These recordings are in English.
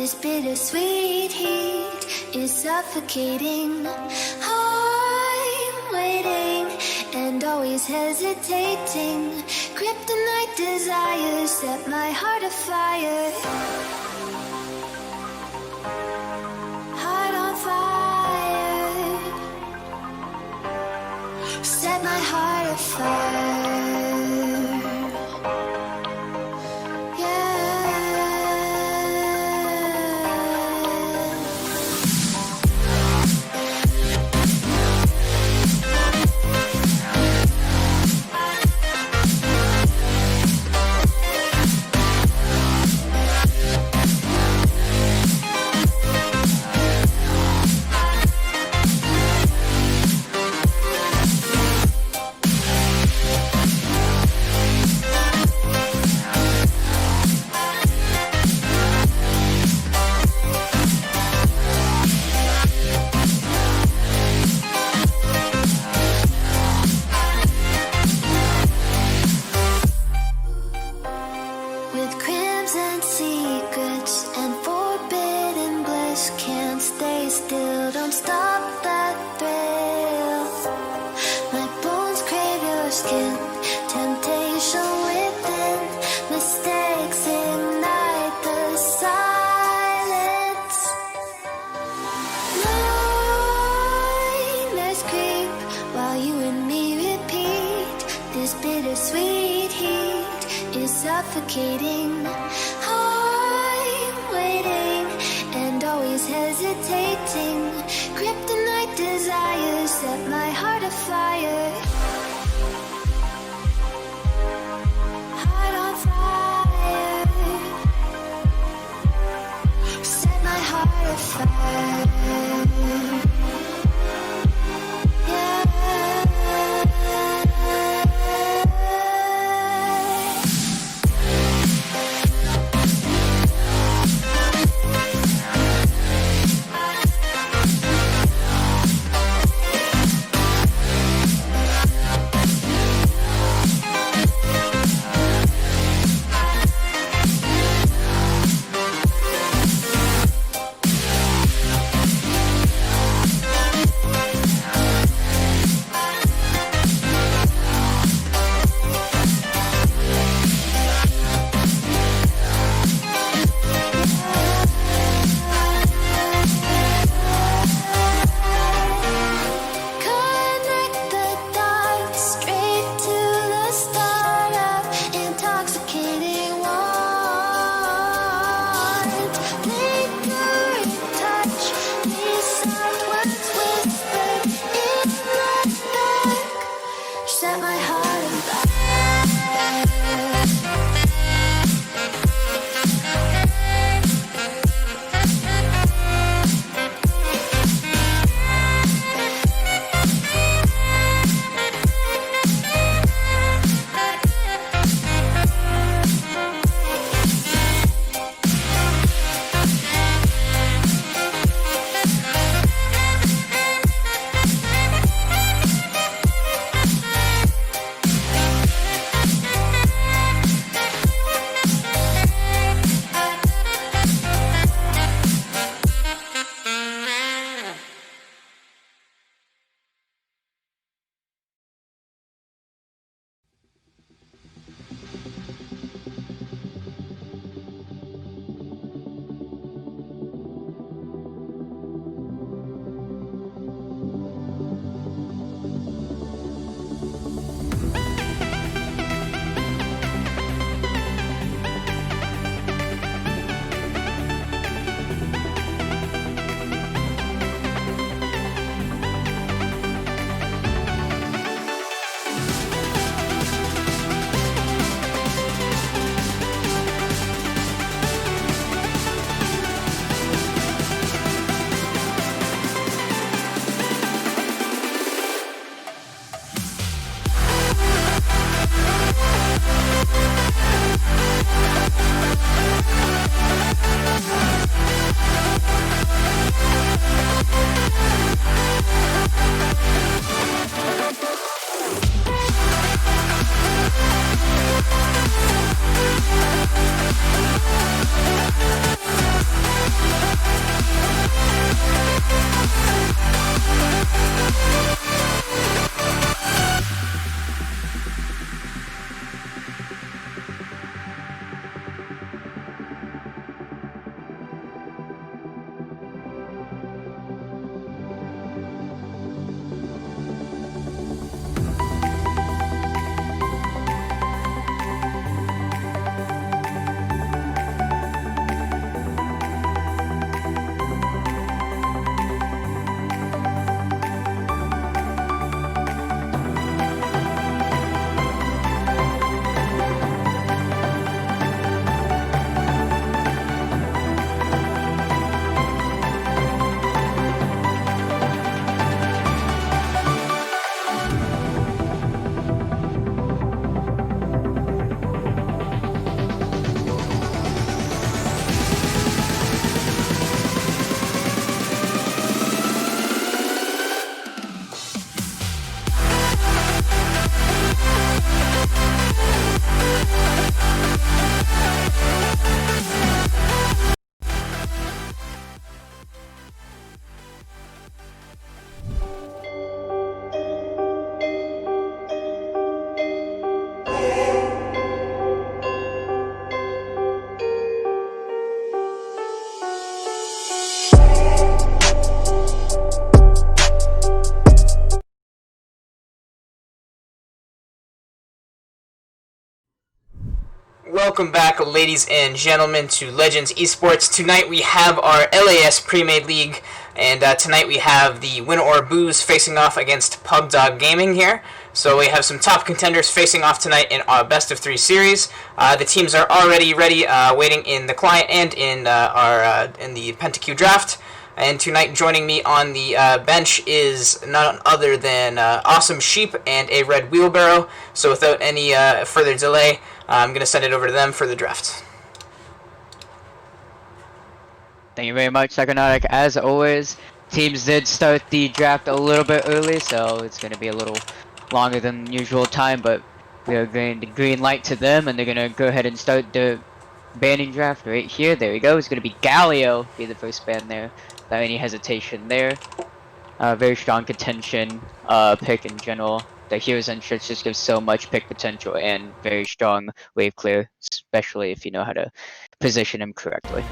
This bittersweet heat is suffocating. I'm waiting and always hesitating. Kryptonite desires set my heart afire. Heart on fire. Set my heart afire. With crimson secrets and forbidden bliss, can't stay still, don't stop that thrill. My bones crave your skin, temptation within, mistakes ignite the silence. Nightmares creep while you and me repeat. This bittersweet heat is suffocating. I'm waiting and always hesitating. Kryptonite desires set my heart afire. Heart on fire. Set my heart afire. welcome back, ladies and gentlemen, to Legends Esports. Tonight we have our LAS Premade League, and tonight we have the Win or Booze facing off against Pugdog Gaming here. So we have some top contenders facing off tonight in our best of 3 series. The teams are already ready, waiting in the client and in in the PentaQ draft. And tonight, joining me on the bench is none other than Awesome Sheep and a Red Wheelbarrow. So without any further delay, I'm going to send it over to them for the draft. Thank you very much, Psychonaut. As always, teams did start the draft a little bit early, so it's going to be a little longer than usual time, but we are going to green light to them, and they're going to go ahead and start the banning draft right here. There we go. It's going to be Galio, be the first ban there, without any hesitation there. Very strong contention pick in general. The Heroes Entrance just gives so much pick potential and very strong wave clear, especially if you know how to position him correctly.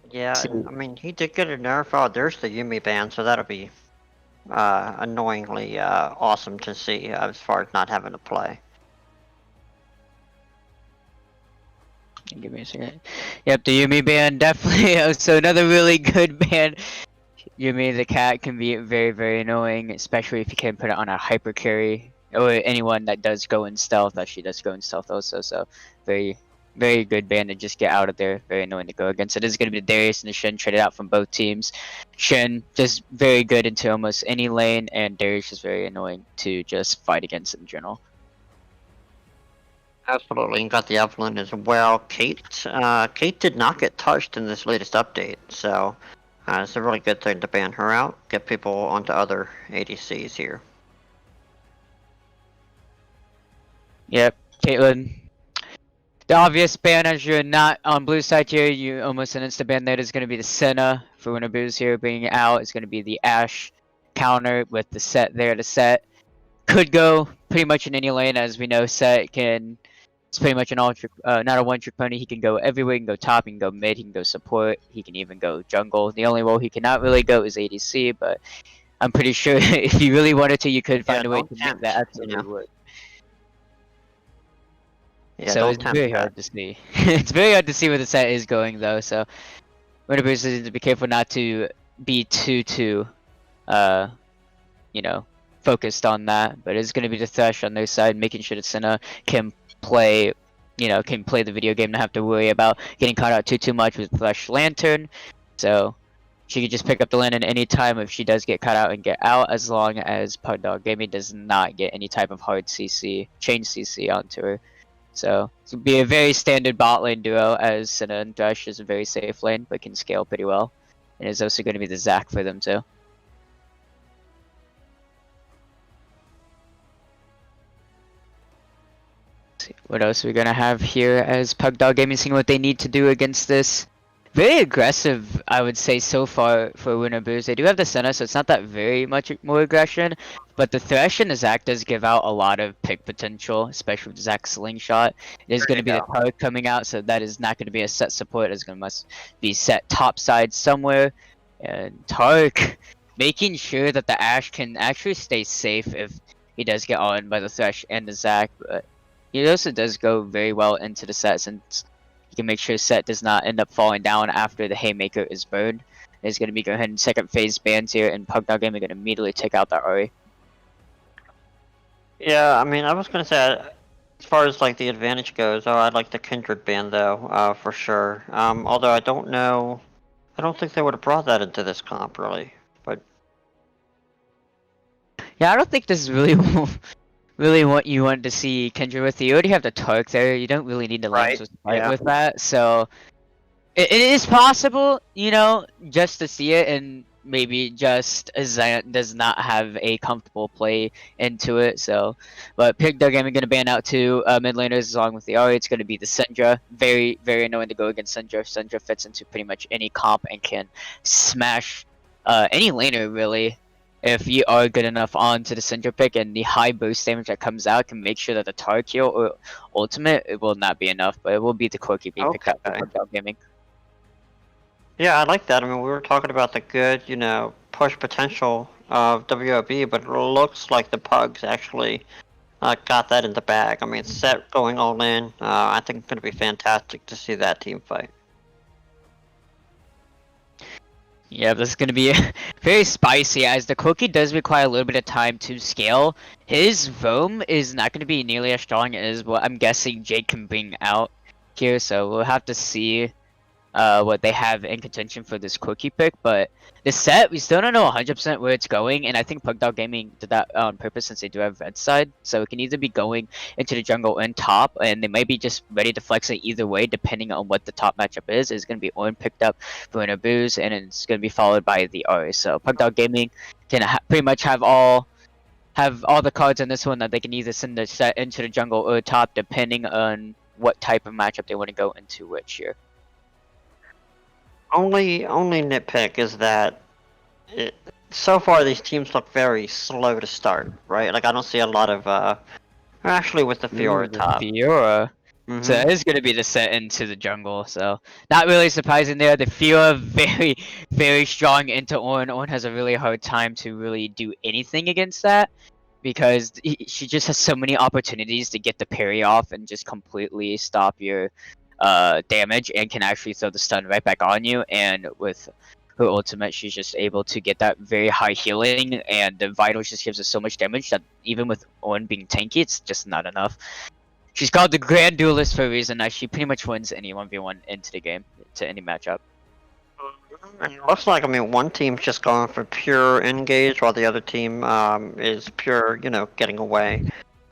Yeah, I mean, he did get a nerf. Oh, there's the Yumi ban, so that'll be annoyingly awesome to see as far as not having to play. Give me a second. Yep, the Yumi ban definitely. So another really good ban. Yumi the cat can be very, very annoying, especially if you can put it on a hyper carry or anyone that does go in stealth. Actually, does go in stealth also. So very, very good ban to just get out of there. Very annoying to go against. It is going to be Darius and the Shen traded out from both teams. Shen just very good into almost any lane, and Darius is very annoying to just fight against in general. Absolutely, and got the Evelyn as well. Kate did not get touched in this latest update, so it's a really good thing to ban her out, get people onto other ADCs here. Yep, Caitlyn. The obvious ban, as you're not on blue side here, you almost an instant ban there is going to be the Senna for Winter Booze here. Bringing it out is going to be the Ashe counter with the Set there to Set. Could go pretty much in any lane, as we know Set can. It's pretty much an all trick, not a one trick pony. He can go everywhere. He can go top. He can go mid. He can go support. He can even go jungle. The only role he cannot really go is ADC, but I'm pretty sure if you really wanted to, you could find a way to make that absolutely work. Yeah, so it's very hard to see. It's very hard to see where the set is going though. So Winter Booze needs to be careful not to be too, you know, focused on that. But it's going to be the Thresh on their side, making sure that Senna can play, can play the video game, not have to worry about getting caught out too much with Thresh Lantern. So she could just pick up the lane at any time if she does get caught out and get out, as long as Pugdog Gaming does not get any type of hard CC, chain CC onto her. So it would be a very standard bot lane duo, as Senna and Thresh is a very safe lane, but can scale pretty well. And it's also going to be the Zac for them too. See what else we're gonna have here as Pugdog Gaming, seeing what they need to do against this. Very aggressive, I would say, so far for Winter Booze. They do have the Senna, so it's not that very much more aggression. But the Thresh and the Zac does give out a lot of pick potential, especially with Zac's slingshot. It is going to be the Tark coming out, so that is not going to be a set support. It's going to must be set top side somewhere. And Tark making sure that the Ashe can actually stay safe if he does get on by the Thresh and the Zac. But he also does go very well into the set, since he can make sure Set does not end up falling down after the Haymaker is burned. He's going to be going ahead and second phase bans here, and Pugdog Gaming going to immediately take out that Ahri. Yeah, I mean, I was gonna say, as far as like the advantage goes, I'd like the Kindred ban though, for sure. Although I don't know, I don't think they would have brought that into this comp really, but. Yeah, I don't think this is really what you want to see Kindred with. You already have the Tark there. You don't really need to fight with that. So it is possible, just to see it, and maybe just Zant does not have a comfortable play into it. So, but Pugdog Gaming going to ban out two mid laners along with the Ahri. It's going to be the Syndra. Very, very annoying to go against Syndra. Syndra fits into pretty much any comp and can smash any laner really. If you are good enough onto the Syndra pick, and the high boost damage that comes out can make sure that the Tark heal or ultimate, it will not be enough, but it will be the Corki being picked up for Pugdog Gaming. Yeah, I like that. I mean, we were talking about the good, push potential of WoB, but it looks like the Pugs actually got that in the bag. I mean, Set going all in. I think it's going to be fantastic to see that team fight. Yeah, this is gonna be very spicy as the cookie does require a little bit of time to scale. His roam is not gonna be nearly as strong as what I'm guessing Jake can bring out here, so we'll have to see what they have in contention for this cookie pick. But the set, we still don't know 100% where it's going, and I think Pugdog Gaming did that on purpose since they do have red side, so it can either be going into the jungle and top, and they might be just ready to flex it either way depending on what the top matchup is. It's going to be Owen picked up for Winner Booze, and it's going to be followed by the R. So Pugdog Gaming can pretty much have all the cards in this one that they can either send the set into the jungle or top depending on what type of matchup they want to go into which here. Only nitpick is that so far these teams look very slow to start, right? Like I don't see a lot of actually with the Fiora The top. Fiora. So Mm-hmm. that is going to be the set into the jungle. So not really surprising there. The Fiora very, very strong into Ornn. Ornn has a really hard time to really do anything against that because she just has so many opportunities to get the parry off and just completely stop your damage and can actually throw the stun right back on you. And with her ultimate, she's just able to get that very high healing, and the vitals just gives us so much damage that even with Ornn being tanky, it's just not enough. She's called the Grand Duelist for a reason, as she pretty much wins any 1v1 into the game, to any matchup. And it looks like, I mean, one team's just going for pure engage, while the other team is pure, getting away.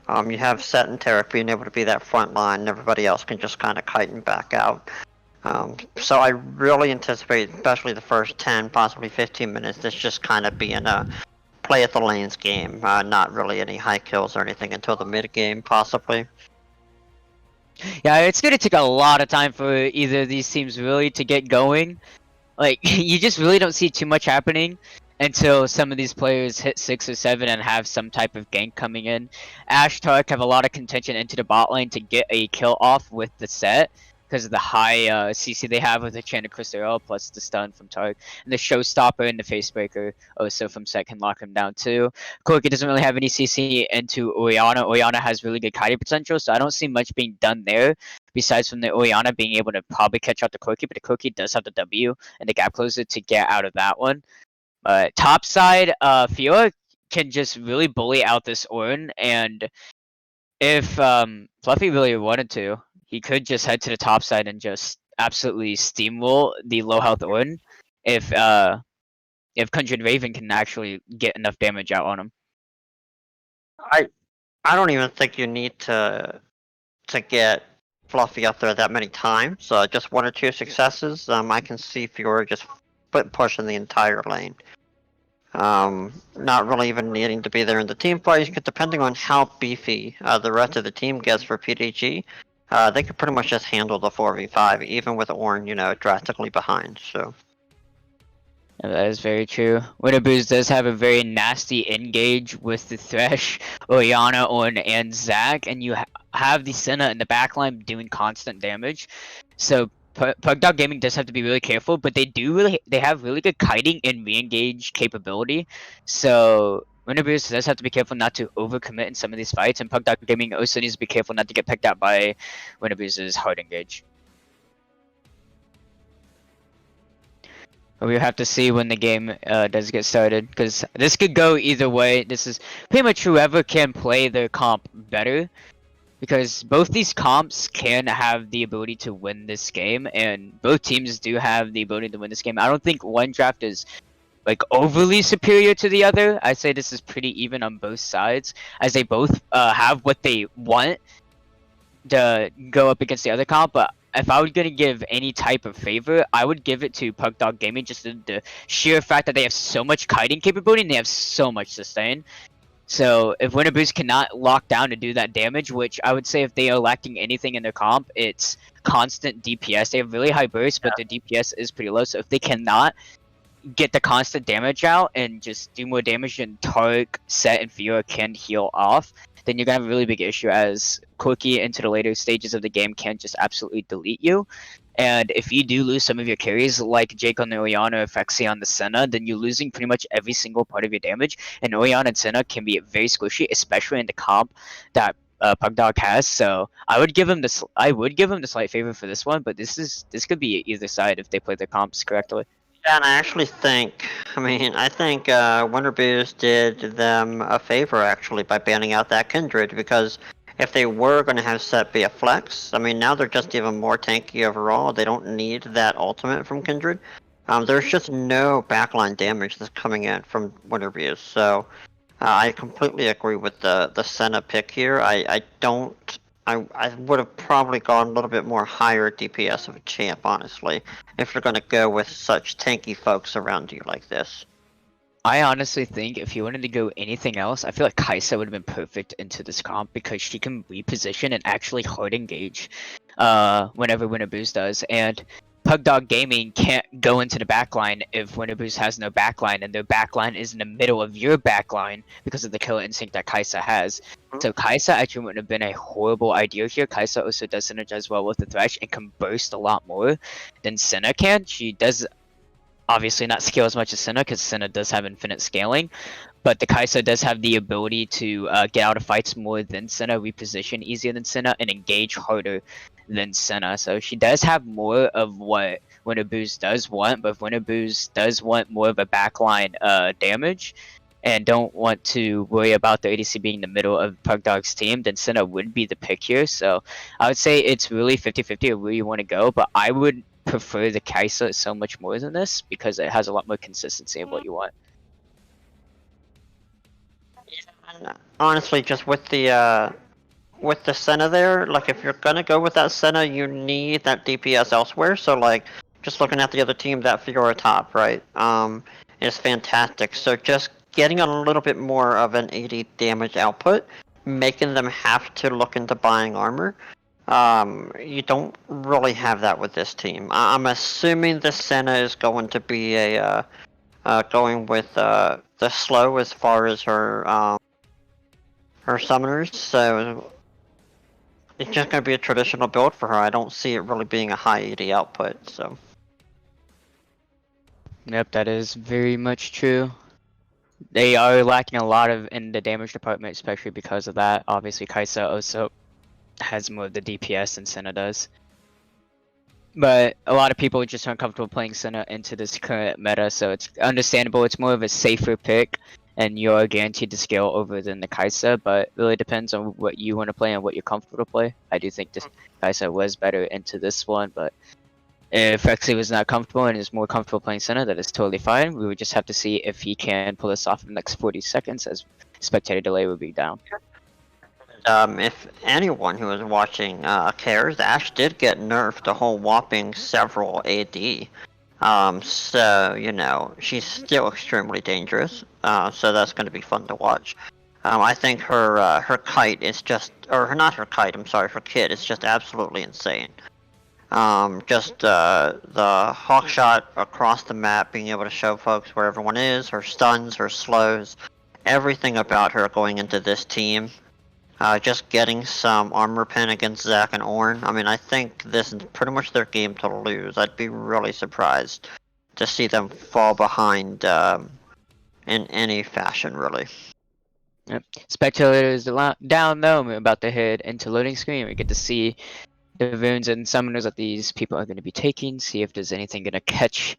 You have Set and Tarek being able to be that front line, and everybody else can just kind of kite and back out. So I really anticipate, especially the first 10, possibly 15 minutes, this just kind of being a play at the lanes game, not really any high kills or anything until the mid game, possibly. Yeah, it's gonna take a lot of time for either of these teams really to get going. Like, you just really don't see too much happening until some of these players hit 6 or 7 and have some type of gank coming in. Ash Tark have a lot of contention into the bot lane to get a kill off with the set because of the high CC they have with the Enchanted Crystal plus the stun from Tark. And the Showstopper and the Facebreaker also from set can lock him down too. Corki doesn't really have any CC into Orianna. Orianna has really good kiting potential, so I don't see much being done there besides from the Orianna being able to probably catch out the Corki, but the Corki does have the W and the gap closer to get out of that one. Top side, Fiora can just really bully out this Ornn, and if Fluffy really wanted to, he could just head to the top side and just absolutely steamroll the low health Ornn if Conjured Raven can actually get enough damage out on him. I don't even think you need to get Fluffy up there that many times. Just 1 or 2 successes. I can see Fiora just pushing the entire lane. Not really even needing to be there in the team fight, depending on how beefy the rest of the team gets for PDG. They could pretty much just handle the 4v5, even with Ornn, drastically behind. So. Yeah, that is very true. Winterboos does have a very nasty engage with the Thresh, Orianna, Ornn, and Zac, and you have the Senna in the backline doing constant damage. So Pugdog Gaming does have to be really careful, but they have really good kiting and re-engage capability. So Winterboos does have to be careful not to overcommit in some of these fights, and Pugdog Gaming also needs to be careful not to get picked out by Winterboos' hard engage. We have to see when the game does get started, because this could go either way. This is pretty much whoever can play their comp better, because both these comps can have the ability to win this game, and both teams do have the ability to win this game. I don't think one draft is like overly superior to the other. I say this is pretty even on both sides, as they both have what they want to go up against the other comp. But if I was gonna give any type of favor, I would give it to Pugdog Gaming, just the sheer fact that they have so much kiting capability and they have so much sustain. So if Winterboost cannot lock down to do that damage, which I would say if they are lacking anything in their comp, it's constant DPS. They have really high burst, but their DPS is pretty low. So if they cannot get the constant damage out and just do more damage than Tark, Set, and Fiora can heal off, then you're gonna have a really big issue, as Corki into the later stages of the game can just absolutely delete you. And if you do lose some of your carries, like Jake on the Oriana or Fexi on the Senna, then you're losing pretty much every single part of your damage. And Oriana and Senna can be very squishy, especially in the comp that Pugdog has. So I would give him this. I would give him the slight favor for this one, but this could be either side if they play their comps correctly. Yeah, and I actually think, I think Winter Bears did them a favor actually by banning out that Kindred, because if they were going to have Set be a flex, now they're just even more tanky overall. They don't need that ultimate from Kindred. There's just no backline damage that's coming in from Winter Bears, so I completely agree with the Senna pick here. I don't. I would have probably gone a little bit more higher DPS of a champ, honestly, if you're going to go with such tanky folks around you like this. I honestly think if you wanted to go anything else, I feel like Kaisa would have been perfect into this comp because she can reposition and actually hard engage whenever Winter Boost does. And Pugdog Gaming can't go into the backline if Winter Boost has no backline, and their backline is in the middle of your backline because of the killer instinct that Kaisa has. So Kaisa actually wouldn't have been a horrible idea here. Kaisa also does synergize well with the Thresh and can burst a lot more than Senna can. She does obviously not scale as much as Senna because Senna does have infinite scaling, but the Kaisa does have the ability to get out of fights more than Senna, reposition easier than Senna, and engage harder than Senna. So she does have more of what Winter Boost does want, but if Winter Boost does want more of a backline damage and don't want to worry about the ADC being in the middle of Pugdog's team, then Senna would be the pick here. So I would say it's really 50-50 of where you want to go, but I would prefer the Kaisa so much more than this because it has a lot more consistency of what you want. Honestly, just with the Senna there, like if you're gonna go with that Senna, you need that DPS elsewhere. So like, just looking at the other team, that Fiora top, right, is fantastic. So just getting a little bit more of an 80 damage output, making them have to look into buying armor. You don't really have that with this team. I'm assuming the Senna is going to be a going with the slow as far as her summoners. So it's just going to be a traditional build for her. I don't see it really being a high 80 output. So. Yep, that is very much true. They are lacking a lot of in the damage department, especially because of that. Obviously, Kaisa also has more of the DPS than Senna does. But a lot of people just aren't comfortable playing Senna into this current meta, so it's understandable. It's more of a safer pick, and you're guaranteed to scale over than the Kaisa, but it really depends on what you want to play and what you're comfortable to play. I do think this Kaisa was better into this one, but if Rexy was not comfortable and is more comfortable playing Senna, that is totally fine. We would just have to see if he can pull this off in the next 40 seconds, as spectator delay would be down. If anyone who was watching cares, Ashe did get nerfed a whole whopping several AD. So, she's still extremely dangerous. So that's going to be fun to watch. I think her kite is just, or not her kite, I'm sorry, her kit is just absolutely insane. Just the hawk shot across the map, being able to show folks where everyone is, her stuns, her slows, everything about her going into this team. Just getting some armor pen against Zac and Ornn. I think this is pretty much their game to lose. I'd be really surprised to see them fall behind in any fashion, really. Yep. Spectators down though, we're about to head into loading screen. We get to see the runes and summoners that these people are going to be taking, see if there's anything going to catch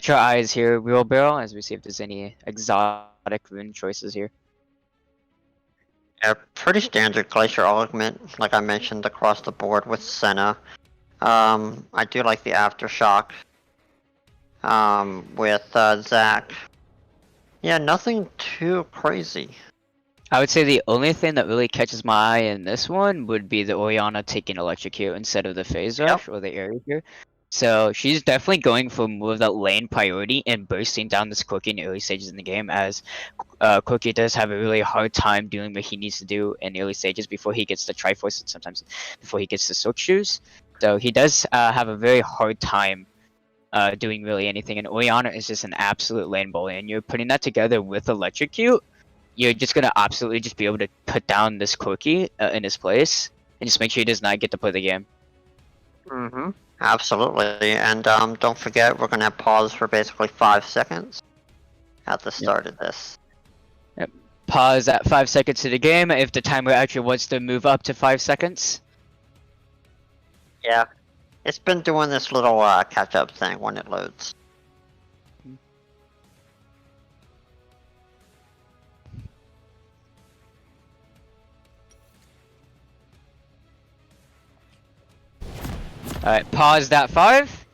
our eyes here, wheelbarrow, as we see if there's any exotic rune choices here. Yeah, pretty standard Glacier Augment, like I mentioned, across the board with Senna. I do like the Aftershock with Zac. Yeah, nothing too crazy. I would say the only thing that really catches my eye in this one would be the Oriana taking Electrocute instead of the Phase Rush or the Area here. So she's definitely going for more of that lane priority and bursting down this Corki in the early stages in the game, as Corki does have a really hard time doing what he needs to do in the early stages before he gets the Triforce and sometimes before he gets the Silk Shoes. So he does have a very hard time doing really anything, and Oriana is just an absolute lane bully, and you're putting that together with Electrocute, you're just gonna absolutely just be able to put down this Corki in his place and just make sure he does not get to play the game. Absolutely, and don't forget we're gonna have pause for basically 5 seconds at the start of this. Pause at 5 seconds to the game if the timer actually wants to move up to 5 seconds. Yeah, it's been doing this little catch-up thing when it loads. Alright, paused at 5.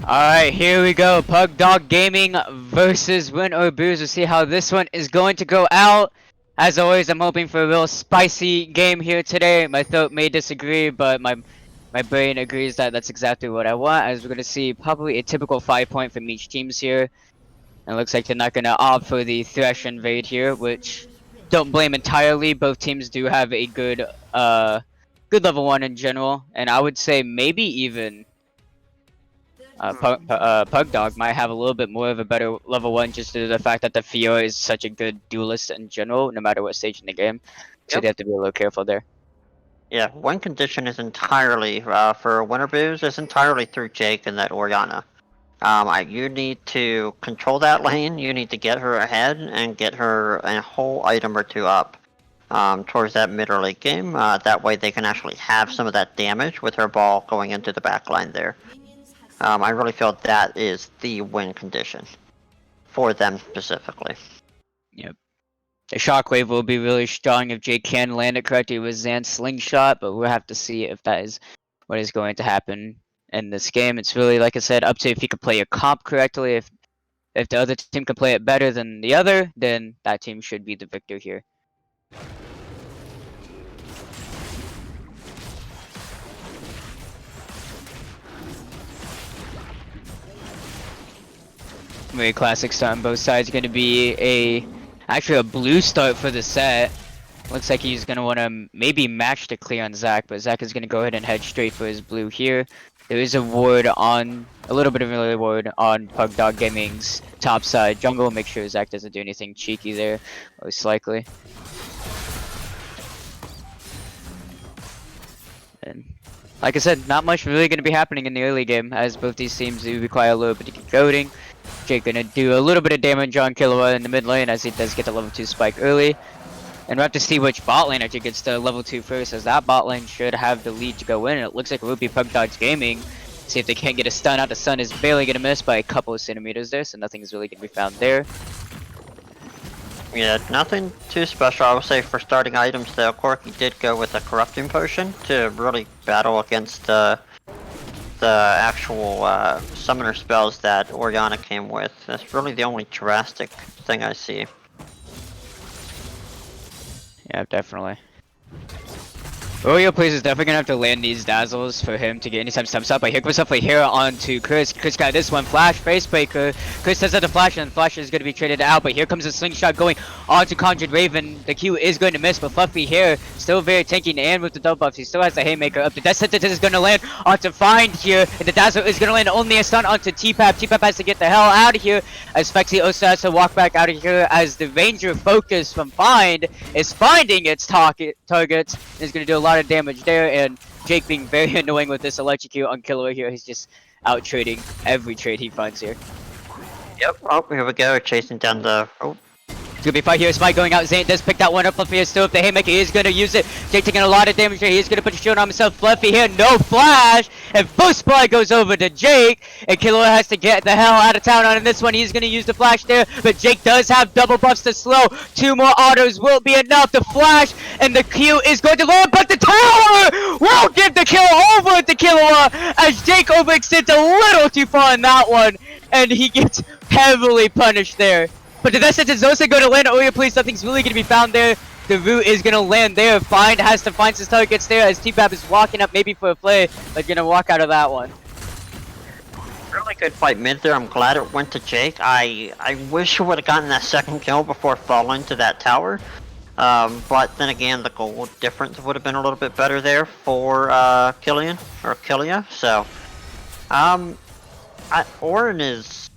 Alright, here we go. Pug Dog Gaming versus Win or Booze. We'll see how this one is going to go out. As always, I'm hoping for a real spicy game here today. My throat may disagree, but my brain agrees that that's exactly what I want. As we're going to see probably a typical 5-point from each teams here. And it looks like they're not going to opt for the Thresh invade here, which don't blame entirely. Both teams do have a good level 1 in general. And I would say maybe even Pug Dog might have a little bit more of a better level 1 just due to the fact that the Fiora is such a good duelist in general, no matter what stage in the game. So they have to be a little careful there. Yeah, one condition is entirely, for Winter Booze, is entirely through Jake and that Orianna. You need to control that lane, you need to get her ahead, and get her a whole item or two up towards that mid or late game. That way they can actually have some of that damage with her ball going into the back line there. I really feel that is the win condition for them specifically. Yep. The shockwave will be really strong if Jake can land it correctly with Zan's slingshot, but we'll have to see if that is what is going to happen in this game. It's really, like I said, up to if he can play a comp correctly. If the other team can play it better than the other, then that team should be the victor here. Very classic start on both sides. Going to be actually a blue start for the set. Looks like he's going to want to maybe match the clear on Zach, but Zach is going to go ahead and head straight for his blue here. There is a ward on, a little bit of a ward on Pug Dog Gaming's top side. Jungle, make sure Zach doesn't do anything cheeky there, most likely. And like I said, not much really going to be happening in the early game, as both these teams do require a little bit of decoding. Jake gonna do a little bit of damage on Killua in the mid lane as he does get the level 2 spike early. And we'll have to see which bot lane actually gets to level 2 first, as that bot lane should have the lead to go in. And it looks like it will be Pug Dogs Gaming. See if they can't get a stun out. The stun is barely gonna miss by a couple of centimeters there, so nothing is really gonna be found there. Yeah, nothing too special. I would say for starting items though, Corky did go with a corrupting potion to really battle against the actual summoner spells that Orianna came with. That's really the only drastic thing I see. Yeah, definitely. Oreo plays is definitely gonna have to land these dazzles for him to get any time stumps up. But here comes up here onto Chris. Chris got this one, flash, face breaker. Chris has the flash, and the flash is gonna be traded out. But here comes a slingshot going onto Conjured Raven. The Q is going to miss, but Fluffy here still very tanky, and with the double buffs, he still has the haymaker up. The death sentence is gonna land onto Find here, and the dazzle is gonna land only a stun onto T-Pap. T-Pap has to get the hell out of here, as Fexy also has to walk back out of here, as the Ranger focus from Find is finding its targets. Is gonna do a lot of damage there, and Jake being very annoying with this electrocute on Killua here. He's just out trading every trade he finds here. Yep. Oh, here we go. Chasing down the. Oh. It's gonna be fight here. Spike going out. Zane does pick that one up. Fluffy is still up. The haymaker is gonna use it. Jake taking a lot of damage here. He's gonna put a shield on himself. Fluffy here, no flash, and first supply goes over to Jake, and Killua has to get the hell out of town on this one. He's gonna use the flash there, but Jake does have double buffs to slow. 2 more autos will be enough to flash, and the Q is going to land, but the tower will give the kill over to Killua, as Jake overextends a little too far in that one, and he gets heavily punished there. But the death sentence is also going to land. Oh yeah, please, nothing's really going to be found there. The root is going to land there. Find has to find his targets there, as T-Pap is walking up maybe for a play, but going to walk out of that one. Really good fight mid there. I'm glad it went to Jake. I wish he would have gotten that second kill before falling to that tower. But then again, the gold difference would have been a little bit better there for Killia. So, Orin is...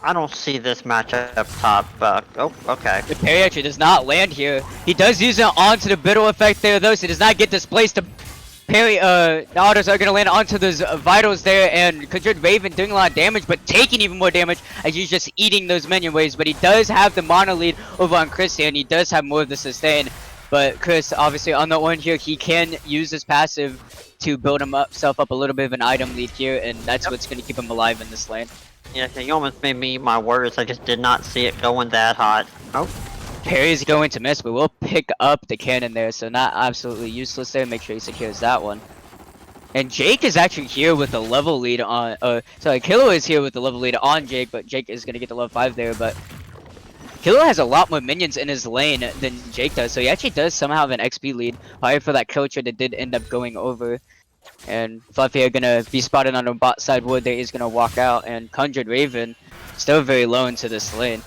I don't see this matchup up top. Oh, okay. The parry actually does not land here. He does use it onto the brittle effect there though, so he does not get displaced. Parry, the autos are gonna land onto those vitals there, and Conjured Raven doing a lot of damage, but taking even more damage as he's just eating those minion waves. But he does have the mono lead over on Chris here, and he does have more of the sustain. But Chris, obviously on the one here, he can use his passive to build himself up a little bit of an item lead here, and that's what's gonna keep him alive in this lane. Yeah, you almost made me eat my words. I just did not see it going that hot. Oh. Parry's going to miss, but we'll pick up the cannon there, so not absolutely useless there. Make sure he secures that one. And Jake is actually here with the level lead on, sorry, Kilo is here with the level lead on Jake, but Jake is going to get the level 5 there, but Kilo has a lot more minions in his lane than Jake does, so he actually does somehow have an XP lead. Probably for that kill trade that did end up going over. And Fluffy are going to be spotted on the bot side wood there, he's going to walk out, and Conjured Raven still very low into this lane.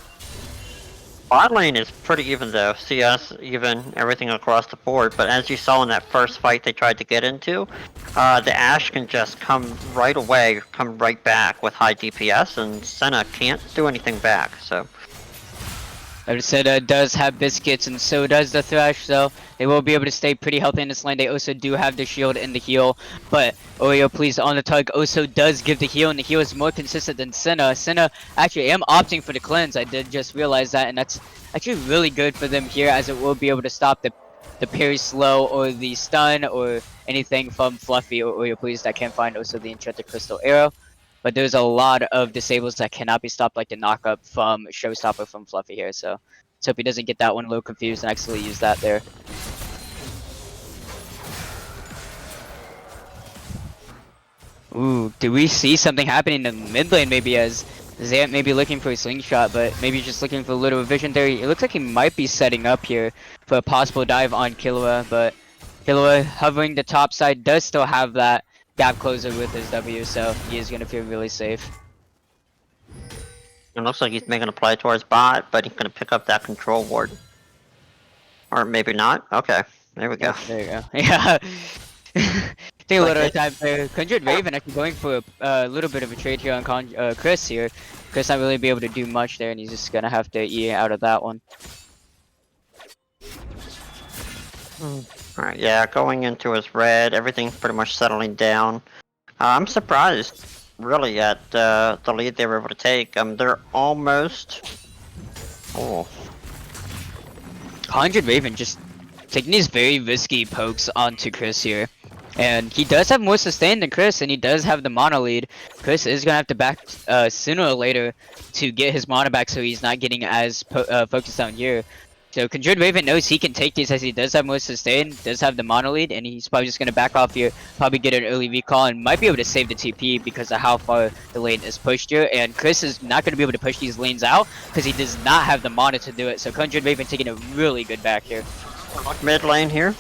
Bot lane is pretty even though, CS even, everything across the board, but as you saw in that first fight they tried to get into, the Ashe can just come right away, come right back with high DPS, and Senna can't do anything back, so... Senna does have biscuits, and so does the Thresh, so they will be able to stay pretty healthy in this lane. They also do have the shield and the heal, but Oreo Please on the tug also does give the heal, and the heal is more consistent than Senna. Senna actually am opting for the cleanse, I did just realize that, and that's actually really good for them here, as it will be able to stop the parry slow or the stun or anything from Fluffy or Oreo Please that can find also the Enchanted Crystal Arrow. But there's a lot of disables that cannot be stopped, like the knockup from Showstopper from Fluffy here, so let's hope he doesn't get that one a little confused and actually use that there. Ooh, do we see something happening in the mid lane maybe, as Zant may be looking for a slingshot, but maybe just looking for a little vision there. It looks like he might be setting up here for a possible dive on Killua, but Killua hovering the top side does still have that gap closer with his W, so he is going to feel really safe. It looks like he's making a play towards bot, but he's going to pick up that control ward. Or maybe not. Okay, there we go. There you go. Yeah. Take a little time there. Conjured Raven actually going for a little bit of a trade here on Chris here. Chris not really be able to do much there, and he's just going to have to eat out of that one. Alright, yeah, going into his red, everything's pretty much settling down. I'm surprised, really, at the lead they were able to take. They're almost... Oh. Conjured Raven just taking these very risky pokes onto Chris here. And he does have more sustain than Chris, and he does have the mana lead. Chris is going to have to back sooner or later to get his mana back, so he's not getting as focused on here. So Conjured Raven knows he can take these, as he does have more sustain, does have the mono lead, and he's probably just going to back off here, probably get an early recall, and might be able to save the TP because of how far the lane is pushed here. And Chris is not going to be able to push these lanes out because he does not have the mana to do it. So Conjured Raven taking a really good back here. Mid lane here.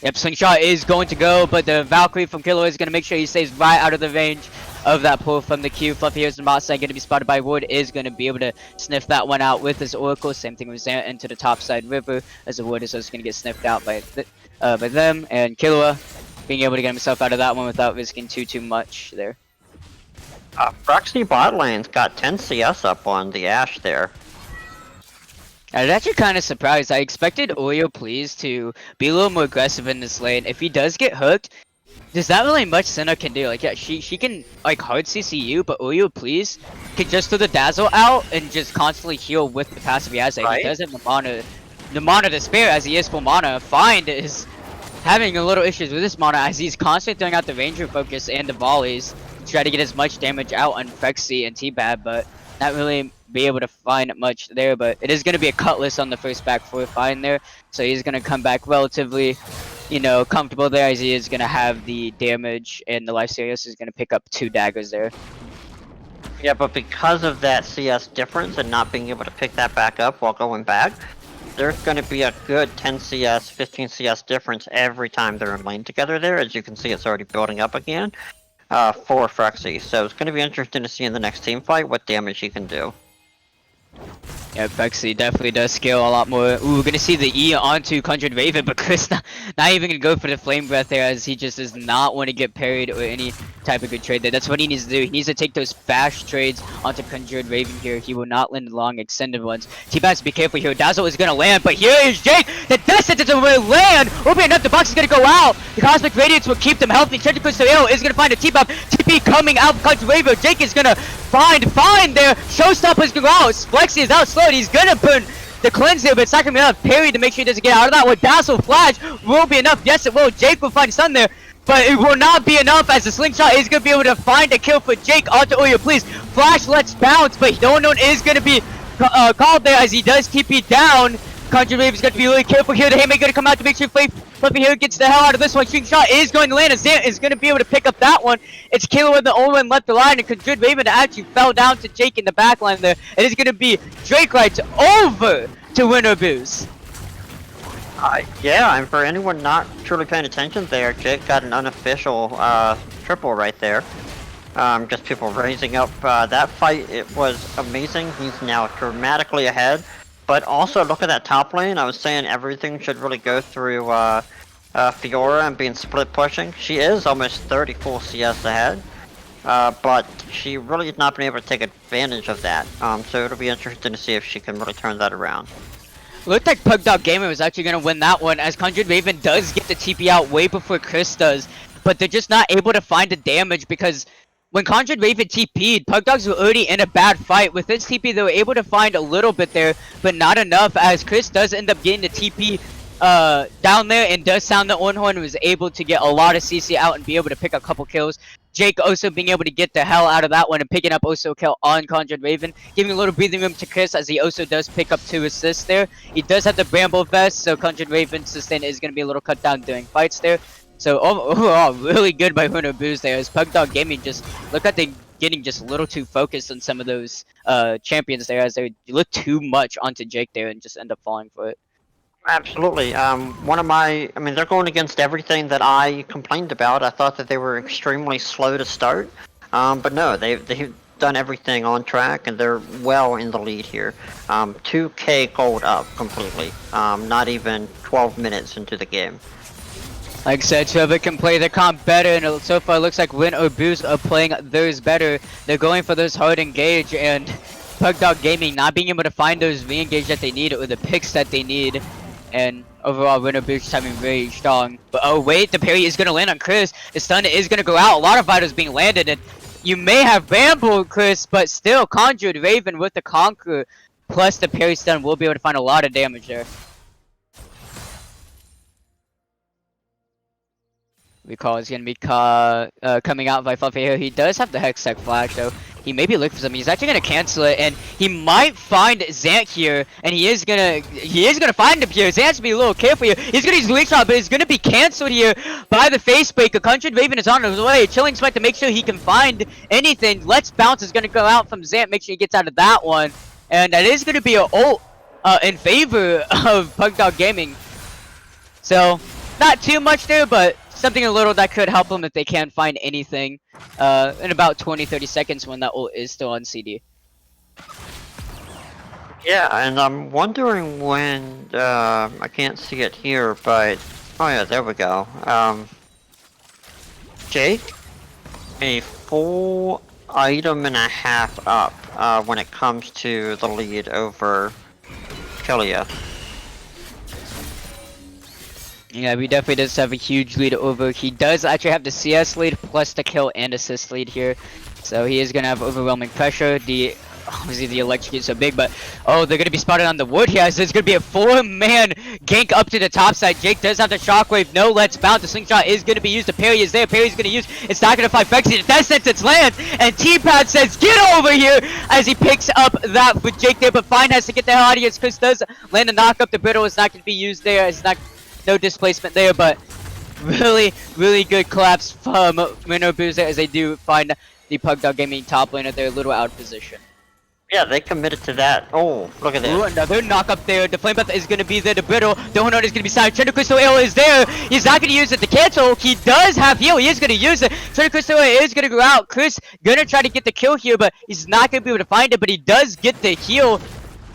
Yep, Slingshot is going to go, but the Valkyrie from Killua is going to make sure he stays right out of the range of that pull from the Q. Fluffy here's the bot side, going to be spotted by Wood, is going to be able to sniff that one out with his Oracle. Same thing with Zant into the top side river, as the Wood is also going to get sniffed out by them. And Killua being able to get himself out of that one without risking too much there. Proxy bot lane's got 10 CS up on the Ashe there. I was actually kind of surprised. I expected Oreo Please to be a little more aggressive in this lane. If he does get hooked, there's not really much Senna can do. Like, yeah, she can like hard CCU, but Oreo Please can just throw the dazzle out and just constantly heal with the passive he has. Like, right. He does have the mana to spare, as he is full mana. Find is having a little issues with this mana, as he's constantly throwing out the ranger focus and the volleys to try to get as much damage out on Phexy and T-Bab, but not really be able to find much there. But it is going to be a Cutlass on the first back 4 find there, so he's going to come back relatively, you know, comfortable there, as he is going to have the damage, and the Life Serious is going to pick up 2 daggers there. Yeah, but because of that CS difference and not being able to pick that back up while going back, there's going to be a good 10 CS, 15 CS difference every time they're in lane together there. As you can see, it's already building up again for Phexy. So it's going to be interesting to see in the next team fight what damage he can do. Yeah, Bexley definitely does scale a lot more. Ooh, we're gonna see the E onto Conjured Raven, but Chris not even gonna go for the Flame Breath there, as he just does not want to get parried or any type of good trade there. That's what he needs to do. He needs to take those fast trades onto Conjured Raven here. He will not land long extended ones. T-Bats, be careful here. Dazzle is gonna land, but here is Jake. The Death Sentence will land. Open enough, the box is gonna go out. The Cosmic Radiance will keep them healthy. Tentacle Sail is gonna find a T-Bap. TP coming out of Conjured Raven. Jake is gonna find there. Showstopper is gonna go out. Flexi is out slowed. He's gonna burn the cleanse here, but it's not gonna be enough. Parry to make sure he doesn't get out of that. With Dazzle Flash will be enough. Yes, it will. Jake will find stun there, but it will not be enough, as the slingshot is gonna be able to find a kill for Jake onto Oyo. Please, Flash, let's bounce, but no one is gonna be called there, as he does TP down. Conjured Raven's gonna be really careful here. The Haymaker gonna come out to make sure Fluffy here gets the hell out of this one. Shooting shot is going to land, and Zant is gonna be able to pick up that one. It's Kayla with the only one left alive, and Conjured Raven actually fell down to Jake in the back line there. It is gonna be Drake Rights over to Winner Boost. Yeah, and for anyone not truly paying attention there, Jake got an unofficial triple right there. Just people raising up that fight. It was amazing. He's now dramatically ahead. But also, look at that top lane. I was saying everything should really go through Fiora and being split pushing. She is almost 30 full CS ahead, but she really has not been able to take advantage of that. So it'll be interesting to see if she can really turn that around. Looked like Pugdog Gamer was actually going to win that one, as Conjured Raven does get the TP out way before Chris does, but they're just not able to find the damage, because when Conjured Raven TP'd, Pugdogs were already in a bad fight. With this TP, they were able to find a little bit there, but not enough, as Chris does end up getting the TP down there, and does sound the Ornhorn, and was able to get a lot of CC out and be able to pick a couple kills. Jake also being able to get the hell out of that one and picking up also a kill on Conjured Raven, giving a little breathing room to Chris, as he also does pick up 2 assists there. He does have the Bramble Vest, so Conjured Raven's sustain is going to be a little cut down during fights there. So overall, really good by Winner Boost there, as Pugdog Gaming just look at they getting just a little too focused on some of those champions there, as they look too much onto Jake there and just end up falling for it. Absolutely. They're going against everything that I complained about. I thought that they were extremely slow to start, but no, they've done everything on track, and they're well in the lead here. 2k gold up completely. Not even 12 minutes into the game. Like I said, Trevor can play the comp better, and so far it looks like Win or Boost are playing theirs better. They're going for this hard engage, and Pugdog Gaming not being able to find those re-engage that they need, or the picks that they need. And overall, Winner Boost having very strong. But oh wait, the parry is going to land on Chris. The stun is going to go out. A lot of vitals being landed, and you may have Bramble, Chris, but still Conjured Raven with the Conqueror plus the parry stun will be able to find a lot of damage there. Recall is going to be coming out by Fluffy here. He does have the Hextech Flash, though. He may be looking for something. He's actually going to cancel it, and he might find Zant here, and he is gonna find him here. Zant has to be a little careful here. He's going to use the weak shot, but it's going to be canceled here by the face breaker. Conjured Raven is on his way. Chilling Spike to make sure he can find anything. Let's Bounce is going to go out from Zant. Make sure he gets out of that one, and that is going to be an ult in favor of Pugdog Gaming. So not too much there, but something a little that could help them if they can't find anything in about 20-30 seconds when that ult is still on CD. Yeah, and I'm wondering when, I can't see it here, but, oh yeah, there we go. Jake, a full item and a half up when it comes to the lead over Killia. Yeah, he definitely does have a huge lead over. He does actually have the CS lead plus the kill and assist lead here. So he is going to have overwhelming pressure. Obviously the electrocute is so big, but oh, they're going to be spotted on the wood here. So it's going to be a 4-man gank up to the top side. Jake does have the shockwave. No, let's bounce. The slingshot is going to be used. The parry is there. Parry's going to use. It's not going to fight Vexy. The death sentence lands, and T-Pad says, get over here, as he picks up that for Jake there. But Fine has to get the hell out of here. Chris does land a knock up. The brittle is not going to be used there. It's not. No displacement there, but really, really good collapse from Winner Boost as they do find the Pugdog Gaming top lane. They're a little out of position. Yeah, they committed to that. Oh, look at this. Ooh, another knock up there. The Flame Breath is going to be there. The Brittle. Donut is going to be silent. Trender Crystal Ale is there. He's not going to use it to cancel. He does have heal. He is going to use it. Trender Crystal Ale is going to go out. Chris going to try to get the kill here, but he's not going to be able to find it, but he does get the heal.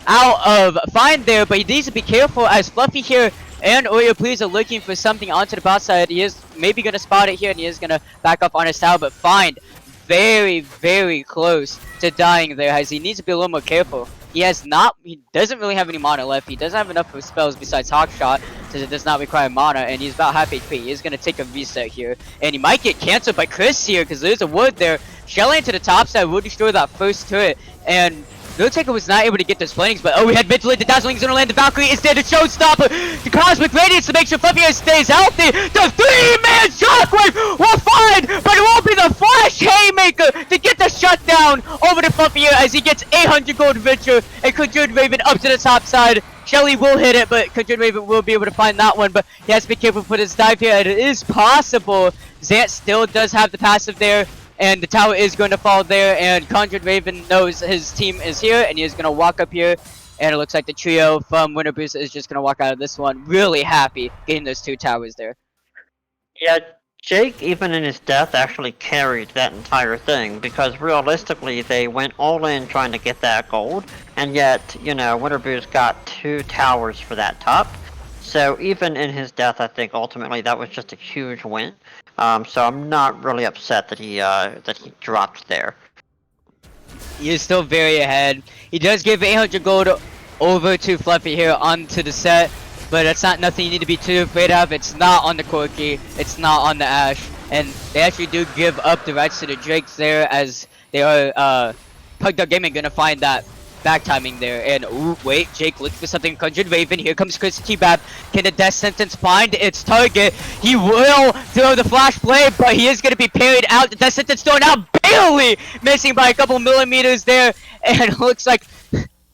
out of Find there, but he needs to be careful as Fluffy here and Oreo please are looking for something onto the bot side. He is maybe gonna spot it here and he is gonna back up on his tower, but Find very, very close to dying there as he needs to be a little more careful. He doesn't really have any mana left. He doesn't have enough of spells besides Hawk Shot, since it does not require mana, and he's about half HP. He is going to take a reset here, and he might get canceled by Chris here, because there's a wood there. Shelling into the top side will destroy that first turret, and Taker was not able to get those flanks, but we had mid-lane, the Dazzling Zone land, the Valkyrie is there, the Showstopper, the Cosmic Radiance to make sure Fluffy stays healthy, the 3-man Shockwave will find, but it won't be the Flash Haymaker to get the shutdown over the Fluffy as he gets 800 gold adventure, and Conjured Raven up to the top side. Shelly will hit it, but Conjured Raven will be able to find that one, but he has to be careful for this dive here, and it is possible. Zant still does have the passive there, and the tower is going to fall there, and Conjured Raven knows his team is here, and he is going to walk up here, and it looks like the trio from Winter Boost is just going to walk out of this one really happy getting those 2 towers there. Yeah, Jake, even in his death, actually carried that entire thing, because realistically, they went all in trying to get that gold, and yet, you know, Winter Boost got 2 towers for that top. So even in his death, I think ultimately that was just a huge win. So I'm not really upset that he dropped there. He is still very ahead. He does give 800 gold over to Fluffy here onto the set, but that's not nothing you need to be too afraid of. It's not on the Corki, it's not on the Ash, and they actually do give up the rights to the Drakes there, as they are Pugdog Gaming gonna find that back timing there. And ooh, wait, Jake looks for something. Conjured Raven, here comes Chris T-Bab. Can the Death Sentence find its target? He will throw the Flash Blade, but he is going to be parried out. The Death Sentence thrown out, barely missing by a couple millimeters there, and it looks like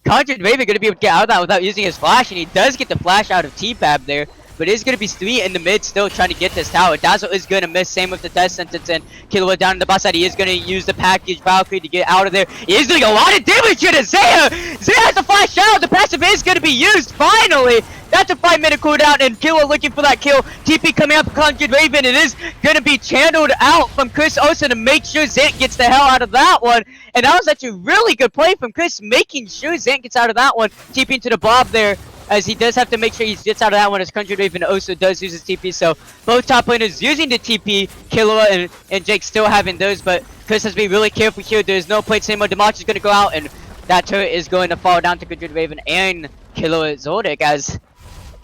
Conjured Raven going to be able to get out of that without using his Flash, and he does get the Flash out of T-Bab there. But it is going to be 3 in the mid still trying to get this tower. Dazzle is going to miss, same with the Death Sentence, and Killua down in the bot side. He is going to use the package Valkyrie to get out of there. He is doing a lot of damage here to Zaya! Zaya has to flash out! The passive is going to be used, finally! That's a 5-minute cooldown, and Killua looking for that kill. TP coming up for Conjured Raven. It is going to be channeled out from Chris Osa to make sure Zant gets the hell out of that one. And that was actually a really good play from Chris, making sure Zant gets out of that one. TPing to the Bob there, as he does have to make sure he gets out of that one, as Conjured Raven also does use his TP. So both top laners using the TP, Killua and Jake still having those, but Chris has to be really careful here. There's no plates anymore. Demarch is going to go out, and that turret is going to fall down to Conjured Raven and Killua Zoldyck, as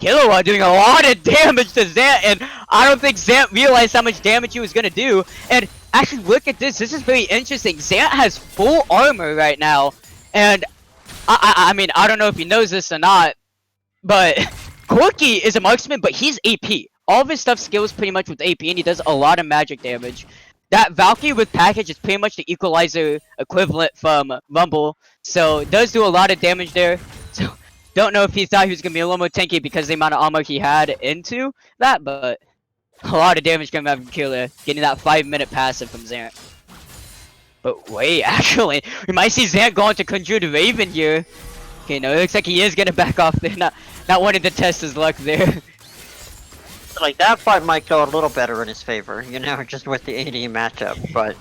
Killua doing a lot of damage to Zant, and I don't think Zant realized how much damage he was going to do. And actually, look at this. This is very interesting. Zant has full armor right now, and I mean, I don't know if he knows this or not, but Corki is a marksman, but he's AP. All of his stuff scales pretty much with AP, and he does a lot of magic damage. That Valkyrie with package is pretty much the equalizer equivalent from Rumble, so it does do a lot of damage there. So don't know if he thought he was going to be a little more tanky because of the amount of armor he had into that, but a lot of damage coming out from Killer, getting that 5-minute passive from Zant. But wait, actually, we might see Zant going to Conjured Raven here. Okay, no, it looks like he is going to back off there, not wanting to test his luck there. Like, that fight might go a little better in his favor, you know, just with the AD matchup, but...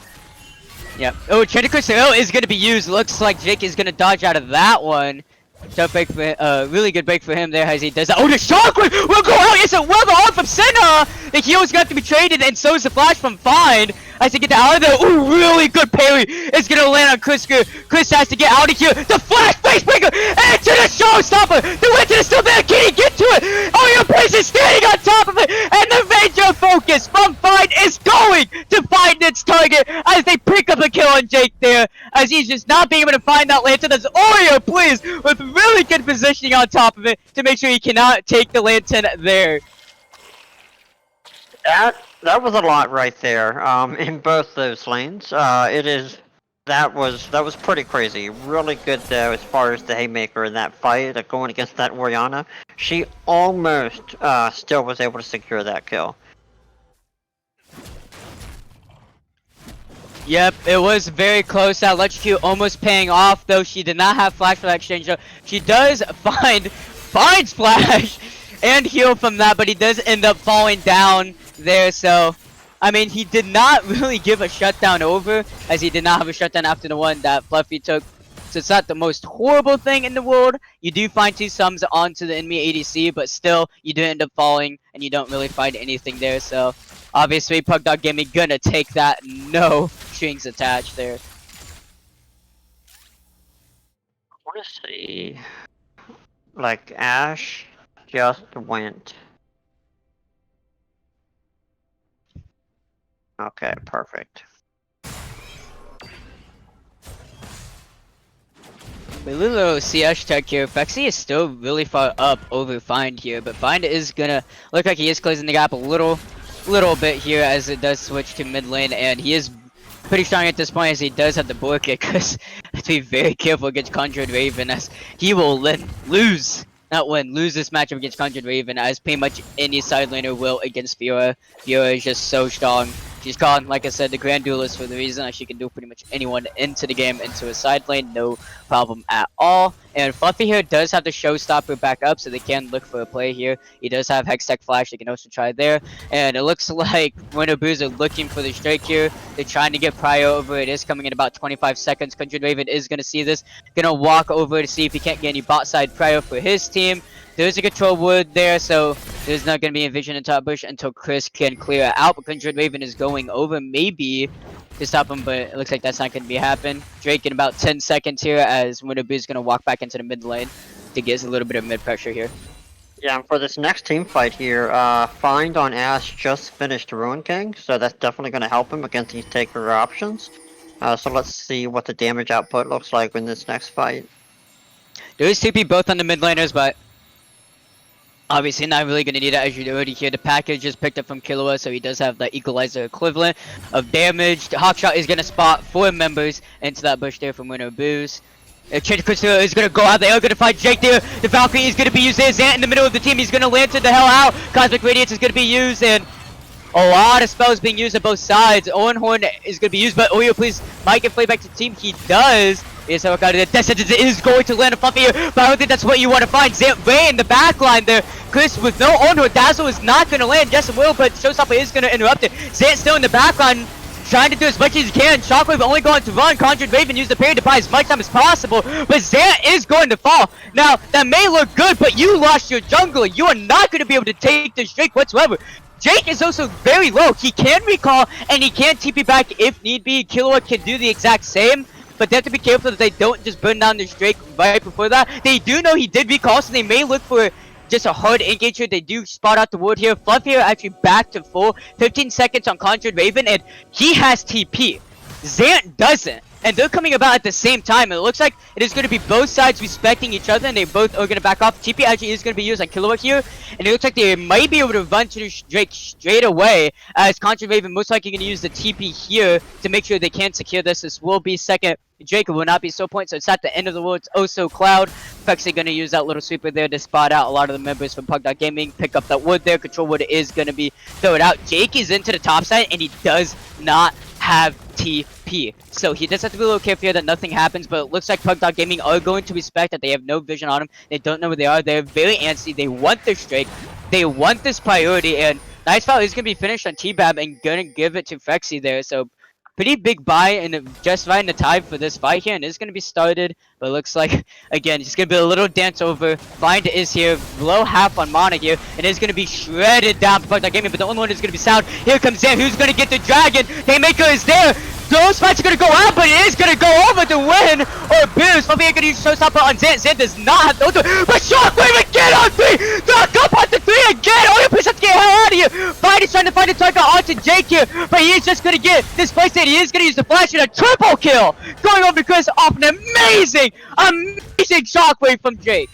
Yep. Oh, Tentacles is going to be used. Looks like Jake is going to dodge out of that one. Tough break for really good break for him there as he does that. Oh, the Shockwave will go out. It's a well on from Senna. The heal's got to be traded, and so is the Flash from Find. As he get out of there. Ooh, really good parry. It's gonna land on Chris. Chris has to get out of here. The Flash face breaker into the Showstopper. The Winter is still there. Can he get to it? Oh, your place is standing on top of it, and the Ranger focus from Find is going to find its target as they pick up a kill on Jake there, as he's just not being able to find that lantern. That's Oreo, please, with really good positioning on top of it to make sure he cannot take the lantern there. That was a lot right there. In both those lanes. That was pretty crazy. Really good though, as far as the Haymaker in that fight, going against that Orianna. She almost still was able to secure that kill. Yep, it was very close. That electrocute almost paying off, though she did not have flash for that exchange. She does find Splash and heal from that, but he does end up falling down there. So, I mean, he did not really give a shutdown over, as he did not have a shutdown after the one that Fluffy took. So it's not the most horrible thing in the world. You do find 2 sums onto the enemy ADC, but still, you do end up falling, and you don't really find anything there. So obviously, Pugdog Gaming gonna take that. No strings attached there. I want to see. Like, Ash just went. Okay, perfect. With little CS tech here, Fexy is still really far up over Find here, but Find is gonna look like he is closing the gap a little bit here as it does switch to mid lane, and he is pretty strong at this point as he does have the board kick, because have to be very careful against Conjured Raven as he will lose this matchup against Conjured Raven as pretty much any side laner will against Fiora. Fiora is just so strong. She's called, like I said, the Grand Duelist for the reason that she can do pretty much anyone into the game, into a side lane, no problem at all. And Fluffy here does have the Showstopper back up, so they can look for a play here. He does have Hextech Flash, they can also try there. And it looks like Winter Booze are looking for the strike here. They're trying to get Prio over. It is coming in about 25 seconds. Conjured Raven is going to see this. Gonna walk over to see if he can't get any bot side Prio for his team. There's a control wood there, so there's not going to be a vision in top bush until Chris can clear it out. But Conjured Raven is going over, maybe to stop him, but it looks like that's not going to be happening. Drake in about 10 seconds here as Winterboo is going to walk back into the mid lane to get a little bit of mid pressure here. Yeah, and for this next team fight here, Find on Ash just finished Ruin King, so that's definitely going to help him against these taker options. So let's see what the damage output looks like in this next fight. There is TP both on the mid laners, but obviously not really going to need it as you already hear. The package is picked up from Killua, so he does have the equalizer equivalent of damage. Hawkshot is going to spot 4 members into that bush there from Winter Booze. Change Crystal is going to go out there, going to find Jake there. The Valkyrie is going to be used there. Zant in the middle of the team, he's going to lantern the hell out. Cosmic Radiance is going to be used, and a lot of spells being used on both sides. Owen Horn is going to be used, but Oyo, please, might get played back to the team. He does. Yes, how got it. Death Sentence is going to land a Fluffy here, but I don't think that's what you want to find. Zant Ray in the back line there. Chris with no Owen Horn. Dazzle is not going to land. Yes, will, but Showstopper is going to interrupt it. Zant still in the back line, trying to do as much as he can. Shockwave only going to run. Conjured Raven used the parry to buy as much time as possible, but Zant is going to fall. Now, that may look good, but you lost your jungler. You are not going to be able to take this streak whatsoever. Jake is also very low. He can recall, and he can TP back if need be. Killua can do the exact same, but they have to be careful that they don't just burn down this Drake right before that. They do know he did recall, so they may look for just a hard engage here. They do spot out the ward here. Fluff here actually back to full. 15 seconds on Conjured Raven, and he has TP. Zant doesn't. And they're coming about at the same time. It looks like it is going to be both sides respecting each other, and they both are going to back off. TP actually is going to be used on Killua here, and it looks like they might be able to run to Drake straight away, as Conjured Raven most likely going to use the TP here to make sure they can secure this. This will be second. Drake will not be so point, so it's at the end of the world. It's also Cloud. Fexy going to use that little sweeper there to spot out a lot of the members from Pug Gaming. Pick up that wood there. Control wood is going to be thrown out. Jake is into the top side, and he does not have TP. So he does have to be a little careful here that nothing happens, but it looks like Pug Gaming are going to respect that they have no vision on him. They don't know where they are. They're very antsy. They want this Drake. They want this priority, and Nice Foul is going to be finished on T-Bab and going to give it to Fexy there. So pretty big buy and just right in the time for this fight here, and it's going to be started, but it looks like, again, it's going to be a little dance over. Find is here, below half on Mana here, and it's going to be shredded down for Pug Gaming, but the only one is going to be Sound. Here comes Zan, who's going to get the Dragon. Haymaker is there. Those fights are going to go out, but it is going to go over to win or boost. Fluffy going to use Showstopper on Zan. Zan does not have those, but Shockwave again on 3. Knock up on the 3 again. Oh, you please have to get the hell out of here. Find is trying to find a target onto Jake here, but he is just going to get this place that he is going to use the flash and a triple kill. Going over to Chris off an amazing Shockwave from Jake.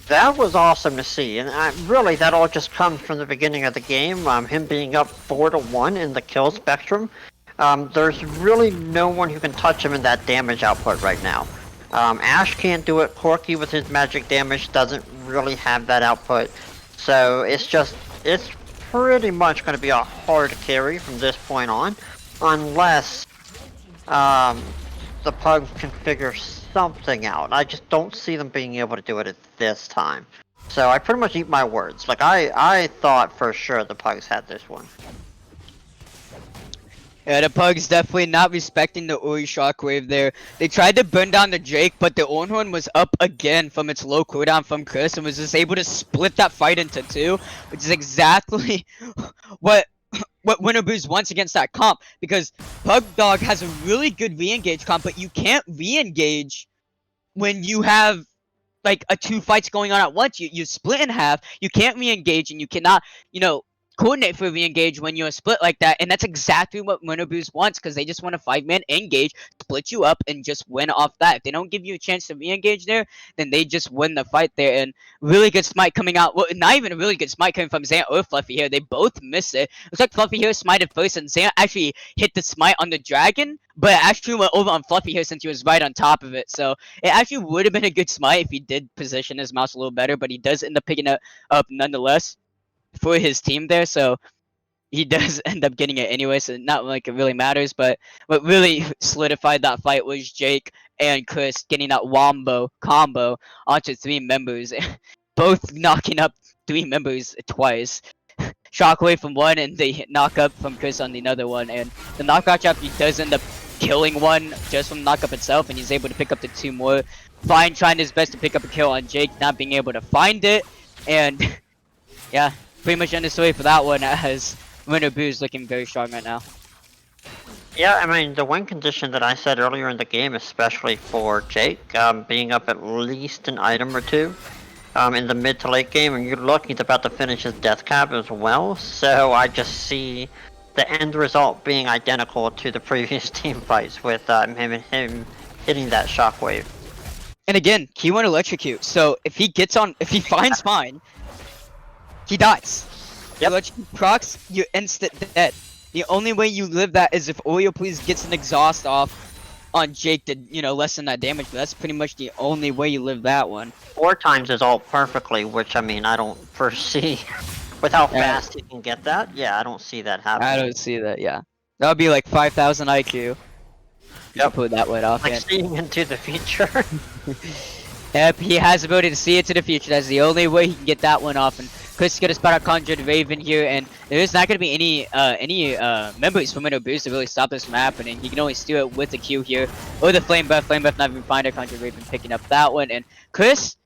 That was awesome to see, and really that all just comes from the beginning of the game. Him being up 4-1 in the kill spectrum. There's really no one who can touch him in that damage output right now. Ash can't do it. Corky with his magic damage doesn't really have that output. So it's pretty much going to be a hard carry from this point on, unless the Pugs can figure something out. I just don't see them being able to do it at this time. So I pretty much eat my words. Like I thought for sure the Pugs had this one. Yeah, the Pugs definitely not respecting the Uri shockwave there. They tried to burn down the Drake, but the Ornhorn was up again from its low cooldown from Chris and was just able to split that fight into two, which is exactly what Winter Booze wants against that comp, because Pug Dog has a really good re-engage comp, but you can't re-engage when you have like two fights going on at once. You split in half. You can't re-engage, and you cannot, coordinate for re-engage when you're split like that. And that's exactly what Winter Boost wants, because they just want a 5-man engage, split you up, and just win off that. If they don't give you a chance to re-engage there, then they just win the fight there. And really good smite coming out. Well, not even a really good smite coming from Xant or Fluffy here. They both miss it. Looks like Fluffy here smited first, and Xant actually hit the smite on the dragon, but it actually went over on Fluffy here since he was right on top of it. So it actually would have been a good smite if he did position his mouse a little better, but he does end up picking it up nonetheless for his team there. So he does end up getting it anyway, so not like it really matters. But what really solidified that fight was Jake and Chris getting that wombo combo onto 3 members, both knocking up 3 members twice. Shockwave from one, and the knock up from Chris on the other one. And the knockout trap, he does end up killing one just from the knockup itself, and he's able to pick up the 2 more. Fine, trying his best to pick up a kill on Jake, not being able to find it. And yeah, pretty much end the story for that one, as Winter Boo's looking very strong right now. Yeah, I mean, the win condition that I said earlier in the game, especially for Jake, being up at least an item or 2 in the mid to late game, and you're lucky he's about to finish his death cap as well, so I just see the end result being identical to the previous team fights with him hitting that shockwave. And again, he won't electrocute, so if he finds mine, he dies. Yep. Electrocute procs, you're instant dead. The only way you live that is if Oreo please gets an exhaust off on Jake to, lessen that damage, but that's pretty much the only way you live that one. 4 times is all perfectly, which, I mean, I don't foresee with how fast he can get that. Yeah, I don't see that happening. I don't see that, yeah. That would be like 5,000 IQ. Yep. Put that one off. Like seeing into the future. Yep, he has the ability to see into the future. That's the only way he can get that one off. And Chris is gonna spot out Conjured Raven here, and there is not gonna be any members from Winter Boost to really stop this from happening. He can only steal it with the Q here, or the Flame Buff not even find it. Conjured Raven picking up that one, and Chris,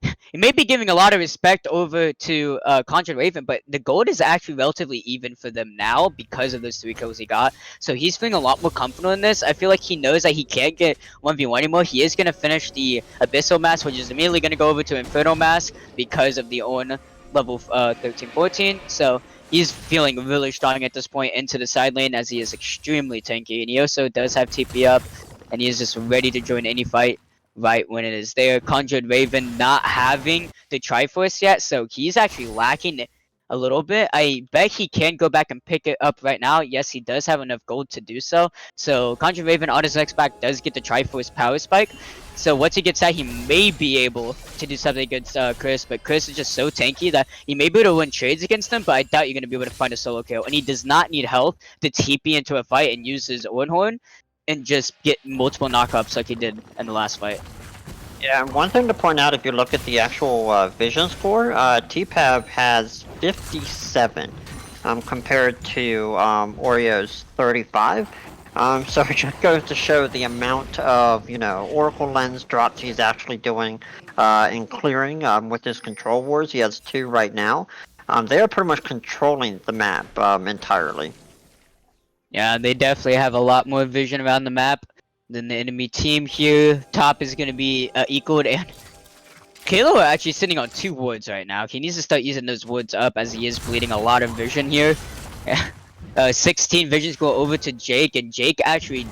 he may be giving a lot of respect over to Conjured Raven, but the gold is actually relatively even for them now because of those 3 kills he got. So he's feeling a lot more comfortable in this. I feel like he knows that he can't get 1v1 anymore. He is gonna finish the Abyssal Mask, which is immediately gonna go over to Inferno Mask because of the own level 13-14, so he's feeling really strong at this point into the side lane, as he is extremely tanky, and he also does have TP up, and he is just ready to join any fight right when it is there. Conjured Raven not having the Triforce yet, so he's actually lacking a little bit. I bet he can go back and pick it up right now. Yes, he does have enough gold to do so. So Conjured Raven on his next back does get the Triforce Power Spike. So once he gets that, he may be able to do something against Chris, but Chris is just so tanky that he may be able to win trades against him, but I doubt you're going to be able to find a solo kill. And he does not need health to TP into a fight and use his Ornhorn and just get multiple knockups like he did in the last fight. Yeah, and one thing to point out, if you look at the actual vision score, TPAB has 57 compared to Oreo's 35. So it just goes to show the amount of, Oracle Lens drops he's actually doing in clearing with his control wars. He has 2 right now. They are pretty much controlling the map entirely. Yeah, they definitely have a lot more vision around the map than the enemy team here. Top is going to be equaled, and Kalo are actually sitting on 2 woods right now. He needs to start using those woods up, as he is bleeding a lot of vision here. 16 visions go over to Jake, and Jake actually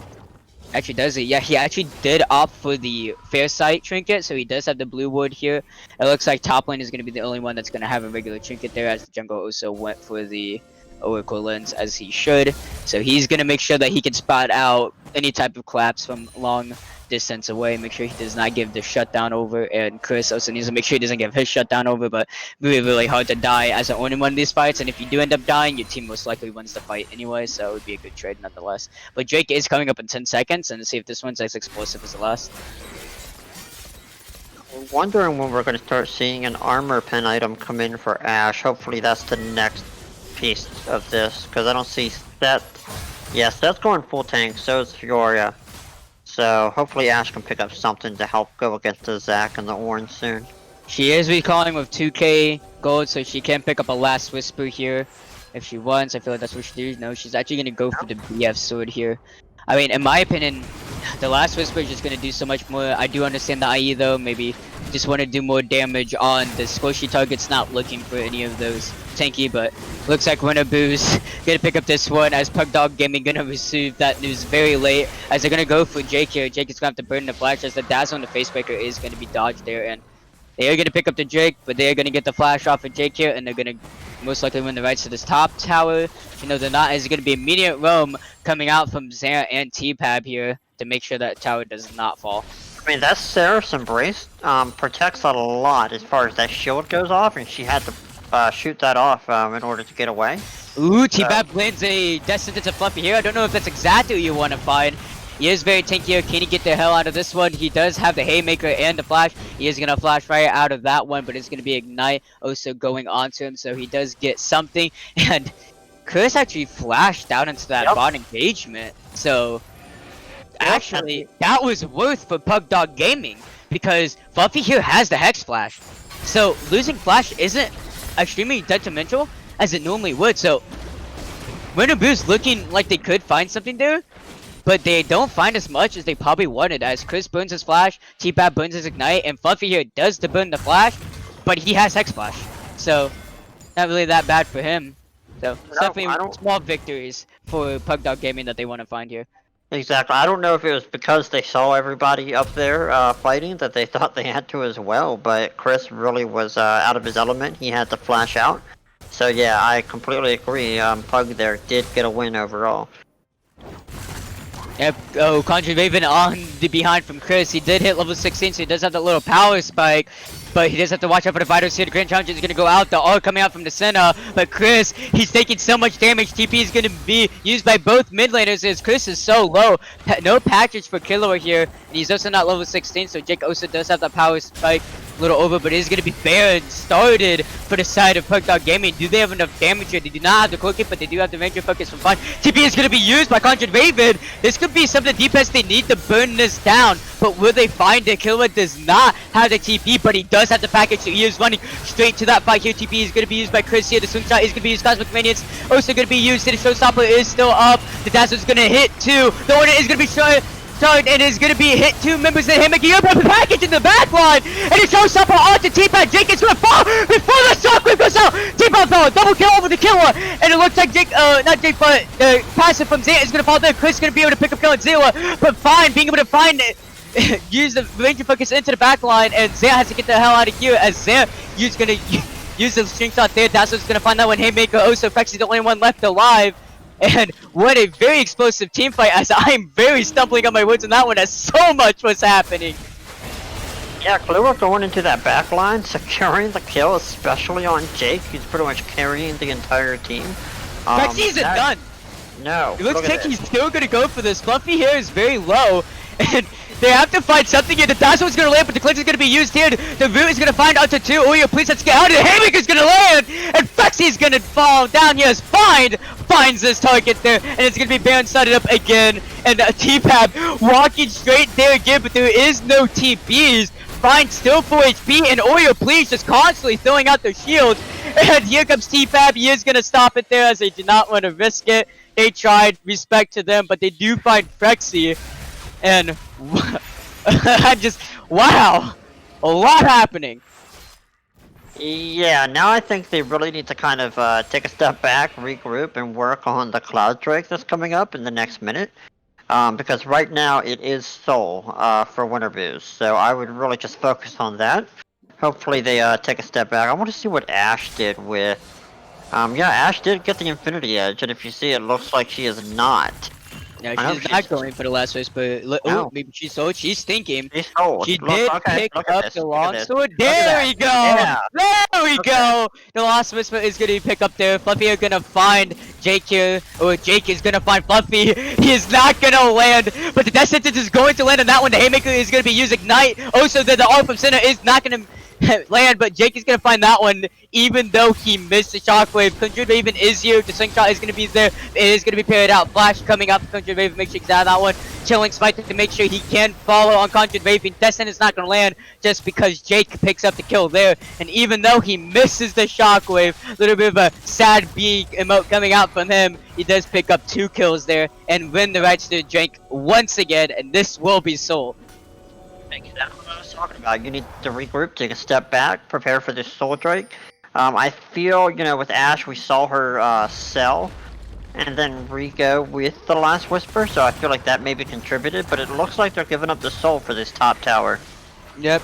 does it. Yeah, he actually did opt for the Fair Sight trinket, so he does have the blue wood here. It looks like top lane is going to be the only one that's going to have a regular trinket there, as the jungle also went for the Oracle Lens, as he should. So he's going to make sure that he can spot out any type of collapse from long distance away, make sure he does not give the shutdown over, and Chris also needs to make sure he doesn't give his shutdown over, but really hard to die as an owner in one of these fights, and if you do end up dying, your team most likely wins the fight anyway, so it would be a good trade nonetheless. But Drake is coming up in 10 seconds, and to see if this one's as explosive as the last. I'm wondering when we're going to start seeing an armor pen item come in for Ashe. Hopefully that's the next piece of this, because I don't see Seth Yeah, Seth's going full tank, so is Fioria. So hopefully Ash can pick up something to help go against the Zac and the Orange soon. She is recalling with 2k gold, so she can pick up a Last Whisper here if she wants. I feel like that's what she does. No, she's actually gonna go for the BF sword here. I mean, in my opinion, the Last Whisper is just gonna do so much more. I do understand the IE though. Maybe just want to do more damage on the squishy targets. Not looking for any of those tanky, but looks like WinnerBoo's gonna pick up this one as Pugdog Gaming gonna receive that news very late. As they're gonna go for Jake here. Jake is gonna have to burn the flash as the dazzle on the Facebreaker is gonna be dodged there, and they are gonna pick up the Drake, but they are gonna get the flash off of Jake here, and they're gonna most likely win the rights to this top tower. You know, they're not. Is gonna be immediate roam coming out from Xayah and T-Pab here to make sure that tower does not fall. I mean, that Seraph's Embrace protects a lot as far as that shield goes off, and she had to shoot that off in order to get away. Ooh, T-Pab lands a Death Sentence to Fluffy here. I don't know if that's exactly what you want to find. He is very tanky here. Can he get the hell out of this one? He does have the Haymaker and the Flash. He is going to flash right out of that one, but it's going to be Ignite also going onto him, so he does get something. And Chris actually flashed down into that bot engagement. So, actually, that was worth for Pugdog Gaming, because Fluffy here has the Hex Flash. So, losing Flash isn't extremely detrimental as it normally would. So, WinnerBoo's looking like they could find something there, but they don't find as much as they probably wanted, as Chris burns his Flash, T-Pab burns his Ignite, and Fluffy here does to burn the Flash, but he has Hex Flash. So, not really that bad for him. So, definitely small victories for Pugdog Gaming that they want to find here. Exactly. I don't know if it was because they saw everybody up there fighting that they thought they had to as well, but Chris really was out of his element. He had to flash out. So yeah, I completely agree. Pug there did get a win overall. Yep, oh, Conjured Raven on the behind from Chris. He did hit level 16, so he does have that little power spike. But he does have to watch out for the vitals here. The Grand Challenge is going to go out. The R coming out from the center. But Chris, he's taking so much damage. TP is going to be used by both mid laners as Chris is so low. No package for Killer here. And he's also not level 16, so Jake also does have that power spike a little over. But it is going to be Baron started for the side of Pugdog Gaming. Do they have enough damage here? They do not have the core kit, but they do have the Ranger focus from fun. TP is going to be used by Conjured Raven. This could be some of the defense they need to burn this down. But will they find it? Killer does not have the TP, but he does have the package, so he is running straight to that fight here. TP is going to be used by Chris here. The swing shot is going to be used. Cosmic Minions also going to be used. The Showstopper is still up. The Dazzle is going to hit two. The Order is going to be shot and is going to be hit two members of him. Making up the package in the back line. And the Showstopper onto T-Pad. Jake is going to fall before the shockwave goes out. T-Pad fell. Double kill over the Killer. And it looks like Jake, not Jake, but the passive from Zayah is going to fall there. Chris is going to be able to pick up Kill and Zilla. But fine, being able to find it. Use the Ranger focus into the back line, and Xayah has to get the hell out of here as Xayah is gonna use the string shot there. That's what's gonna find that one. Haymaker also actually the only one left alive. And what a very explosive team fight, as I'm very stumbling on my words on that one as so much was happening. Yeah, Clear going into that back line, securing the kill, especially on Jake. He's pretty much carrying the entire team. Fexy isn't done. No. It looks like he's still gonna go for this. Fluffy here is very low, and they have to find something here. The Dazzle is going to land, but the Clinch is going to be used here. The Root is going to find out to two. Oh, please let's get out of the Haymaker is going to land, and Fexy is going to fall down here as finds this target there, and it's going to be Baron started up again, and T-Pab walking straight there again, but there is no TPs. Find still 4 HP, and Oreo please just constantly throwing out their shields, and here comes T-Pab. He is going to stop it there as they did not want to risk it. They tried, respect to them, but they do find Fexy. And I'm just, wow, a lot happening. Yeah, now I think they really need to kind of take a step back, regroup, and work on the Cloud Drake that's coming up in the next minute. Because right now it is Soul for WinnerBoo's, so I would really just focus on that. Hopefully they take a step back. I want to see what Ashe did with... yeah, Ashe did get the Infinity Edge, and if you see, it looks like she is not. No, she's not going for the last race, but oh, maybe she's thinking. She did pick up the longsword. There we go! Yeah. There we go! The last whisper is going to pick up there. Fluffy are going to find Jake here, or Jake is going to find Fluffy. He is not going to land, but the Death Sentence is going to land on that one. The Haymaker is going to be used. Ignite. Also, the R from center is not going to land, but Jake is gonna find that one, even though he missed the shockwave. Conjured Raven is here. The slingshot is gonna be there. It is gonna be parried out. Flash coming up. Conjured Raven, make sure he gets out of that one. Chilling Spike to make sure he can follow on Conjured Raven. Destin is not gonna land just because Jake picks up the kill there. And even though he misses the shockwave, a little bit of a sad B emote coming out from him, he does pick up 2 kills there and win the rights to Jake once again. And this will be Soul. Exactly what I was talking about. You need to regroup, take a step back, prepare for this Soul Drake. I feel, with Ashe, we saw her sell and then re-go with the Last Whisper, so I feel like that maybe contributed, but it looks like they're giving up the Soul for this top tower. Yep.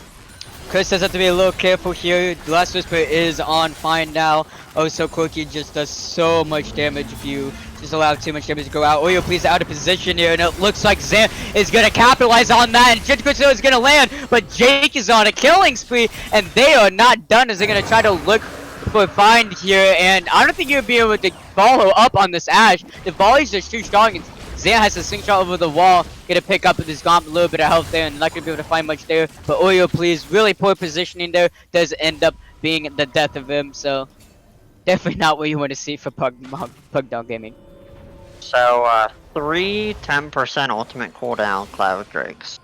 Chris does have to be a little careful here. The Last Whisper is on fine now. Also, Corky just does so much damage if you just allow too much damage to go out. Oyo please out of position here, and it looks like Zan is going to capitalize on that, and Jitkuso is going to land, but Jake is on a killing spree, and they are not done as they're going to try to look for a find here, and I don't think you'll be able to follow up on this Ashe. The volleys are too strong, and Zan has a slingshot over the wall, gonna pick up with his Gauntlet, a little bit of health there, and not gonna be able to find much there. But Oyo, please, really poor positioning there, does end up being the death of him, so definitely not what you want to see for Pugdog Gaming. So, 3 10% ultimate cooldown Cloud Drakes.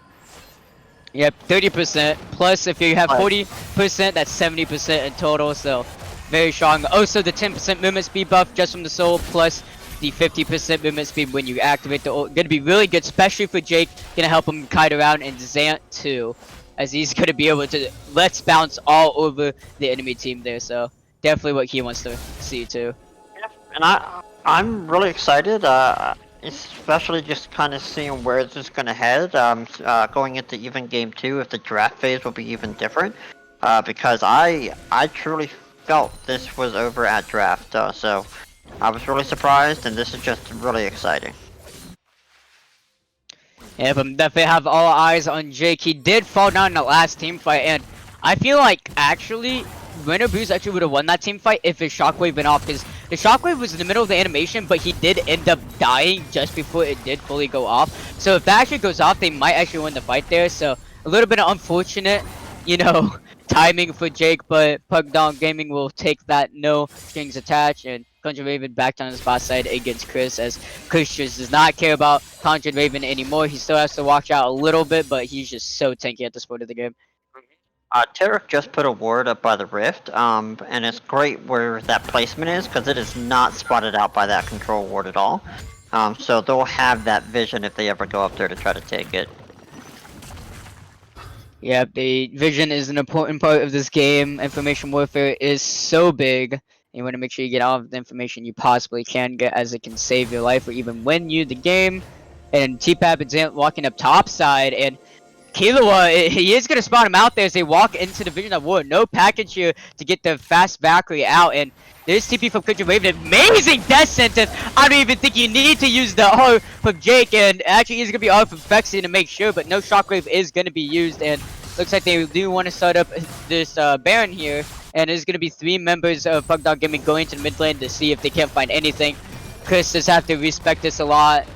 Yep, 30%, plus if you have 40%, that's 70% in total, so very strong. Also, the 10% movement speed buff just from the Soul, plus the 50% movement speed when you activate the ult. Gonna be really good, especially for Jake. Gonna help him kite around, and Zant too, as he's gonna be able to let's bounce all over the enemy team there. So definitely what he wants to see too. Yeah, and I'm really excited, especially just kind of seeing where this is gonna head. Going into even game 2, if the draft phase will be even different, because I truly felt this was over at draft. So I was really surprised, and this is just really exciting. Yeah, but definitely have all eyes on Jake. He did fall down in the last team fight, and I feel like actually Winter Boost actually would have won that team fight if his shockwave went off, because the shockwave was in the middle of the animation, but he did end up dying just before it did fully go off. So if that actually goes off, they might actually win the fight there. So a little bit of unfortunate, timing for Jake, but Pugdog Gaming will take that no strings attached, and Conjured Raven back down the spot side against Chris, as Chris just does not care about Conjured Raven anymore. He still has to watch out a little bit, but he's just so tanky at this point of the game. Tarek just put a ward up by the rift, and it's great where that placement is, because it is not spotted out by that control ward at all. So they'll have that vision if they ever go up there to try to take it. Yeah, the vision is an important part of this game. Information warfare is so big. You want to make sure you get all of the information you possibly can get, as it can save your life or even win you the game. And T-Pap and Zant walking up top side, and Killua, he is going to spot him out there as they walk into the vision of war. No package here to get the fast Valkyrie out, and there's TP from Conjured Raven. Amazing death sentence. I don't even think you need to use the R from Jake, and actually he's going to be R from Fexy to make sure, but no shockwave is going to be used, and looks like they do want to start up this Baron here, and there's going to be 3 members of Pugdog Gaming going to the mid lane to see if they can't find anything. Chris does have to respect this a lot.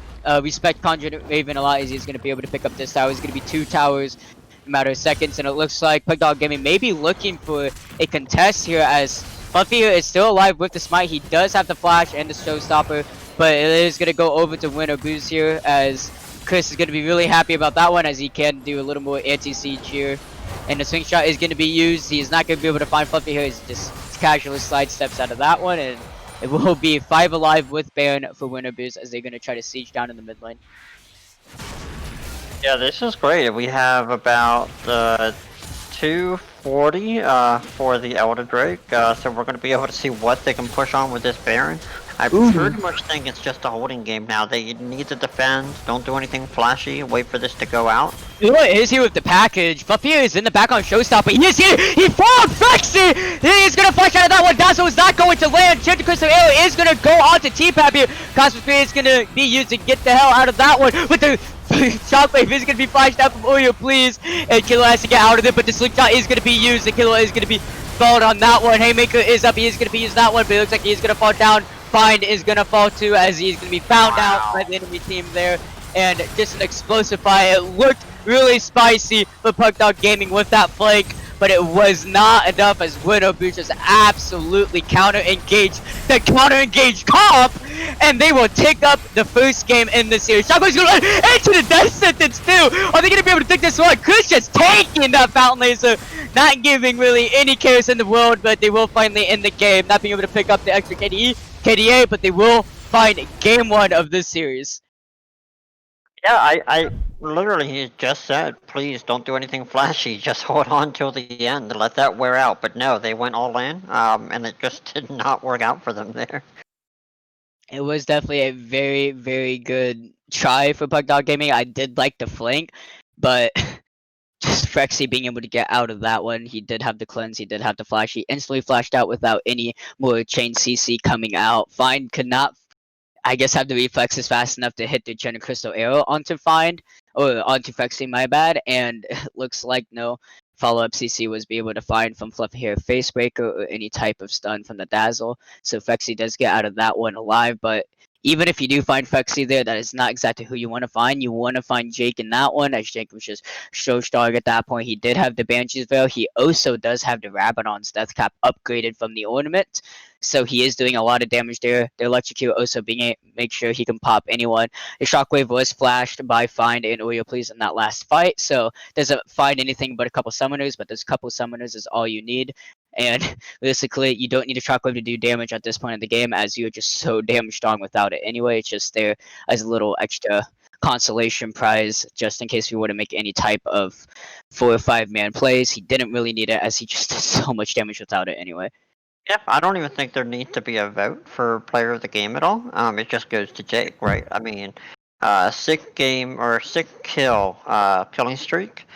Respect Conjured Raven a lot, as he's going to be able to pick up this tower. It's going to be 2 towers in a matter of seconds, and it looks like Pugdog Gaming may be looking for a contest here, as Fluffy is still alive with the smite. He does have the flash and the showstopper, but it is going to go over to Winter Boost here, as Chris is going to be really happy about that one, as he can do a little more anti-siege here. And the swing shot is going to be used. He's not going to be able to find Fluffy here. He's just casually slide steps out of that one, and it will be 5 alive with Baron for Winter Boost, as they're going to try to siege down in the mid lane. Yeah, this is great. We have about 240 for the Elder Drake, so we're going to be able to see what they can push on with this Baron. I pretty much think it's just a holding game now. They need to defend, don't do anything flashy, wait for this to go out. You know what is here with the package? Fluffy is in the back on Showstopper. He is here! He followed Fexy! He is gonna flash out of that one. Dazzle is not going to land. Chip Crystal Arrow is gonna go on to T-Pap here. Cosmic Spear is gonna be used to get the hell out of that one. With the Shockwave is gonna be flashed out from Oyo, please. And Killua has to get out of it, but the Slingshot is gonna be used, and Killua is gonna be followed on that one. Haymaker is up. He is gonna be using that one, but it looks like he is gonna fall down. Find is gonna fall too, as he's gonna be found out by the enemy team there, and just an explosive fight. It looked really spicy for Pugdog Gaming with that flank, but it was not enough as Widow Boots just absolutely counter-engaged the counter-engaged comp, and they will take up the first game in the series. Shockwave's going into the death sentence too! Are they going to be able to take this one? Chris just taking that Fountain Laser, not giving really any cares in the world, but they will finally end the game, not being able to pick up the extra KDA, but they will find game 1 of this series. Yeah, I literally he just said, please don't do anything flashy. Just hold on till the end and let that wear out. But no, they went all in, and it just did not work out for them there. It was definitely a very, very good try for Pugdog Gaming. I did like the flank, but just Frexy being able to get out of that one. He did have the cleanse, he did have the flash. He instantly flashed out without any more chain CC coming out. Find could not, I guess, have the reflexes fast enough to hit the Gen Crystal Arrow onto Find, or onto Frexy, my bad, and it looks like no follow-up CC was be able to find from Fluffy Hair Facebreaker or any type of stun from the Dazzle, so Frexy does get out of that one alive, but even if you do find Frexy there, that is not exactly who you want to find. You want to find Jake in that one, as Jake was just show strong at that point. He did have the Banshee's Veil. He also does have the Rabadon's Death Cap upgraded from the Ornament, so he is doing a lot of damage there. The Electrocute also being able to make sure he can pop anyone. The Shockwave was flashed by Find and Oreo Please in that last fight, so doesn't find anything but a couple summoners, but those couple summoners is all you need. And basically, you don't need a Shockwave to do damage at this point in the game, as you're just so damn strong without it anyway. It's just there as a little extra consolation prize, just in case we were to make any type of 4 or 5 man plays. He didn't really need it, as he just did so much damage without it anyway. Yeah, I don't even think there needs to be a vote for player of the game at all. It just goes to Jake, right? I mean, sick game or sick kill, killing streak.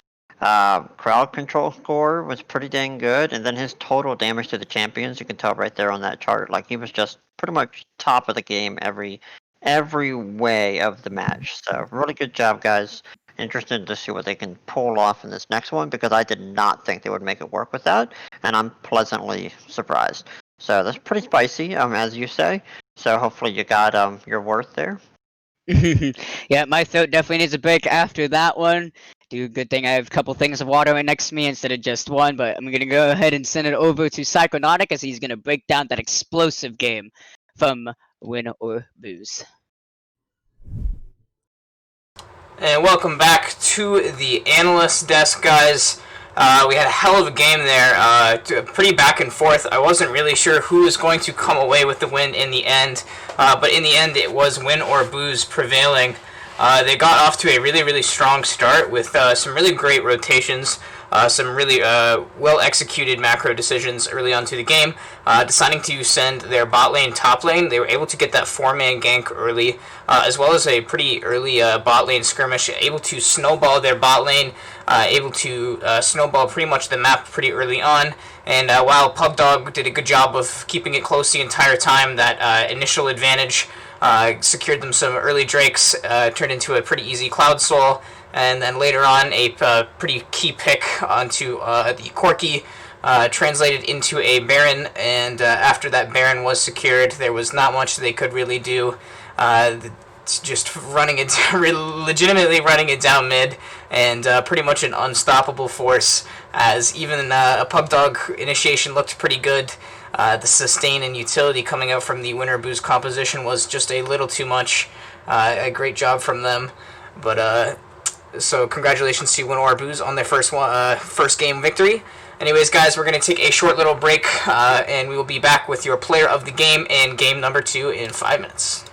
Crowd control score was pretty dang good, and then his total damage to the champions, you can tell right there on that chart. Like, he was just pretty much top of the game every way of the match. So really good job, guys. Interested to see what they can pull off in this next one, because I did not think they would make it work with that, and I'm pleasantly surprised. So that's pretty spicy, as you say. So hopefully you got your worth there. Yeah, my throat definitely needs a break after that one. Good thing I have a couple things of water right next to me instead of just one, but I'm going to go ahead and send it over to Psychonautic, as he's going to break down that explosive game from Win or Booze. And welcome back to the analyst desk, guys. We had a hell of a game there, pretty back and forth. I wasn't really sure who was going to come away with the win in the end, but in the end it was Win or Booze prevailing. They got off to a really, really strong start with some really great rotations, some really well-executed macro decisions early on to the game, deciding to send their bot lane top lane. They were able to get that 4-man gank early, as well as a pretty early bot lane skirmish, able to snowball their bot lane, able to snowball pretty much the map pretty early on. And while Pugdog did a good job of keeping it close the entire time, that initial advantage secured them some early Drakes, turned into a pretty easy Cloud Soul, and then later on a pretty key pick onto the Corki, translated into a Baron, and after that Baron was secured, there was not much they could really do. Just running it, legitimately running it down mid, and pretty much an unstoppable force, as even a Pugdog initiation looked pretty good. The sustain and utility coming out from the Winner Booze composition was just a little too much. A great job from them, but so congratulations to Winner Booze on their first game victory. Anyways, guys, we're going to take a short little break, and we will be back with your player of the game and game number 2 in 5 minutes.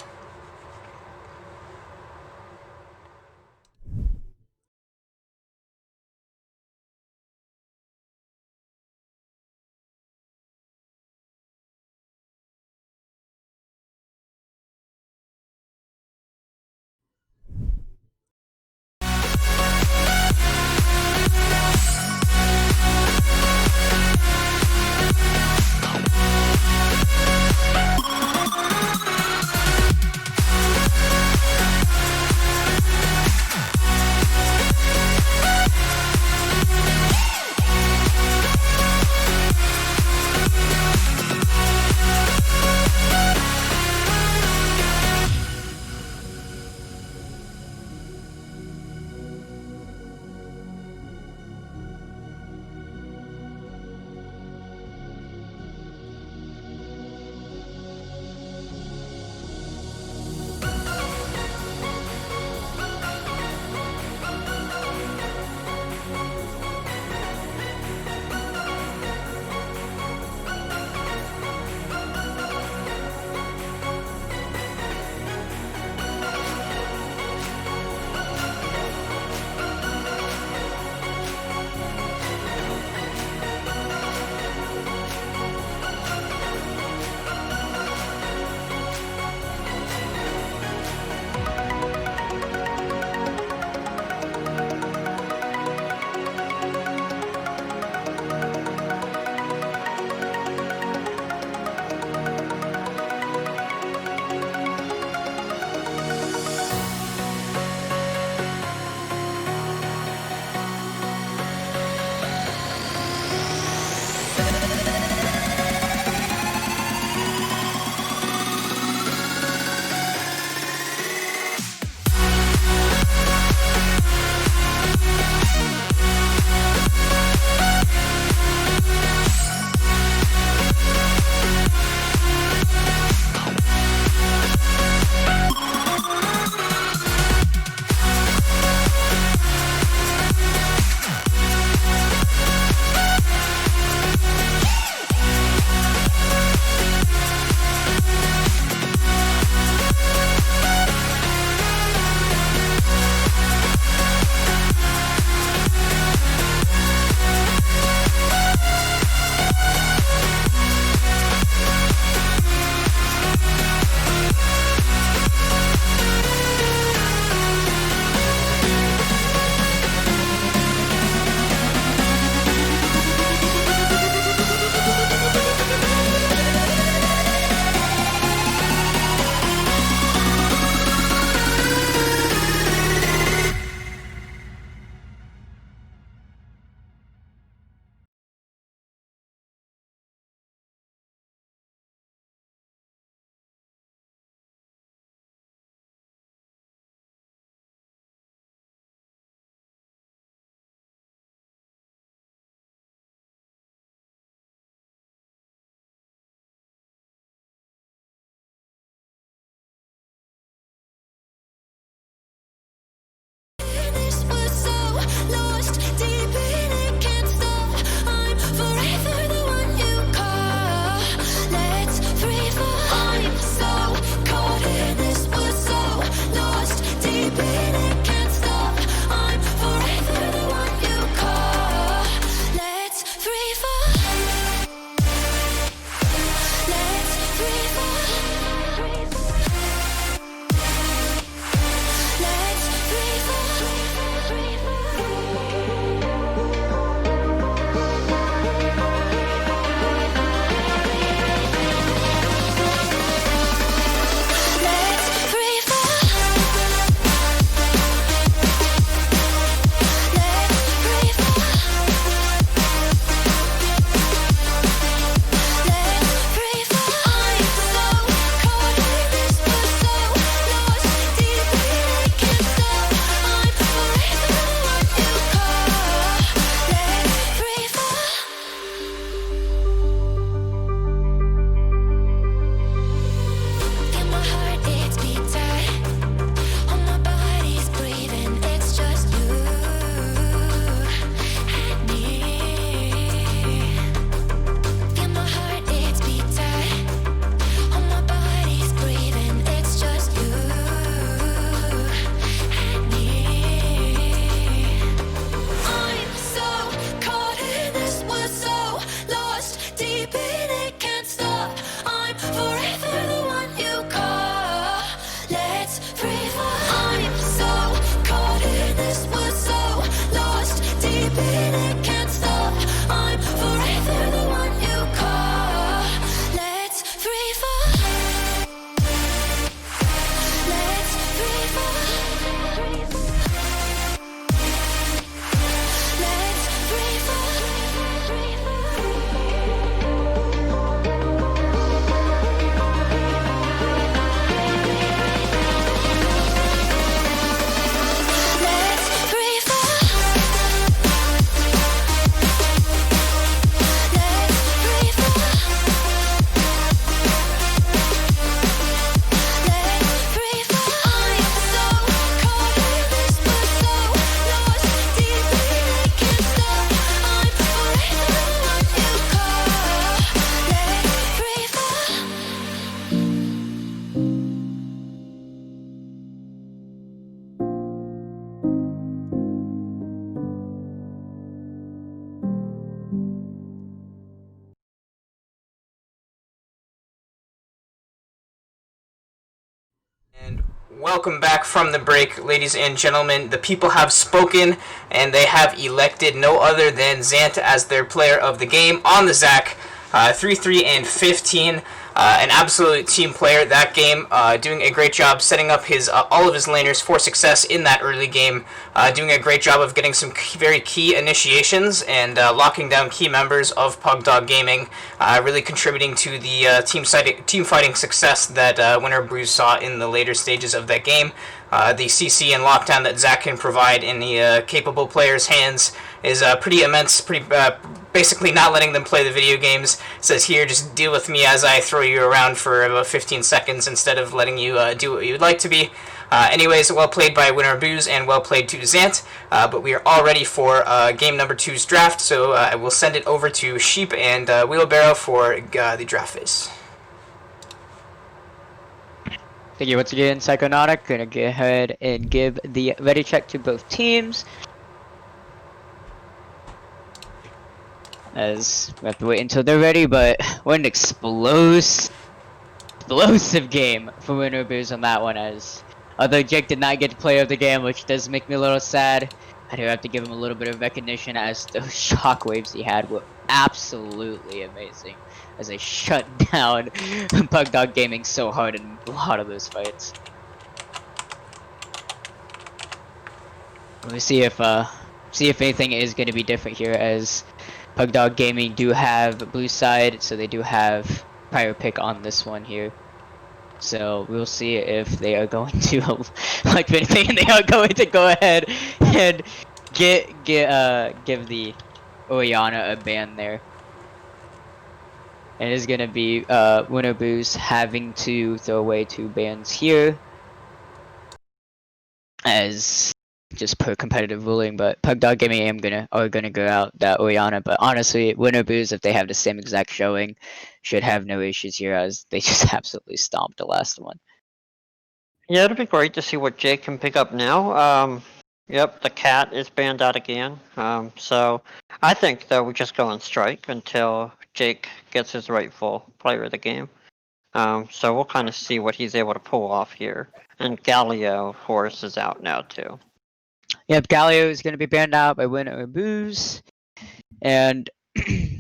And welcome back from the break, ladies and gentlemen. The people have spoken, and they have elected no other than Zant as their player of the game on the Zac. 3-3 and 15. An absolute team player that game, doing a great job setting up his all of his laners for success in that early game, doing a great job of getting some very key initiations and locking down key members of Pugdog Gaming, really contributing to the team fighting success that Winter Brews saw in the later stages of that game. The CC and lockdown that Zac can provide in the capable players' hands is pretty immense, basically not letting them play the video games. It says here, just deal with me as I throw you around for about 15 seconds instead of letting you do what you'd like to be. Anyways, well played by Winner Booze and well played to Zant, but we are all ready for game number 2's draft, so I will send it over to Sheep and Wheelbarrow for the draft phase. Thank you once again, Psychonautic. Gonna go ahead and give the ready check to both teams. As we have to wait until they're ready, but what an explosive game for Winner Booze on that one, as although Jake did not get to player of the game, which does make me a little sad, I do have to give him a little bit of recognition, as those shockwaves he had were absolutely amazing, as they shut down Pugdog Gaming so hard in a lot of those fights. Let me see if anything is going to be different here, as Pugdog Gaming do have blue side, so they do have prior pick on this one here. So we'll see if they are going to, like anything, they are going to go ahead and give the Oriana a ban there. And it is gonna be Winner Booze having to throw away 2 bans here, as just per competitive ruling, but Pugdog Gaming are gonna go out that Oriana, but honestly, Winner Booze, if they have the same exact showing, should have no issues here, as they just absolutely stomped the last one. Yeah, it'll be great to see what Jake can pick up now. Yep, the cat is banned out again. So I think that we just go on strike until Jake gets his rightful player of the game. So we'll kind of see what he's able to pull off here. And Galio, of course, is out now too. Yep, Galio is going to be banned out by Winner Booze, and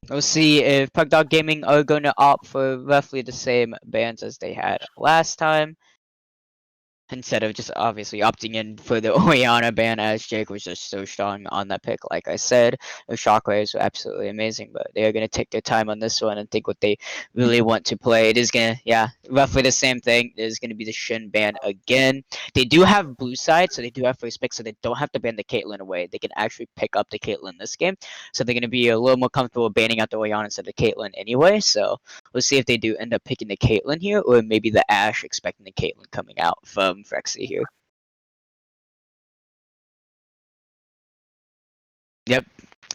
we'll see if Pugdog Gaming are going to opt for roughly the same bans as they had last time, instead of just obviously opting in for the Oriana ban, as Jake was just so strong on that pick. Like I said, the shockwaves were absolutely amazing, but they are going to take their time on this one and think what they really want to play. It is going to, yeah, roughly the same thing. It is going to be the Shin ban again. They do have blue side, so they do have first pick, so they don't have to ban the Caitlyn away. They can actually pick up the Caitlyn this game, so they're going to be a little more comfortable banning out the Oriana instead of the Caitlyn anyway. So we'll see if they do end up picking the Caitlyn here, or maybe the Ashe, expecting the Caitlyn coming out from Frexy here. Yep,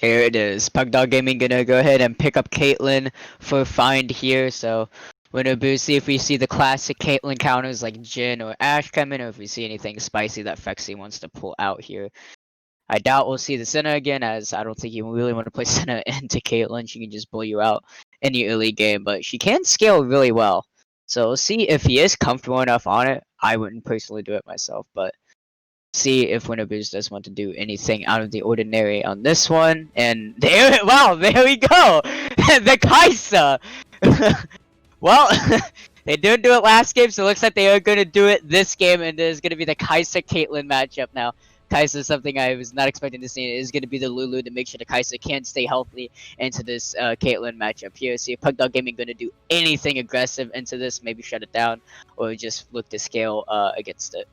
here it is. Pugdog Gaming gonna go ahead and pick up Caitlyn for find here. So we're gonna see if we see the classic Caitlyn counters like Jhin or Ashe come in, or if we see anything spicy that Frexy wants to pull out here. I doubt we'll see the Senna again, as I don't think you really want to play Senna into Caitlyn. She can just blow you out in the early game, but she can scale really well. So we'll see if he is comfortable enough on it. I wouldn't personally do it myself, but see if Winner Booze does want to do anything out of the ordinary on this one. And there, wow, there we go! The Kaisa! Well, they didn't do it last game, so it looks like they are going to do it this game, and there's going to be the Kaisa-Caitlyn matchup now. Kaisa is something I was not expecting to see. It is going to be the Lulu to make sure the Kaisa can stay healthy into this Caitlyn matchup here. See if Pugdog Gaming going to do anything aggressive into this, maybe shut it down, or just look to scale against it.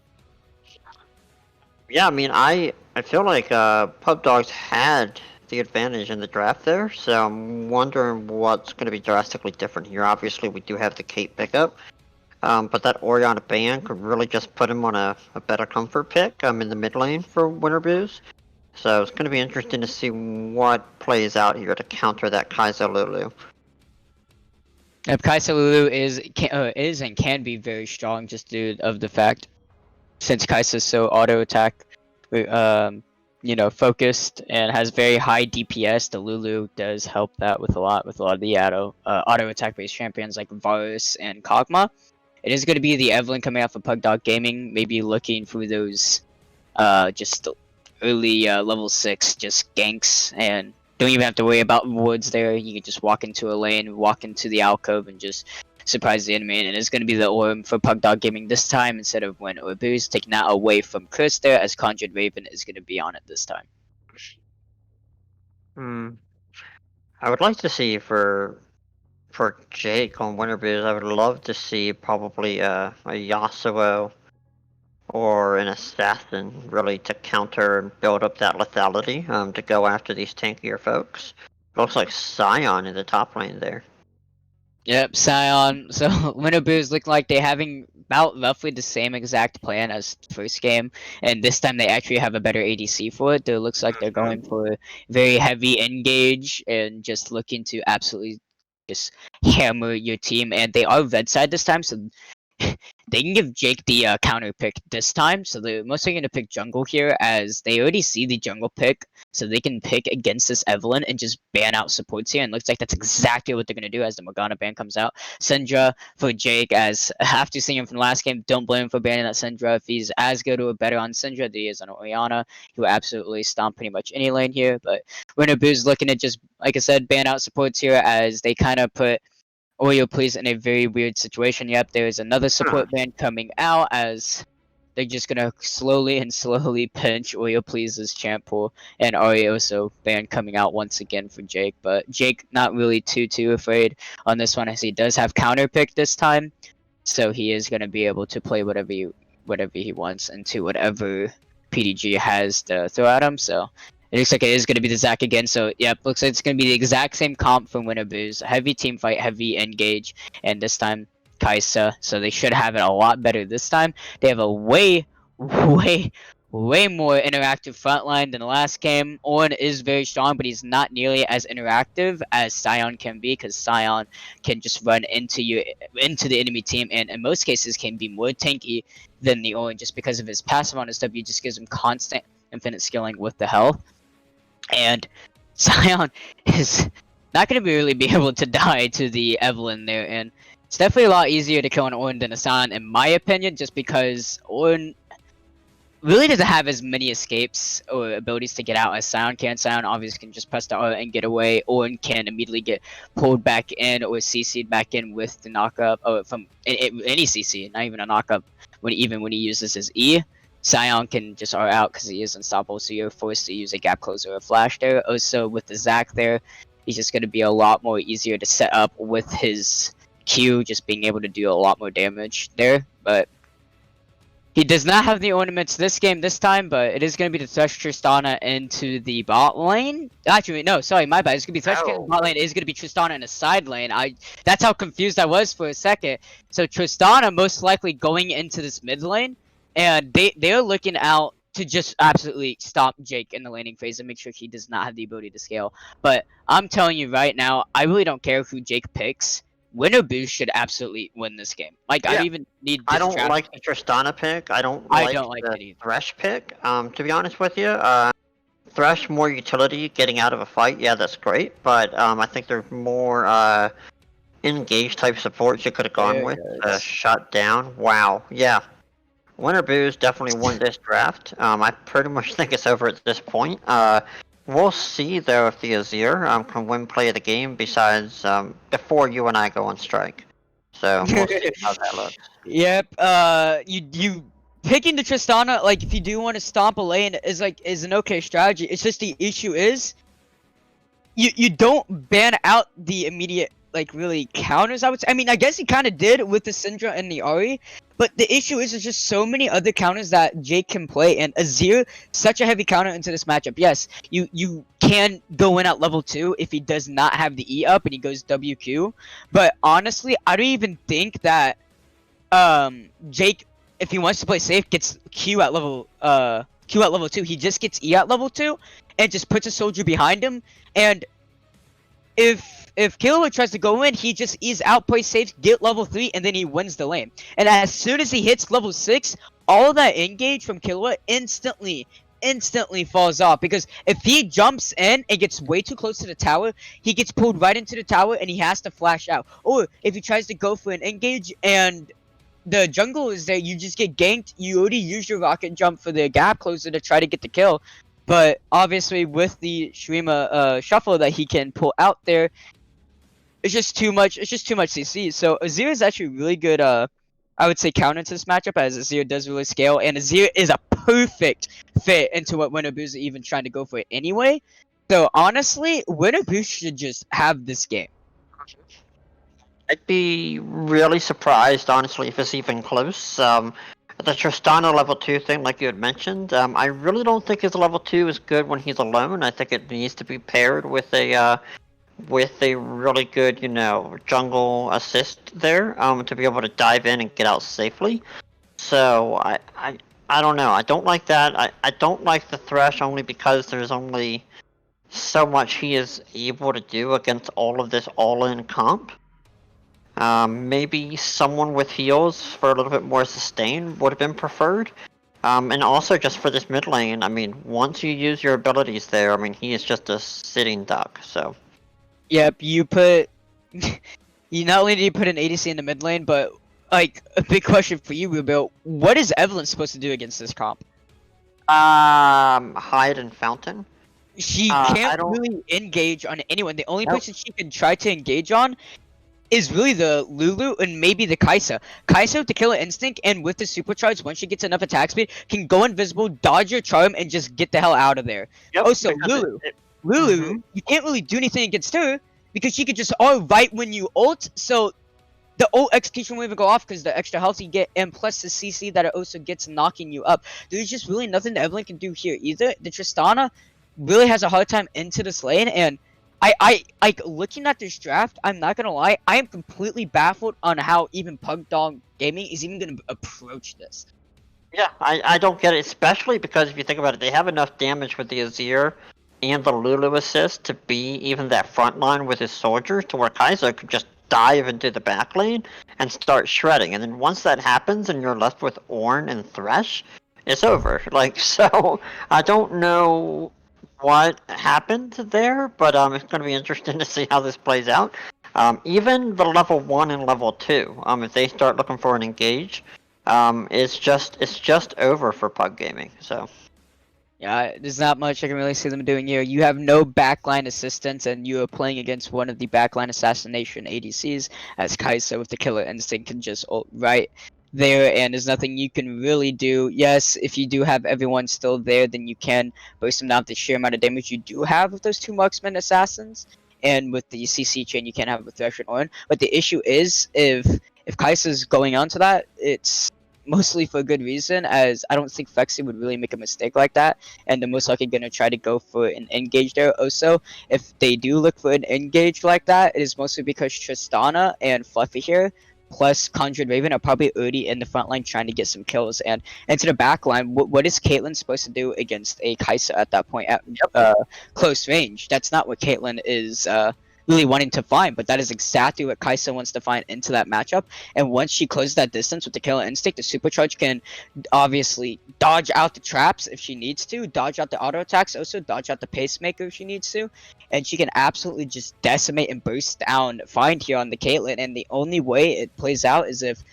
Yeah, I mean, I feel like Pugdogs had the advantage in the draft there, so I'm wondering what's going to be drastically different here. Obviously, we do have the Kate pickup. But that Oriana ban could really just put him on a better comfort pick in the mid lane for Winter Booze. So it's going to be interesting to see what plays out here to counter that Kaiser Lulu. If Kaisa Lulu is and can be very strong, just due of the fact, since Kaisa is so auto attack, focused and has very high DPS, the Lulu does help that with a lot of the auto attack based champions like Varus and Kog'Maw. it is going to be the Evelyn coming out for Pugdog Gaming, maybe looking for those just early level 6 just ganks, and don't even have to worry about wards there. You can just walk into a lane, walk into the alcove, and just surprise the enemy. And it's going to be the Orm for Pugdog Gaming this time instead of when Orbu's taking that away from Chris there, as Conjured Raven is going to be on it this time. I would like to see for Jake on Winter Booze, I would love to see probably a Yasuo or an assassin really to counter and build up that lethality to go after these tankier folks. Looks like Scion in the top lane there. Yep, Scion. So Winterboos look like they're having about roughly the same exact plan as first game, and this time they actually have a better ADC for it. It looks like they're going for very heavy engage and just looking to absolutely just hammer your team. And they are red side this time, so they can give Jake the counter pick this time. So they're mostly going to pick jungle here, as they already see the jungle pick, so they can pick against this Evelyn and just ban out supports here. And looks like that's exactly what they're going to do as the Morgana ban comes out. Syndra for Jake, as after seeing him from last game, don't blame him for banning that Syndra. If he's as good or better on Syndra than he is on Orianna, he will absolutely stomp pretty much any lane here. But Winterboos looking at just, like I said, ban out supports here, as they kind of put Oreo Please in a very weird situation. Yep, there's another support ban coming out, as they're just gonna slowly pinch Oreo Please's champ pool, and Arioso ban coming out once again for Jake. But Jake not really too afraid on this one, as he does have counter pick this time, so he is gonna be able to play whatever he wants into whatever PDG has to throw at him. So it looks like it is going to be the Zac again. So, yep, looks like it's going to be the exact same comp from Winterboos. Heavy team fight, heavy engage, and this time Kaisa. So they should have it a lot better this time. They have a way more interactive front line than the last game. Ornn is very strong, but he's not nearly as interactive as Scion can be, because Scion can just run into the enemy team, and in most cases can be more tanky than the Ornn, just because of his passive on his W just gives him constant infinite skilling with the health. And Scion is not going to really be able to die to the Evelyn there, and it's definitely a lot easier to kill an Ornn than a Scion, in my opinion, just because Ornn really doesn't have as many escapes or abilities to get out as Scion can. Scion obviously can just press the R and get away. Ornn can immediately get pulled back in or CC'd back in with the knockup, or from any CC, not even a knockup, when he uses his E. Scion can just R out because he is unstoppable, so you're forced to use a gap closer or a flash there. Also, with the Zac there, he's just going to be a lot more easier to set up with his Q, just being able to do a lot more damage there. But he does not have the ornaments this time, but it is going to be the Thresh Tristana into the bot lane. Actually, no, sorry, my bad. It's going to be Thresh in the bot lane. It is going to be Tristana in a side lane. That's how confused I was for a second. So Tristana most likely going into this mid lane. And they're looking out to just absolutely stop Jake in the laning phase and make sure he does not have the ability to scale. But I'm telling you right now, I really don't care who Jake picks. Winterboos should absolutely win this game. Like, yeah. I don't even need. I don't like the Tristana pick. I don't like the Thresh pick. To be honest with you, Thresh more utility getting out of a fight. Yeah, that's great. But I think there's more engage type supports you could have gone with. Shut down. Wow. Yeah. Winterboos definitely won this draft. I pretty much think it's over at this point. We'll see though if the Azir can win play of the game besides before you and I go on strike. So we'll see how that looks. Yep. You picking the Tristana, like, if you do want to stomp a lane, is an okay strategy. It's just the issue is you don't ban out the immediate, like, really counters, I would say. I mean, I guess he kind of did with the Syndra and the Ahri, but the issue is there's just so many other counters that Jake can play, and Azir, such a heavy counter into this matchup. Yes, you can go in at level 2 if he does not have the E up and he goes WQ, but honestly, I don't even think that Jake, if he wants to play safe, gets Q at level 2. He just gets E at level 2 and just puts a soldier behind him, and if Killua tries to go in, he just E's out, plays safe, get level 3, and then he wins the lane. And as soon as he hits level 6, all that engage from Killua instantly falls off. Because if he jumps in and gets way too close to the tower, he gets pulled right into the tower and he has to flash out. Or if he tries to go for an engage and the jungle is there, you just get ganked. You already use your rocket jump for the gap closer to try to get the kill. But obviously with the Shurima shuffle that he can pull out there, it's just too much. It's just too much CC. So Azir is actually really good. I would say counter to this matchup as Azir does really scale, and Azir is a perfect fit into what Winterboos is even trying to go for anyway. So honestly, Winterboos should just have this game. I'd be really surprised, honestly, if it's even close. The Tristana level 2 thing, like you had mentioned, I really don't think his level 2 is good when he's alone. I think it needs to be paired with a really good, jungle assist there, to be able to dive in and get out safely. So I don't know. I don't like that. I don't like the Thresh only because there's only so much he is able to do against all of this all-in comp. Maybe someone with heals for a little bit more sustain would have been preferred. And also just for this mid lane, I mean, once you use your abilities there, I mean, he is just a sitting duck, so. Yep, you put. You not only do you put an ADC in the mid lane, but like a big question for you, Rubil. What is Evelyn supposed to do against this comp? Hide and Fountain. She I can't don't- really engage on anyone. The only Nope. person she can try to engage on is really the Lulu and maybe the Kai'Sa. Kai'Sa with the Killer Instinct and with the Supercharge, once she gets enough attack speed, can go invisible, dodge your charm, and just get the hell out of there. Yep, Also, because Lulu, you can't really do anything against her because she could just ult right when you ult, so the ult execution won't even go off because the extra health you get, and plus the CC that it also gets knocking you up. There's just really nothing that Evelyn can do here either. The Tristana really has a hard time into this lane, and I like looking at this draft, I'm not gonna lie, I am completely baffled on how even Pugdog Gaming is even gonna approach this. Yeah, I don't get it, especially because if you think about it, they have enough damage with the Azir and the Lulu assist to be even that front line with his soldiers to where Kai'Sa could just dive into the back lane and start shredding. And then once that happens and you're left with Ornn and Thresh, it's over. Like, so I don't know what happened there, but it's going to be interesting to see how this plays out. Even the level 1 and level 2, if they start looking for an engage, it's just over for Pug Gaming. So Yeah, there's not much I can really see them doing here. You have no backline assistance, and you are playing against one of the backline assassination ADCs, as Kai'Sa with the Killer Instinct can just ult right there, and there's nothing you can really do. Yes, if you do have everyone still there, then you can burst them down with the sheer amount of damage you do have with those two marksman assassins, and with the CC chain you can't have with Thresh and Ornn. But the issue is, if Kai'Sa's going on to that, it's mostly for a good reason, as I don't think Fexy would really make a mistake like that, and they're most likely going to try to go for an engage there. Also, if they do look for an engage like that, it is mostly because Tristana and Fluffy here plus Conjured Raven are probably already in the front line trying to get some kills, and into the back line, what is Caitlyn supposed to do against a Kai'Sa at that point at close range? That's not what Caitlyn is really wanting to find, but that is exactly what Kai'Sa wants to find into that matchup. And once she closes that distance with the Killer Instinct, the Supercharge can obviously dodge out the traps if she needs to, dodge out the auto attacks, also dodge out the pacemaker if she needs to, and she can absolutely just decimate and burst down Find here on the Caitlyn. And the only way it plays out is if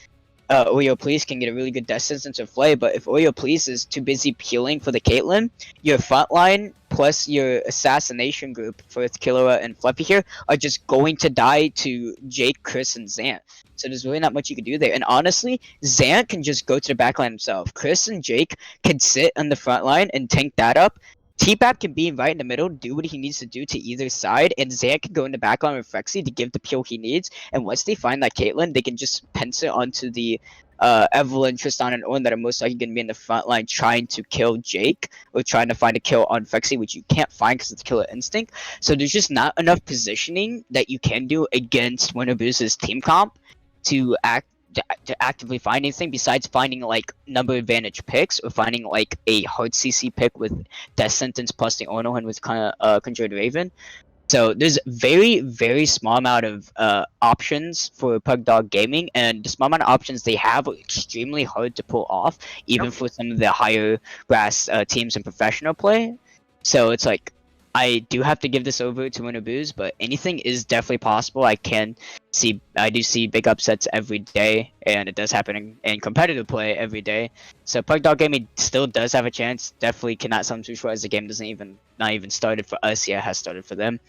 Oreo Please can get a really good distance into play, but if Oreo Please is too busy peeling for the Caitlyn, your front line plus your assassination group for Killua and Fluffy here are just going to die to Jake, Chris, and Zant. So there's really not much you can do there. And honestly, Zant can just go to the backline himself. Chris and Jake can sit on the front line and tank that up. T-Bap can be right in the middle, do what he needs to do to either side, and Zant can go in the backline with Frexy to give the peel he needs. And once they find that Caitlyn, they can just pencil onto the Evelyn, Tristan, and Owen that are most likely going to be in the front line trying to kill Jake or trying to find a kill on Frexy, which you can't find because it's Killer Instinct. So there's just not enough positioning that you can do against Winterboos' team comp to actively find anything besides finding like number advantage picks or finding like a hard CC pick with Death Sentence plus the Ono and with kind of Conjured Raven. So there's very small amount of options for Pugdog Gaming, and the small amount of options they have are extremely hard to pull off, even for some of the higher brass teams in professional play. So it's like I do have to give this over to Winnaboos, but anything is definitely possible. I do see big upsets every day, and it does happen in competitive play every day. So Pugdog Gaming still does have a chance. Definitely cannot sell them too short as the game not even started for us yet, has started for them.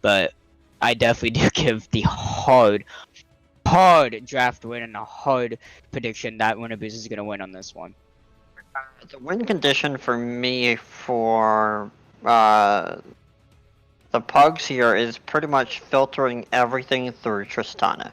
But I definitely do give the hard draft win and a hard prediction that Winnaboos is gonna win on this one. The win condition for me for the Pugs here is pretty much filtering everything through Tristana.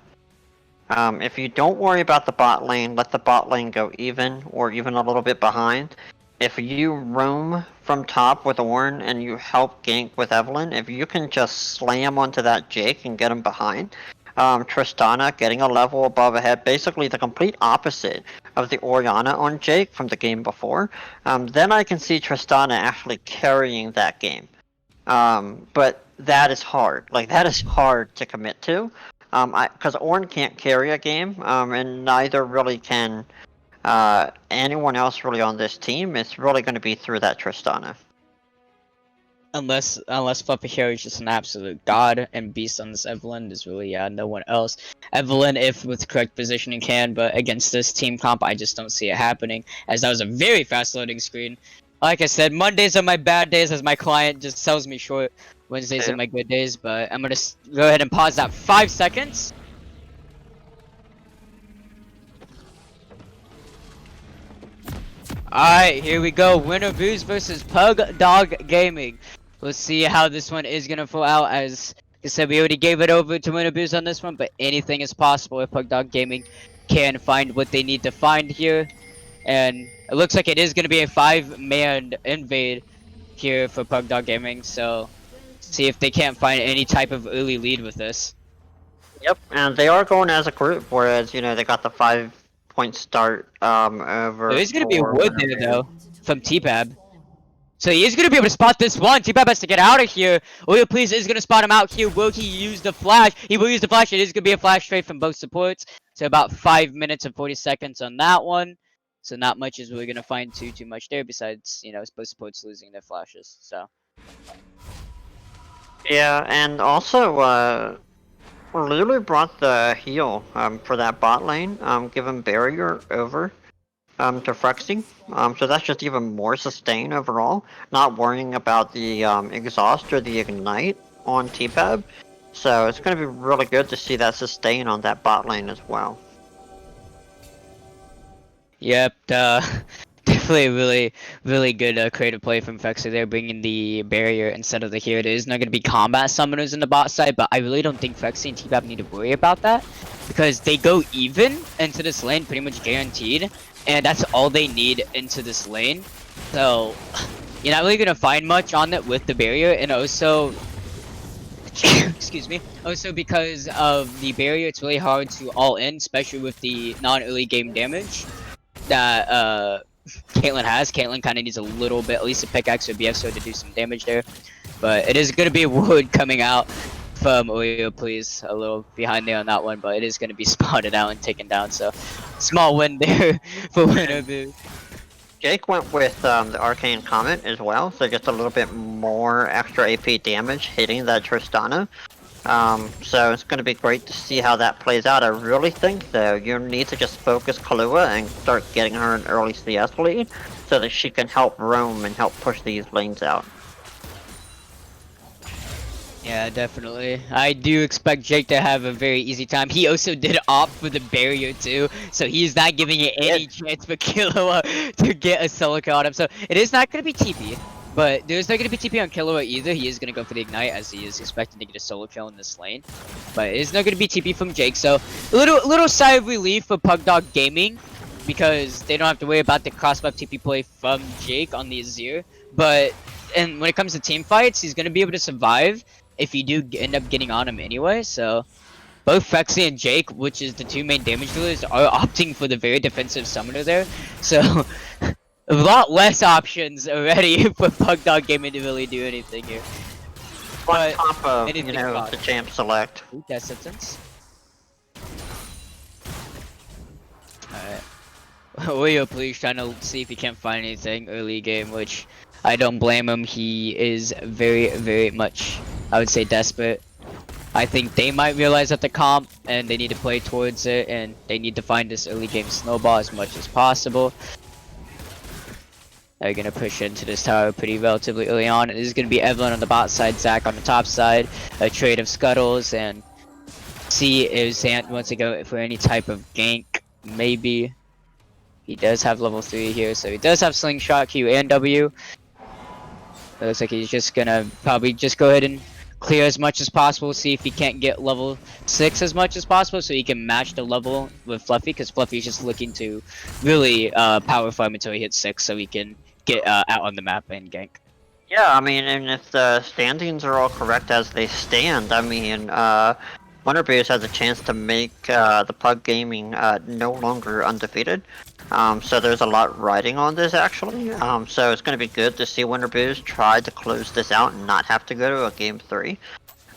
If you don't worry about the bot lane, let the bot lane go even, or even a little bit behind. If you roam from top with Ornn and you help gank with Evelynn, if you can just slam onto that Jake and get him behind, Tristana getting a level above ahead, basically the complete opposite of the Orianna on Jake from the game before, then I can see Tristana actually carrying that game. But that is hard. Like, that is hard to commit to. Because Ornn can't carry a game, and neither really can anyone else really on this team. It's really going to be through that Tristana. Unless Fluffy Hero is just an absolute god and beast on this Evelynn, there's really no one else. Evelynn, if with correct positioning, can, but against this team comp, I just don't see it happening, as that was a very fast loading screen. Like I said, Mondays are my bad days, as my client just sells me short. Wednesdays are my good days, but I'm gonna go ahead and pause that 5 seconds. Alright, here we go. Winnaboos versus Pugdog Gaming. Let's see how this one is gonna fall out. As I said, we already gave it over to Winnaboos on this one, but anything is possible if Pugdog Gaming can find what they need to find here. And it looks like it is gonna be a 5-man invade here for Pugdog Gaming, so see if they can't find any type of early lead with this. Yep, and they are going as a group, whereas, you know, they got the 5-point start over. There is going to be a wood there, though, from T-Bab. So he is going to be able to spot this one. T-Bab has to get out of here. Oil Please is going to spot him out here. Will he use the flash? He will use the flash. It is going to be a flash trade from both supports. So about 5 minutes and 40 seconds on that one. So not much is really going to find too much there, besides, you know, both supports losing their flashes. So. Yeah, and also, Lulu brought the heal for that bot lane, giving barrier over to Frexy. So that's just even more sustain overall. Not worrying about the exhaust or the ignite on T-Pab. So it's going to be really good to see that sustain on that bot lane as well. Yep, definitely really good creative play from Fexer there, bringing the barrier instead of the heal. It is not going to be combat summoners in the bot side, but I really don't think Fexy and T-Bab need to worry about that, because they go even into this lane pretty much guaranteed, and that's all they need into this lane. So you're not really going to find much on it with the barrier, and also excuse me, also because of the barrier, it's really hard to all in, especially with the non-early game damage that Caitlyn has. Caitlyn kind of needs a little bit, at least a pickaxe or BF to do some damage there. But it is going to be a wood coming out from Oreo, please. A little behind there on that one, but it is going to be spotted out and taken down. So small win there for Winnaboos. Jake went with the Arcane Comet as well, so just a little bit more extra AP damage hitting that Tristana. So it's going to be great to see how that plays out. I really think, though, you need to just focus Kahlua and start getting her an early CS lead so that she can help roam and help push these lanes out. Yeah, definitely. I do expect Jake to have a very easy time. He also did opt for the barrier too, so he's not giving it any chance for Killua to get a solo kill on him. So it is not going to be TP. But there's not going to be TP on Killua either. He is going to go for the Ignite, as he is expecting to get a solo kill in this lane. But it is not going to be TP from Jake, so a little sigh of relief for Pugdog Gaming, because they don't have to worry about the cross-buff TP play from Jake on the Azir. But and when it comes to team fights, he's going to be able to survive if you do end up getting on him anyway. So both Frexy and Jake, which is the two main damage dealers, are opting for the very defensive summoner there. So a lot less options already for Pugdog Gaming to really do anything here. On top of, you know, the champ select. Ooh, death sentence. Alright. Oreo, please, trying to see if he can't find anything early game, which I don't blame him. He is very, very much, I would say, desperate. I think they might realize that the comp and they need to play towards it, and they need to find this early game snowball as much as possible. They're gonna push into this tower pretty relatively early on. It is gonna be Evelyn on the bot side, Zach on the top side, a trade of scuttles, and see if Zant wants to go for any type of gank. Maybe he does have level 3 here, so he does have slingshot, Q, and W. It looks like he's just gonna probably just go ahead and clear as much as possible, see if he can't get level 6 as much as possible so he can match the level with Fluffy, because Fluffy's just looking to really power farm until he hits 6 so he can get out on the map and gank. Yeah, I mean, and if the standings are all correct as they stand, I mean, Wonder Bears has a chance to make the Pug Gaming no longer undefeated. So there's a lot riding on this actually. So it's going to be good to see Wonder Bears try to close this out and not have to go to a game 3.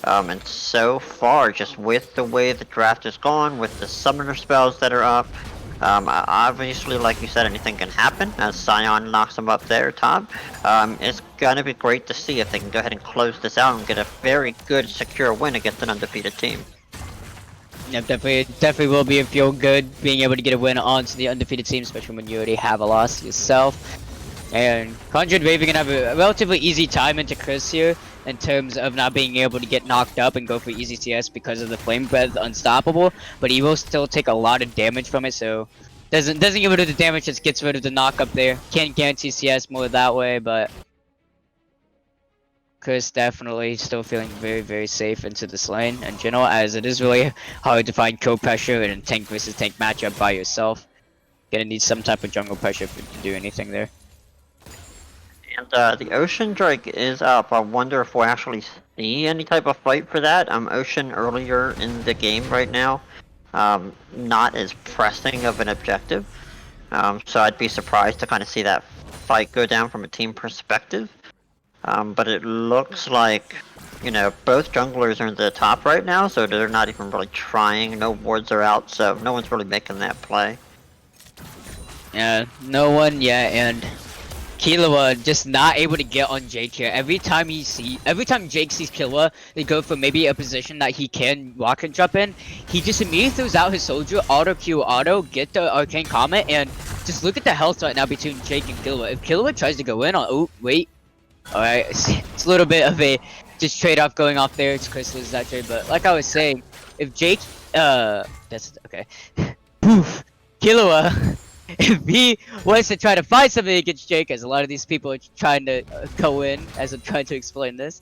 And so far, just with the way the draft is gone, with the summoner spells that are up, obviously, like you said, anything can happen as Scion knocks them up there top. It's gonna be great to see if they can go ahead and close this out and get a very good, secure win against an undefeated team. Yep, definitely will be feel good being able to get a win onto the undefeated team, especially when you already have a loss yourself. And Conjured Raven gonna have a relatively easy time into Chris here in terms of not being able to get knocked up and go for easy CS because of the Flame Breath Unstoppable, but he will still take a lot of damage from it, so doesn't get rid of the damage, just gets rid of the knock up there. Can't guarantee CS more that way, but Chris definitely still feeling very, very safe into this lane in general, as it is really hard to find kill pressure in a tank versus tank matchup by yourself. Gonna need some type of jungle pressure if you can do anything there. And the Ocean Drake is up. I wonder if we'll actually see any type of fight for that. Ocean earlier in the game right now, not as pressing of an objective. So I'd be surprised to kind of see that fight go down from a team perspective. But it looks like, you know, both junglers are in the top right now, so they're not even really trying. No wards are out, so no one's really making that play. Yeah, no one yet, and Killua just not able to get on Jake here. Every time Jake sees Killua, they go for maybe a position that he can walk and jump in. He just immediately throws out his soldier, auto Q, auto, get the arcane comment, and just look at the health right now between Jake and Killua. If Killua tries to go in on, oh wait, all right, it's a little bit of a just trade off going off there. It's Chris loses that trade, but like I was saying, if Jake, that's okay. Poof, Killua. If he wants to try to find something against Jake, as a lot of these people are trying to go in, as I'm trying to explain this,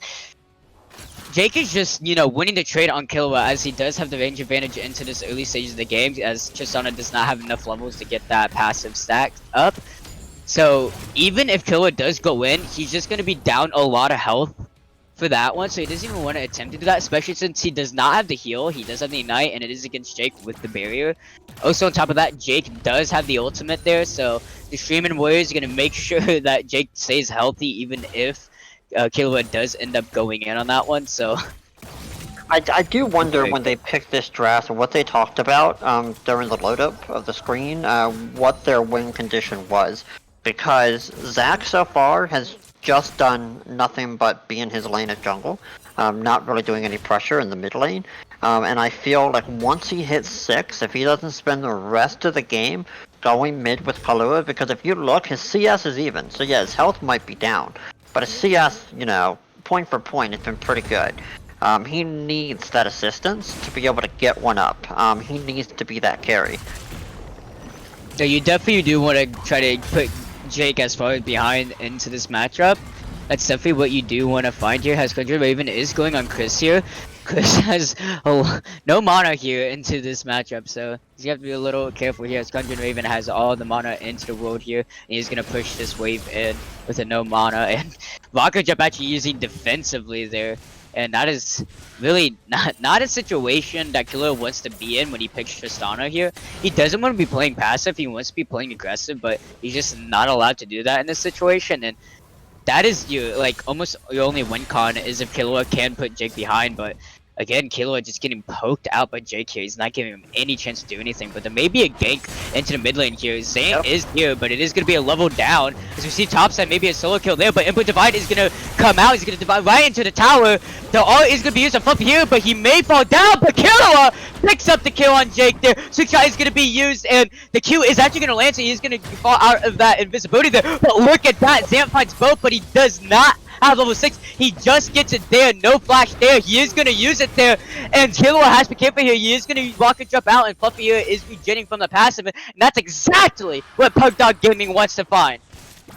Jake is just, you know, winning the trade on Killua, as he does have the range advantage into this early stages of the game, as Tristana does not have enough levels to get that passive stacked up. So even if Killua does go in, he's just going to be down a lot of health for that one, so he doesn't even want to attempt to do that, especially since he does not have the heal. He does have the Ignite, and it is against Jake with the barrier. Also on top of that, Jake does have the ultimate there, so the Streaming Warrior is going to make sure that Jake stays healthy even if Killua does end up going in on that one, so I do wonder when they picked this draft and what they talked about during the load up of the screen, what their win condition was. Because Zach so far has just done nothing but be in his lane at jungle, not really doing any pressure in the mid lane. And I feel like once he hits 6, if he doesn't spend the rest of the game going mid with Kalua, because if you look, his CS is even. So yeah, his health might be down, but his CS, you know, point for point, it's been pretty good. He needs that assistance to be able to get one up. He needs to be that carry. So you definitely do want to try to put Jake as far behind into this matchup. That's definitely what you do want to find here, as Conjured Raven is going on Chris here. Chris has no mana here into this matchup, so you have to be a little careful here, as Conjured Raven has all the mana into the world here, and he's going to push this wave in with a no mana, and Vodka Jump actually using defensively there. And that is really not a situation that Killua wants to be in when he picks Tristana here. He doesn't want to be playing passive, he wants to be playing aggressive, but he's just not allowed to do that in this situation. And that is almost your only win con is if Killua can put Jake behind, but Again, Killua just getting poked out by Jake here. He's not giving him any chance to do anything. But there may be a gank into the mid lane here. Zane is here, but it is going to be a level down. As we see topside, maybe a solo kill there. But Input Divide is going to come out. He's going to divide right into the tower. The ult is going to be used on Fluffy here, but he may fall down. But Killua picks up the kill on Jake there. Swift shot is going to be used, and the Q is actually going to land, so he's going to fall out of that invisibility there. But look at that. Zant finds both, but he does not have level 6. He just gets it there. No flash there. He is going to use it there. And Killua has to be careful here. He is going to rocket jump out, and Fluffy here is regenerating from the passive. And that's exactly what Pugdog Gaming wants to find.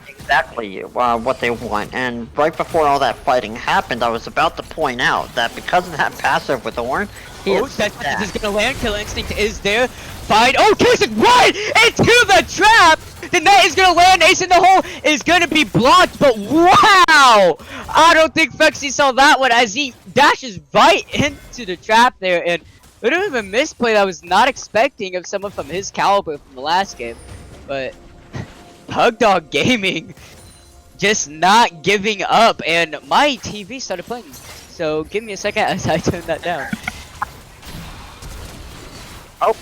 Exactly what they want. And right before all that fighting happened, I was about to point out that because of that passive with Ornn, he is this is going to land. Kill Instinct is there. Find. Oh, kills it right into the trap. The net is going to land. Ace in the hole is going to be blocked. But wow! I don't think Fexy saw that one as he dashes right into the trap there. And a bit of a misplay that I was not expecting of someone from his caliber from the last game. But Pugdog Gaming just not giving up. And my TV started playing. So give me a second as I turn that down. Oh.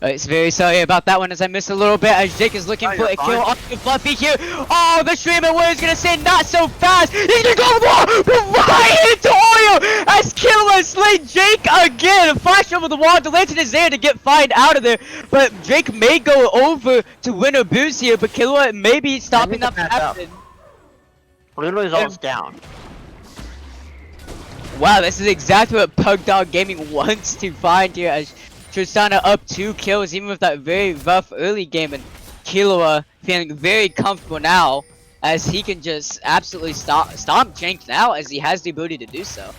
It's very sorry about that one as I missed a little bit as Jake is looking for a kill off the Fluffy here. Oh, the streamer was gonna say not so fast. He's gonna go right into Oil as Killua slayed Jake again. A flash over the wall. The lantern is there to get fined out of there. But Jake may go over to win or boost here, but Killua may be stopping that from happening. Literally all down. Wow, this is exactly what Pugdog Gaming wants to find here as Tristana up 2 kills even with that very rough early game, and Killua feeling very comfortable now as he can just absolutely stomp Jank now as he has the ability to do so.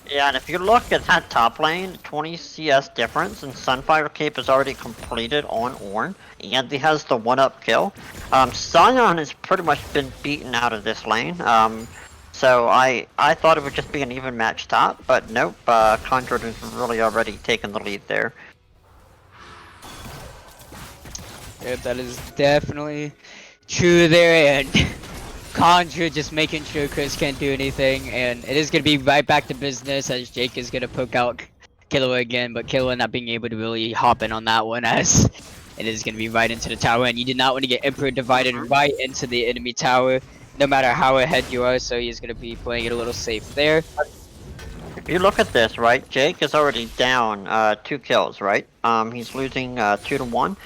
Yeah, and if you look at that top lane, 20 CS difference, and Sunfire Cape is already completed on Ornn, and he has the 1-up kill. Sion has pretty much been beaten out of this lane. So I thought it would just be an even match top, but nope, Conjured has really already taken the lead there. Yep, that is definitely true there, and Conjure just making sure Chris can't do anything, and it is going to be right back to business as Jake is going to poke out Killua again, but Killua not being able to really hop in on that one as it is going to be right into the tower, and you did not want to get Emperor divided right into the enemy tower, no matter how ahead you are, so he's going to be playing it a little safe there. If you look at this, right, Jake is already down 2 kills, right? He's losing 2 to 1.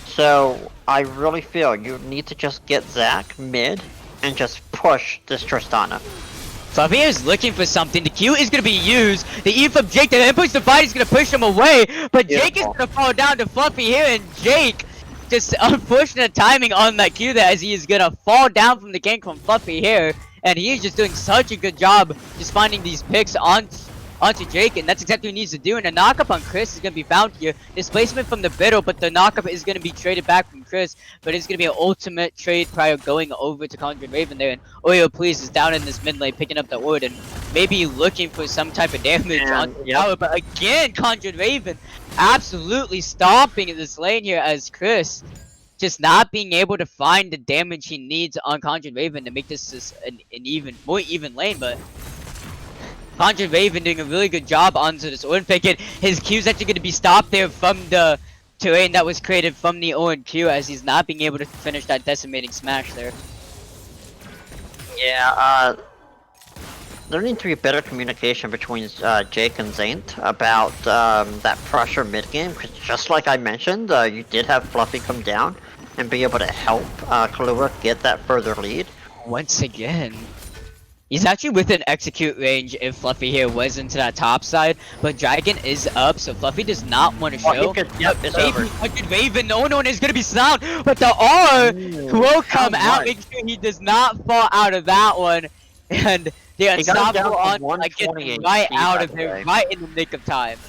So I really feel you need to just get Zach mid and just push this Tristana. Fluffy is looking for something. The Q is going to be used. The E from Jake, the Inputs Divide is going to push him away, but Jake is going to fall down to Fluffy here, and Jake just unfortunate timing on that Q there as he is gonna fall down from the gank from Fluffy here, and he is just doing such a good job just finding these picks onto Jake, and that's exactly what he needs to do. And a knockup on Chris is gonna be found here. Displacement from the Biddle, but the knockup is gonna be traded back from Chris, but it's gonna be an ultimate trade prior going over to Conjured Raven there, and Oyo Please is down in this mid lane picking up the wood and maybe looking for some type of damage on the tower, but again Conjured Raven absolutely stomping in this lane here as Chris just not being able to find the damage he needs on Conjured Raven to make this just an more even lane, but Conjured Raven doing a really good job onto this Ornn pick, and his Q's actually going to be stopped there from the terrain that was created from the Ornn Q as he's not being able to finish that decimating smash there. Yeah, there needs to be better communication between Jake and Zaint about that pressure mid-game, because just like I mentioned, you did have Fluffy come down and be able to help Killua get that further lead. Once again, he's actually within execute range if Fluffy here was into that top side, but Dragon is up, so Fluffy does not want to show. Yep, it's over. Raven, no one is going to be sound, but the R will come out, make sure he does not fall out of that one, and the unstoppable on gets right out of there, right in the nick of time.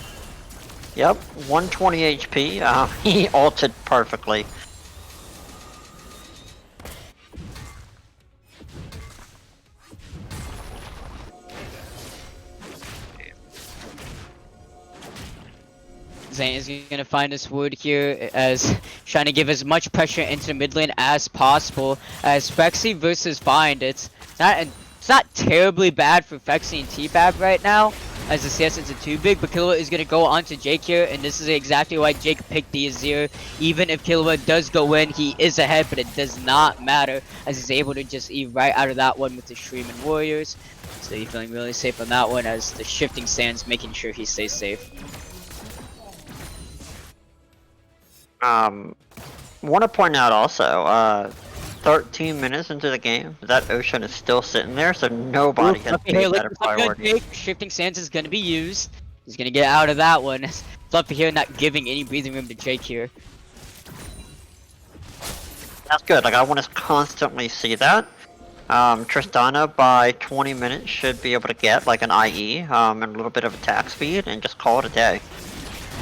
Yep, 120 HP, he ulted perfectly. Zayn is going to find this wood here as trying to give as much pressure into the mid lane as possible as Fexy versus Find. It's not It's not terribly bad for Fexy and T-Bab right now, as the CS isn't too big, but Killua is going to go on to Jake here, and this is exactly why Jake picked the Azir. Even if Killua does go in, he is ahead, but it does not matter, as he's able to just eat right out of that one with the Shreem and Warriors. So he's feeling really safe on that one, as the shifting sands making sure he stays safe. Want to point out also, 13 minutes into the game, that Ocean is still sitting there, so nobody has made that a priority. Shifting sands is going to be used. He's going to get out of that one. Fluffy here not giving any breathing room to Jake here. That's good. Like, I want to constantly see that. Tristana by 20 minutes should be able to get like an IE, and a little bit of attack speed, and just call it a day.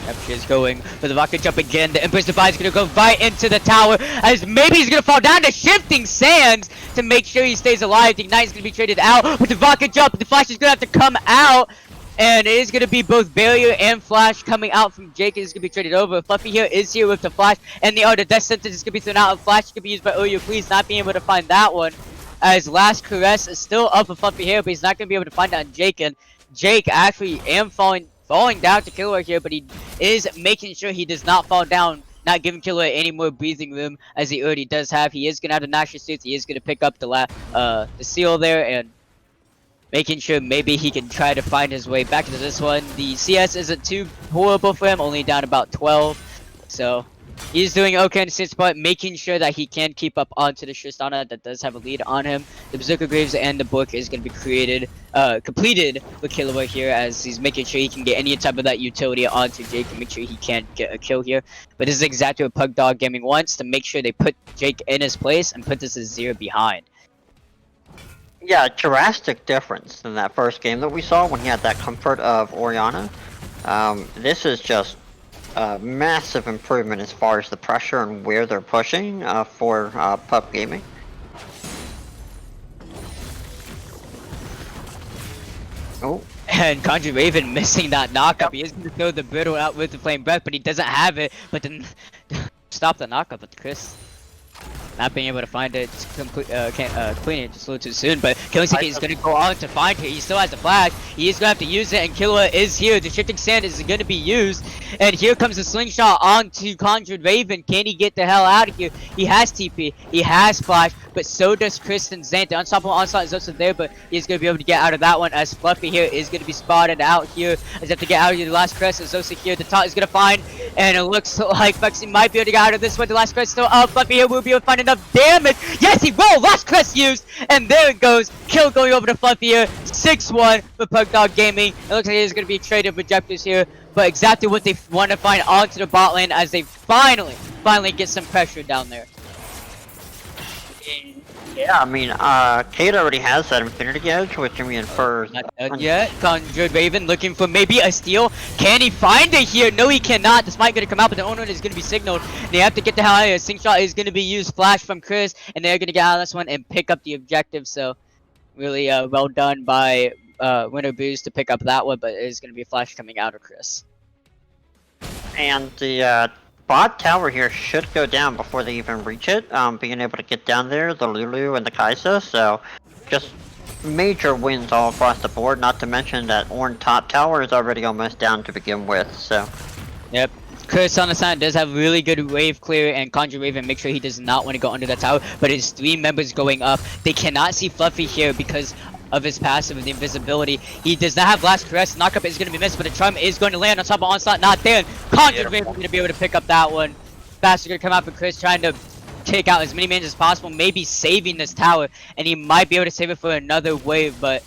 Yep, she's going for the rocket jump again. The Empress Divide is going to go right into the tower, as maybe he's going to fall down to Shifting Sands to make sure he stays alive. The Ignite is going to be traded out with the rocket jump. The Flash is going to have to come out, and it is going to be both Barrier and Flash coming out from Jake. It is going to be traded over. Fluffy here is here with the Flash, and the Death Sentence is going to be thrown out. And Flash is going to be used by Oyo, please not being able to find that one. As Last Caress is still up with Fluffy here, but he's not going to be able to find it on Jake, and Jake actually falling down to Killua here, but he is making sure he does not fall down, not giving Killua any more breathing room, as he already does have. He is going to have the Nashor suits, he is going to pick up the seal there, and making sure maybe he can try to find his way back into this one. The CS isn't too horrible for him, only down about 12, so he's doing okay in the 6th spot, making sure that he can keep up onto the Tristana that does have a lead on him. The Berserker Graves and the book is going to be completed with Killua here, as he's making sure he can get any type of that utility onto Jake and make sure he can get a kill here. But this is exactly what Pugdog Gaming wants, to make sure they put Jake in his place and put this Azir behind. Yeah, drastic difference than that first game that we saw when he had that comfort of Orianna. This is just massive improvement as far as the pressure and where they're pushing for Pup Gaming. Oh. And Conjure Raven missing that knockup. He is going to throw the brittle out with the Flame Breath, but he doesn't have it. But then stop the knockup with Chris. Not being able to find it, can't clean it just a little too soon. But Killing Sticky is going to go on to find it. He still has the flash. He is going to have to use it, and Killua is here. The Shifting Sand is going to be used. And here comes the slingshot onto Conjured Raven. Can he get the hell out of here? He has TP. He has flash. But so does Chris and Zant. The Unstoppable Onslaught is also there, but he's going to be able to get out of that one, as Fluffy here is going to be spotted out here. As they have to get out of here. The last crest is also here. The top is going to find, and it looks like Fexy might be able to get out of this one. The last crest still up. Fluffy here will be able to find enough damage. Yes, he will. Last crest used, and there it goes. Kill going over to Fluffy here. 6-1 for Pugdog Gaming. It looks like he's going to be traded objectives here, but exactly what they want to find onto the bot lane, as they finally get some pressure down there. Yeah, I mean, Kate already has that Infinity Edge, which infers... Not done yet. Conjured Raven looking for maybe a steal. Can he find it here? No, he cannot. This might going to come out, but the owner is going to be signaled. They have to get the hell out of here. Slingshot is going to be used. Flash from Chris, and they're going to get out of this one and pick up the objective. So, really well done by Winter Booze to pick up that one, but it is going to be a flash coming out of Chris. And the bot tower here should go down before they even reach it. Being able to get down there, the Lulu and the Kaisa, so just major wins all across the board, not to mention that Ornn top tower is already almost down to begin with, so. Yep. Chris on the side does have really good wave clear, and Conjure Raven make sure he does not want to go under that tower, but his 3 members going up. They cannot see Fluffy here because of his passive and the invisibility. He does not have Blast Caress. Knockup is going to be missed, but the charm is going to land on top of Onslaught. Not there. Conjure Raven going to be able to pick up that one. Fast going to come out for Chris, trying to take out as many minions as possible, maybe saving this tower, and he might be able to save it for another wave, but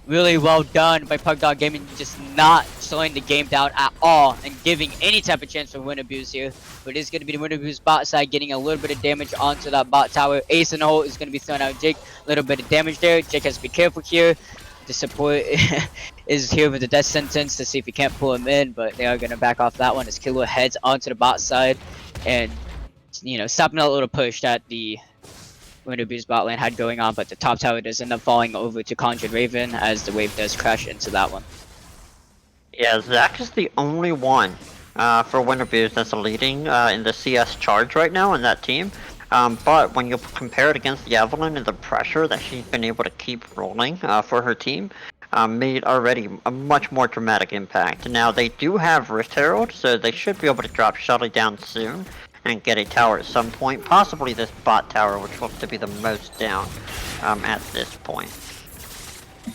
really well done by Pugdog Gaming, just not slowing the game down at all and giving any type of chance for Winter Booze here. But it is going to be the Winter Booze bot side getting a little bit of damage onto that bot tower. Ace in the hole is going to be throwing out Jake. A little bit of damage there. Jake has to be careful here. The support is here with the death sentence to see if he can't pull him in, but they are going to back off that one as Killua heads onto the bot side and, you know, stopping that little push that the Winter Booze bot lane had going on, but the top tower does end up falling over to Conjured Raven as the wave does crash into that one. Yeah, Zach is the only one for Winter Booze that's leading in the CS charge right now in that team. But when you compare it against the Evelyn and the pressure that she's been able to keep rolling for her team, made already a much more dramatic impact. Now they do have Rift Herald, so they should be able to drop Shelly down soon and get a tower at some point, possibly this bot tower, which looks to be the most down at this point.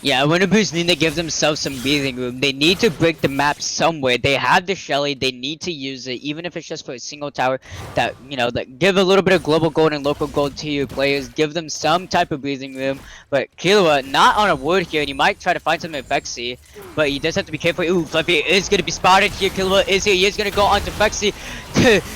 Yeah, Winnipeg's need to give themselves some breathing room. They need to break the map somewhere. They have the Shelly. They need to use it, even if it's just for a single tower. That, you know, that give a little bit of global gold and local gold to your players. Give them some type of breathing room. But Killua, not on a ward here, and he might try to find something with Vexy. But he does have to be careful. Ooh, Fluffy is going to be spotted here. Killua is here. He is going to go onto Vexy.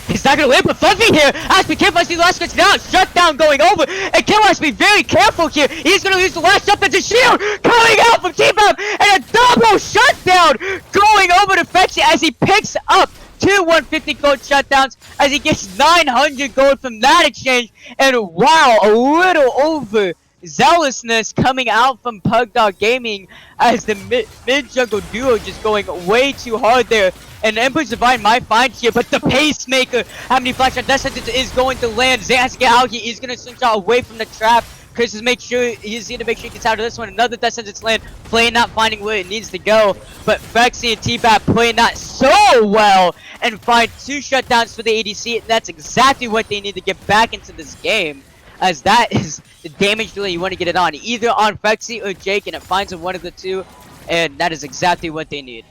He's not going to win, but Fluffy here has to be careful as the last gets down. Shutdown going over. And Killua has to be very careful here. He's going to use the last shutdown to shield. Coming out from T-Bab, and a double shutdown going over to Vexy as he picks up 2 150 gold shutdowns as he gets 900 gold from that exchange. And wow, a little over zealousness coming out from Pugdog Gaming as the mid jungle duo just going way too hard there. And Emperor's Divine might find here, but the pacemaker, how many flash on death sentence is going to land. Zan has to get out here. He's gonna slingshot away from the trap. Chris is he's going to make sure he gets out of this one. Another death sentence land. Play not finding where it needs to go. But Vexy and T-Bat playing that so well and find 2 shutdowns for the ADC. And that's exactly what they need to get back into this game, as that is the damage dealer you want to get it on. Either on Vexy or Jake, and it finds one of the two. And that is exactly what they need.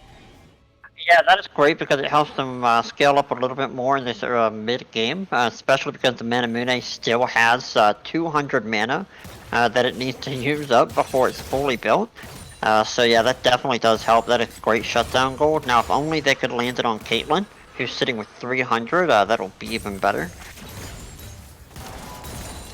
Yeah, that is great because it helps them scale up a little bit more in this mid-game, especially because the Manamune still has 200 mana that it needs to use up before it's fully built. So yeah, that definitely does help. That is great shutdown gold. Now, if only they could land it on Caitlyn, who's sitting with 300, that'll be even better.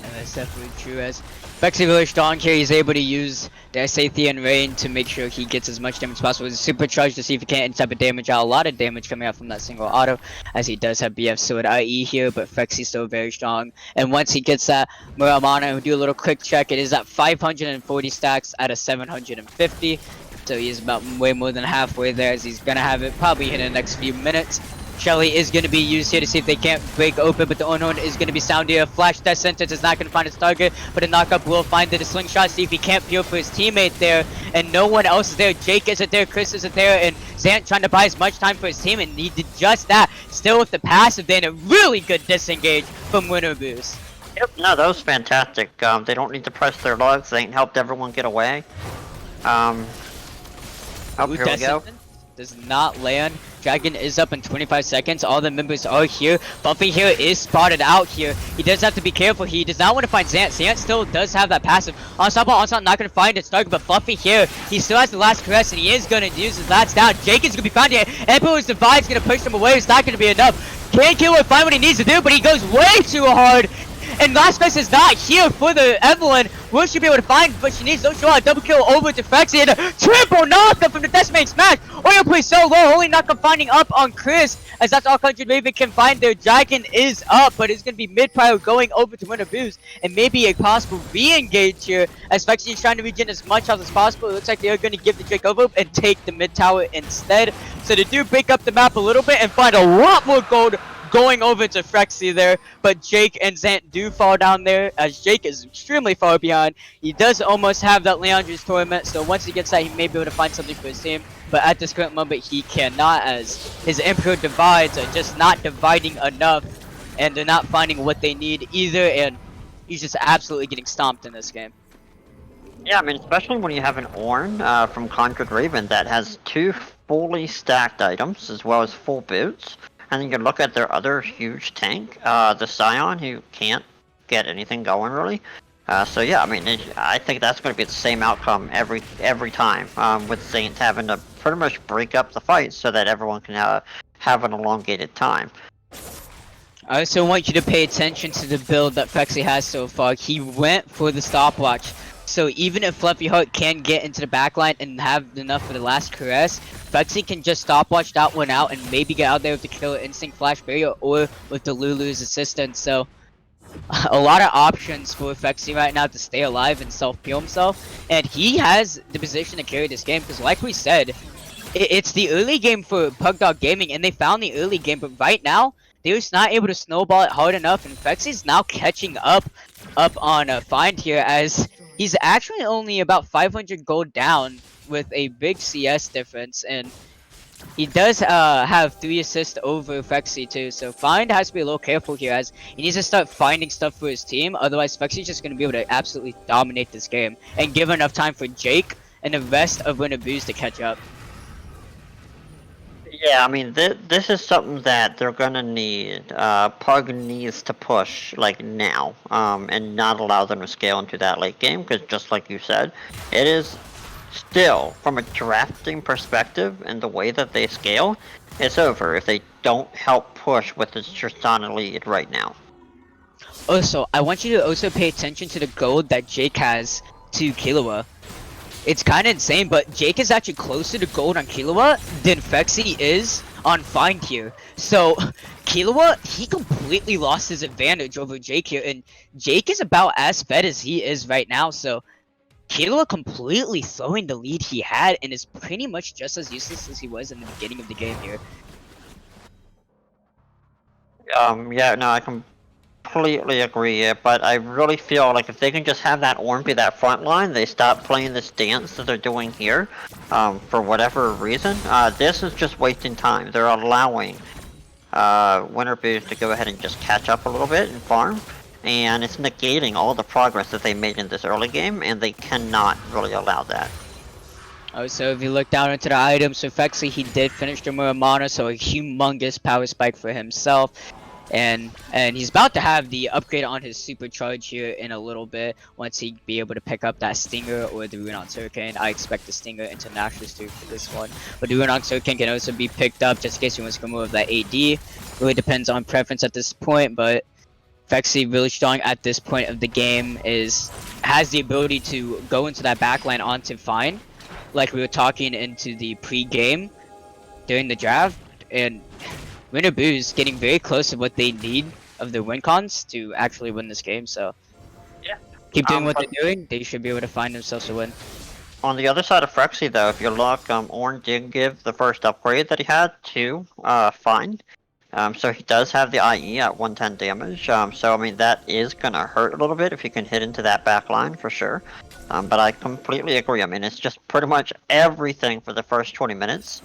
And that's definitely true, as Vexy really strong here. He's able to use the Sathian Rain to make sure he gets as much damage as possible. He's supercharged to see if he can't type of damage out. A lot of damage coming out from that single auto, as he does have BF Sword IE here, but Vexy's still very strong. And once he gets that Muramana, we'll do a little quick check. It is at 540 stacks out of 750. So he's about way more than halfway there, as he's gonna have it probably in the next few minutes. Shelly is going to be used here to see if they can't break open, but the unknown is going to be sound here. Flash Death Sentence is not going to find his target, but a knockup will find it. A slingshot, see if he can't peel for his teammate there, and no one else is there. Jake isn't there, Chris isn't there, and Zant trying to buy as much time for his team, and he did just that. Still with the passive there, and a really good disengage from Winter Boost. Yep, no, that was fantastic. They don't need to press their lugs. They helped everyone get away. Oh, here we go. Does not land. Dragon is up in 25 seconds. All the members are here. Buffy here is spotted out here. He does have to be careful. He does not want to find Zant. Zant still does have that passive. Ensemble not going to find its target, but Fluffy here, he still has the last caress, and he is going to use his last down. Jake is going to be found here. Emperor's Divide is going to push him away. It's not going to be enough. Can't kill or find what he needs to do, but he goes way too hard. And last place is not here for the Evelyn. Will she be able to find, but she needs no show out. Double kill over to Vexy, and a triple knockup from the Deathmane Smash. Oil plays so low, only knockup finding up on Chris, as that's all Country Raven can find there. Dragon is up, but it's going to be mid-prior going over to Winter Boost, and maybe a possible re-engage here, as Vexy is trying to regen as much health as possible. It looks like they are going to give the Drake over and take the mid-tower instead. So they do break up the map a little bit and find a lot more gold going over to Frexy there, but Jake and Zant do fall down there, as Jake is extremely far behind. He does almost have that Leandre's Torment, so once he gets that, he may be able to find something for his team, but at this current moment, he cannot, as his Emperor divides are just not dividing enough, and they're not finding what they need either, and he's just absolutely getting stomped in this game. Yeah, I mean, especially when you have an Ornn from Conquered Raven that has 2 fully stacked items, as well as full boots. And then you can look at their other huge tank, the Scion, who can't get anything going really. So yeah, I mean, I think that's going to be the same outcome every time, with Saint having to pretty much break up the fight so that everyone can have an elongated time. I also want you to pay attention to the build that Vexy has so far. He went for the stopwatch. So even if Fluffy Heart can get into the backline and have enough for the last caress, Vexy can just stopwatch that one out and maybe get out there with the Killer Instinct Flash Barrier or with the Lulu's assistance. So a lot of options for Vexy right now to stay alive and self-peel himself. And he has the position to carry this game, because like we said, it's the early game for Pugdog Gaming, and they found the early game, but right now, They're just not able to snowball it hard enough, and Fexy's now catching up on Find here, as he's actually only about 500 gold down with a big CS difference, and he does have 3 assists over Fexy too, so Find has to be a little careful here, as he needs to start finding stuff for his team, otherwise Fexy's just going to be able to absolutely dominate this game, and give enough time for Jake and the rest of Winner Booze to catch up. Yeah, I mean, this is something that they're gonna need. Pug needs to push, like, now, and not allow them to scale into that late game, because just like you said, it is still, from a drafting perspective and the way that they scale, it's over if they don't help push with this Tristana lead right now. Also, I want you to also pay attention to the gold that Jake has to Killua. It's kind of insane, but Jake is actually closer to gold on Killua than Fexy is on Find here. So, Killua, he completely lost his advantage over Jake here, and Jake is about as fed as he is right now, so Killua completely throwing the lead he had, and is pretty much just as useless as he was in the beginning of the game here. Yeah, no, I completely agree, yeah, but I really feel like if they can just have that Ornn be that front line, they stop playing this dance that they're doing here, for whatever reason, this is just wasting time. They're allowing Winner Booze to go ahead and just catch up a little bit and farm, and it's negating all the progress that they made in this early game, and they cannot really allow that. Oh, so if you look down into the items, so Fexy, he did finish the Muramana, so a humongous power spike for himself. And he's about to have the upgrade on his supercharge here in a little bit, once he be able to pick up that Stinger or the Rune on Turricane. I expect the Stinger into Nashor's too for this one, but the Rune on Turricane can also be picked up just in case he wants to go move that AD. Really depends on preference at this point, but Fexy really strong at this point of the game, has the ability to go into that backline onto Fine, like we were talking into the pre-game during the draft, and Winner Booze getting very close to what they need of their win cons to actually win this game, so yeah, keep doing what they're doing, they should be able to find themselves a win. On the other side of Frexy, though, if you look, Ornn did give the first upgrade that he had to Find. So he does have the IE at 110 damage, so I mean that is gonna hurt a little bit if you can hit into that back line for sure. But I completely agree, I mean it's just pretty much everything for the first 20 minutes,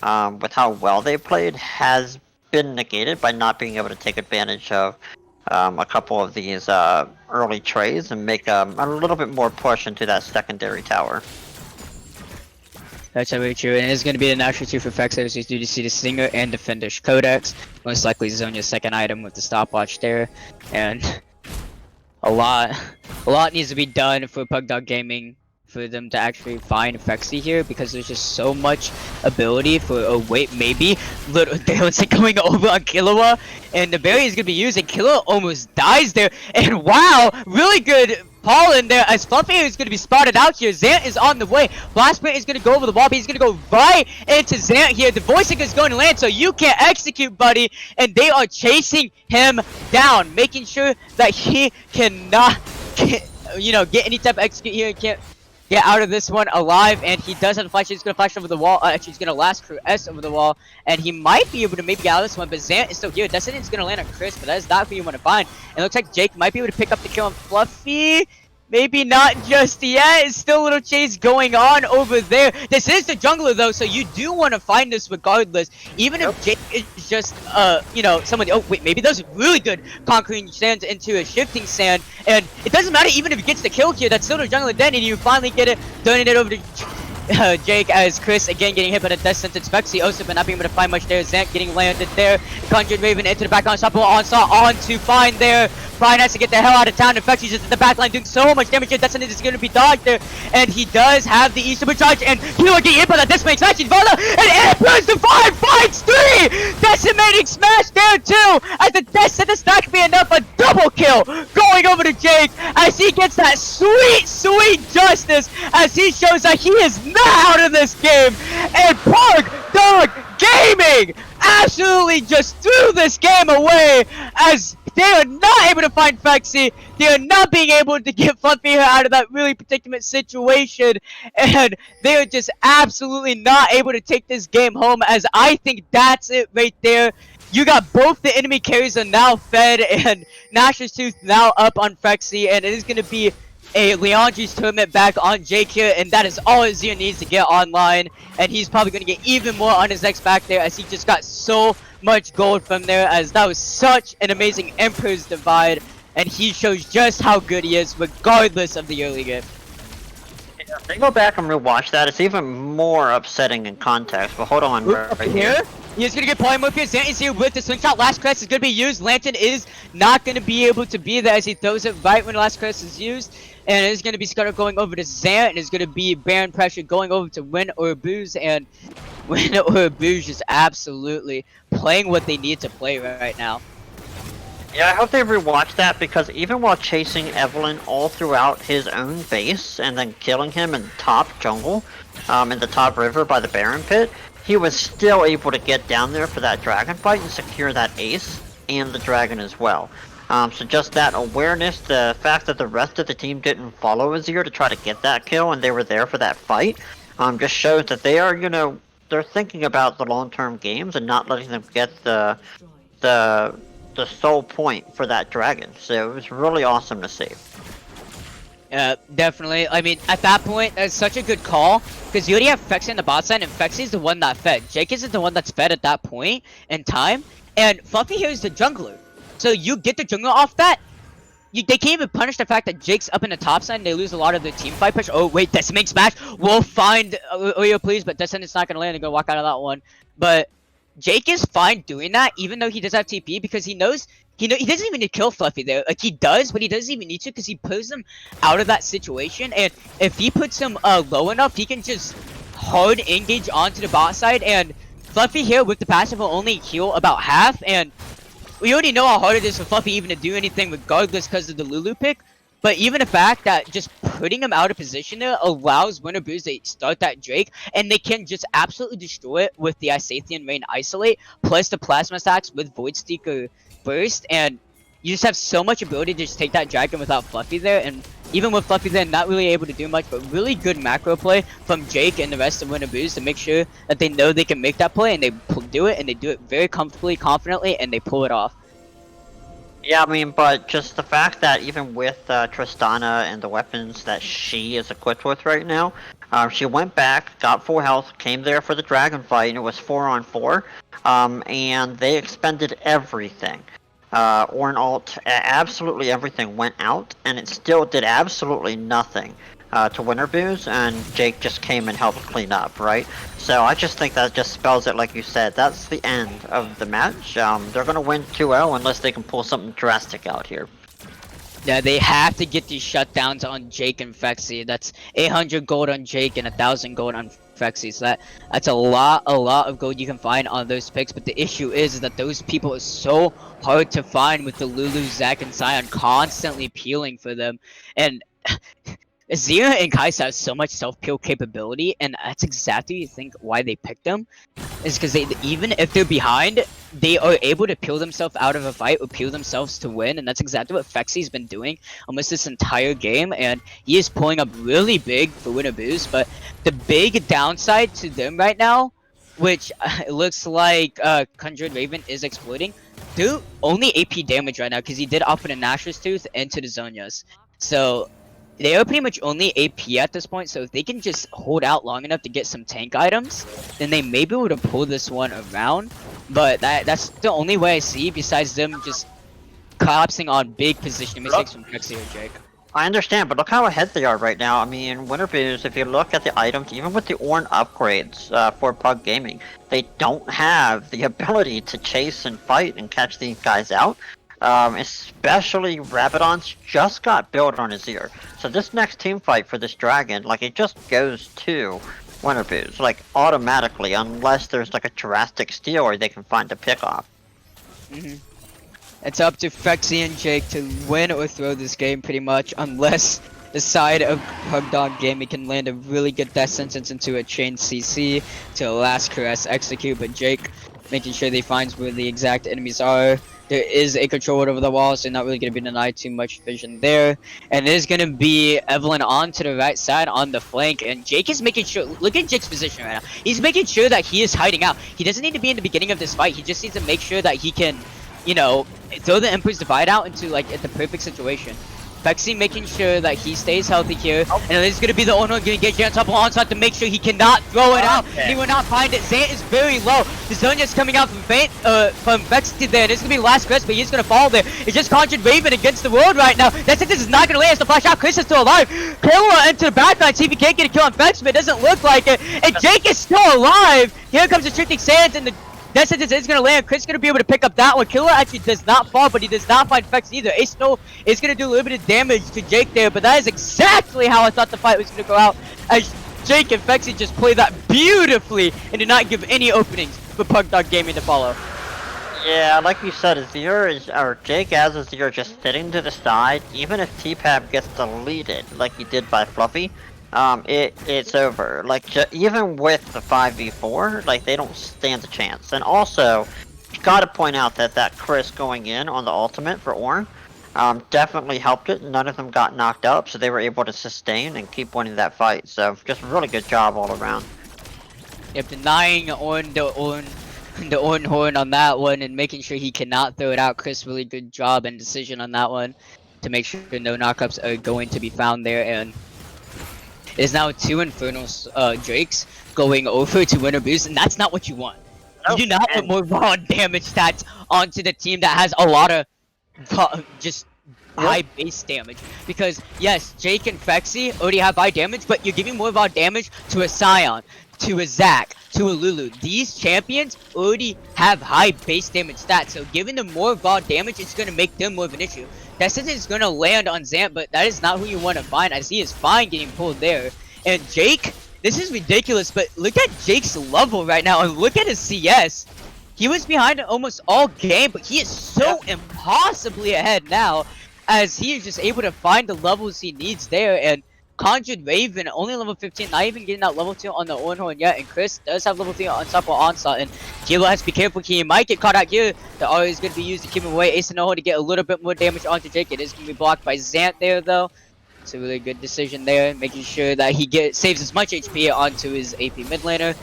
with how well they played, has been negated by not being able to take advantage of a couple of these early trades and make a little bit more push into that secondary tower. That's very true, and it's going to be the natural 2 for Fex as you do see the Stinger and the Findish Codex. Most likely Zonia's second item with the stopwatch there, and a lot needs to be done for Pugdog Gaming for them to actually find Fexy here, because there's just so much ability for, oh wait, maybe it's going over on Killua, and the berry is going to be used, and Killua almost dies there, and wow, really good Paul in there, as Fluffy is going to be spotted out here. Zant is on the way. Blastprint is going to go over the wall, but he's going to go right into Zant here. The voicing is going to land, so you can't execute, buddy. And they are chasing him down, making sure that he cannot, get any type of execute here and can't get out of this one alive. And he does have the flash. He's going to flash over the wall. Actually, he's going to last crew S over the wall. And he might be able to maybe get out of this one, but Zant is still here. Destiny is going to land on Chris, but that is not who you want to find. It looks like Jake might be able to pick up the kill on Fluffy. Maybe not just yet. It's still a little chase going on over there. This is the jungler though, so you do want to find this regardless. Even if Jake is just, someone. Oh wait, maybe those really good concrete sands into a shifting sand, and it doesn't matter even if he gets the kill here. That's still the jungler then, and you finally get it, turning it over to Jake, as Chris again getting hit by the death sentence. Vexy also but not being able to find much there. Zant getting landed there. Conjured Raven into the back unstoppable onslaught on to Fine there. Fine has to get the hell out of town. Vexy's just at the back line doing so much damage here. Destiny is going to be dodged there. And he does have the East supercharge. And Hero getting hit by that Display Expansion Vala. And it burns to 5 fights 3! Decimating smash there too! As the death sentence not going to be enough. A double kill going over to Jake as he gets that sweet, sweet justice as he shows that he is not out of this game. And Pugdog Gaming absolutely just threw this game away as they are not able to find Fexy. They are not being able to get Fluffy out of that really predicament situation. And they are just absolutely not able to take this game home, as I think that's it right there. you got both the enemy carries are now fed, and Nash's Tooth now up on Phexy, and it is going to be a Leandri's tournament back on Jake here, and that is all Azir needs to get online, and he's probably going to get even more on his next back there, as he just got so much gold from there, as that was such an amazing Emperor's Divide, and he shows just how good he is, regardless of the early game. Yeah, if they go back and rewatch that, it's even more upsetting in context, but hold on right here. He's gonna get polymorph here. Xant is here with the slingshot. Last crest is gonna be used. Lantern is not gonna be able to be there as he throws it right when last crest is used. And it is gonna be Scudder going over to Xant, and it's gonna be Baron Pressure going over to Win or Booze, and Win or Booze just absolutely playing what they need to play right now. Yeah, I hope they rewatch that, because even while chasing Evelyn all throughout his own base and then killing him in the top jungle, in the top river by the Baron Pit, he was still able to get down there for that dragon fight and secure that ace and the dragon as well. So just that awareness, the fact that the rest of the team didn't follow Azir to try to get that kill and they were there for that fight, just shows that they are, you know, they're thinking about the long-term games and not letting them get the sole point for that dragon. So it was really awesome to see. Definitely. I mean, at that point, that's such a good call, because you already have Phexy in the bot side, and Phexy is the one that fed. Jake isn't the one that's fed at that point in time, and Fluffy here is the jungler. So you get the jungler off that, they can't even punish the fact that Jake's up in the top side, and they lose a lot of their team fight push. Oh, wait, Decimating Smash will find Oyo, please, but Descendant's not going to land and go walk out of that one. But Jake is fine doing that, even though he does have TP, because he knows he doesn't even need to kill Fluffy there. Like, he does, but he doesn't even need to, because he pulls him out of that situation. And if he puts him low enough, he can just hard engage onto the bot side. And Fluffy here with the passive will only heal about half. And we already know how hard it is for Fluffy even to do anything, regardless, because of the Lulu pick. But even the fact that just putting him out of position there allows Winter Booze to start that Drake, and they can just absolutely destroy it with the Isathian Rain Isolate, plus the Plasma attacks with Void Seeker Burst, and you just have so much ability to just take that Dragon without Fluffy there, and even with Fluffy there, not really able to do much, but really good macro play from Jake and the rest of Winter Booze to make sure that they know they can make that play, and they do it, and they do it very comfortably, confidently, and they pull it off. Yeah, I mean, but just the fact that even with Tristana and the weapons that she is equipped with right now, she went back, got full health, came there for the dragon fight, and it was 4-on-4, and they expended everything. Ornn ult, absolutely everything went out, and it still did absolutely nothing to Winter Booze, and Jake just came and helped clean up, right? So I just think that just spells it, like you said. That's the end of the match. They're going to win 2-0 unless they can pull something drastic out here. Yeah, they have to get these shutdowns on Jake and Phexy. That's 800 gold on Jake and 1,000 gold on Phexy. So that's a lot of gold you can find on those picks. But the issue is that those people are so hard to find with the Lulu, Zac, and Sion constantly peeling for them. And Azir and Kai'Sa have so much self-peel capability, and that's exactly, I think, why they picked them. Is because they, even if they're behind, they are able to peel themselves out of a fight or peel themselves to win, and that's exactly what Phexy's been doing almost this entire game, and he is pulling up really big for Winter Booze, but the big downside to them right now, which it looks like Conjured Raven is exploiting, they're only AP damage right now because he did offer the Nashor's Tooth into the Zhonya's. So they are pretty much only AP at this point, so if they can just hold out long enough to get some tank items, then they may be able to pull this one around. But that's the only way I see, besides them just collapsing on big positioning mistakes from Phexy or Jake. I understand, but look how ahead they are right now. I mean, Winter Booze, if you look at the items, even with the Ornn upgrades for Pug Gaming, they don't have the ability to chase and fight and catch these guys out. Especially Rabadon's just got built on his ear. So this next team fight for this dragon, like, it just goes to Winter Booze, like, automatically, unless there's like a drastic steal or they can find a pick off. It's up to Phexy and Jake to win or throw this game pretty much, unless the side of Pugdog Gaming can land a really good death sentence into a chain CC to a last caress execute, but Jake making sure they finds where the exact enemies are. There is a control over the wall, so not really going to be denied too much vision there. And it is going to be Evelyn on to the right side on the flank. And Jake is making sure, look at Jake's position right now. He's making sure that he is hiding out. He doesn't need to be in the beginning of this fight. He just needs to make sure that he can, you know, throw the Emperor's Divide out into like the perfect situation. Fexy making sure that he stays healthy here, and it is going to be the owner going to get you on top of onslaught to make sure he cannot throw it out. He will not find it. Zant is very low. The zone is coming out from Fexy there. This is going to be the last rest, but he's going to fall there. It's just Conjured Raven against the world right now. That's it. This is not going to land. The flash out. Chris is still alive. Kayla into the backline. See if he can't get a kill on Fexy, but it doesn't look like it. And Jake is still alive. Here comes the Shifting Sands, and the Death Sentence is going to land. Chris is going to be able to pick up that one. Killer actually does not fall, but he does not find Fex either. Ace Snow is going to do a little bit of damage to Jake there, but that is exactly how I thought the fight was going to go out, as Jake and Fexy just play that beautifully and did not give any openings for Pugdog Gaming to follow. Yeah, like you said, Jake as Azir just sitting to the side. Even if T-Pab gets deleted, like he did by Fluffy, it's over. Like, even with the 5v4, like, they don't stand a chance. And also, you gotta point out that Chris going in on the ultimate for Ornn, definitely helped it. None of them got knocked up, so they were able to sustain and keep winning that fight. So, just really good job all around. Yep, denying on the Ornn horn on that one and making sure he cannot throw it out. Chris, really good job and decision on that one to make sure no knockups are going to be found there. And it is now 2 Infernal Drakes going over to Winter Boost, and that's not what you want. You do not put more raw damage stats onto the team that has a lot of just high base damage. Because, yes, Jake and Fexy already have high damage, but you're giving more raw damage to a Scion, to a Zac, to a Lulu. These champions already have high base damage stats, so giving them more raw damage is going to make them more of an issue. Destiny is going to land on Zant, but that is not who you want to find, as he is fine getting pulled there. And Jake, this is ridiculous, but look at Jake's level right now, and look at his CS. He was behind almost all game, but he is so impossibly ahead now, as he is just able to find the levels he needs there. And Conjured Raven, only level 15, not even getting that level 2 on the Ornn horn yet. And Chris does have level 3 on top of Onslaught. And Kilo has to be careful. He might get caught out here. The R is going to be used to keep him away. Ace and Noho to get a little bit more damage onto Jake. It is going to be blocked by Zant there, though. It's a really good decision there, making sure that he saves as much HP onto his AP mid laner.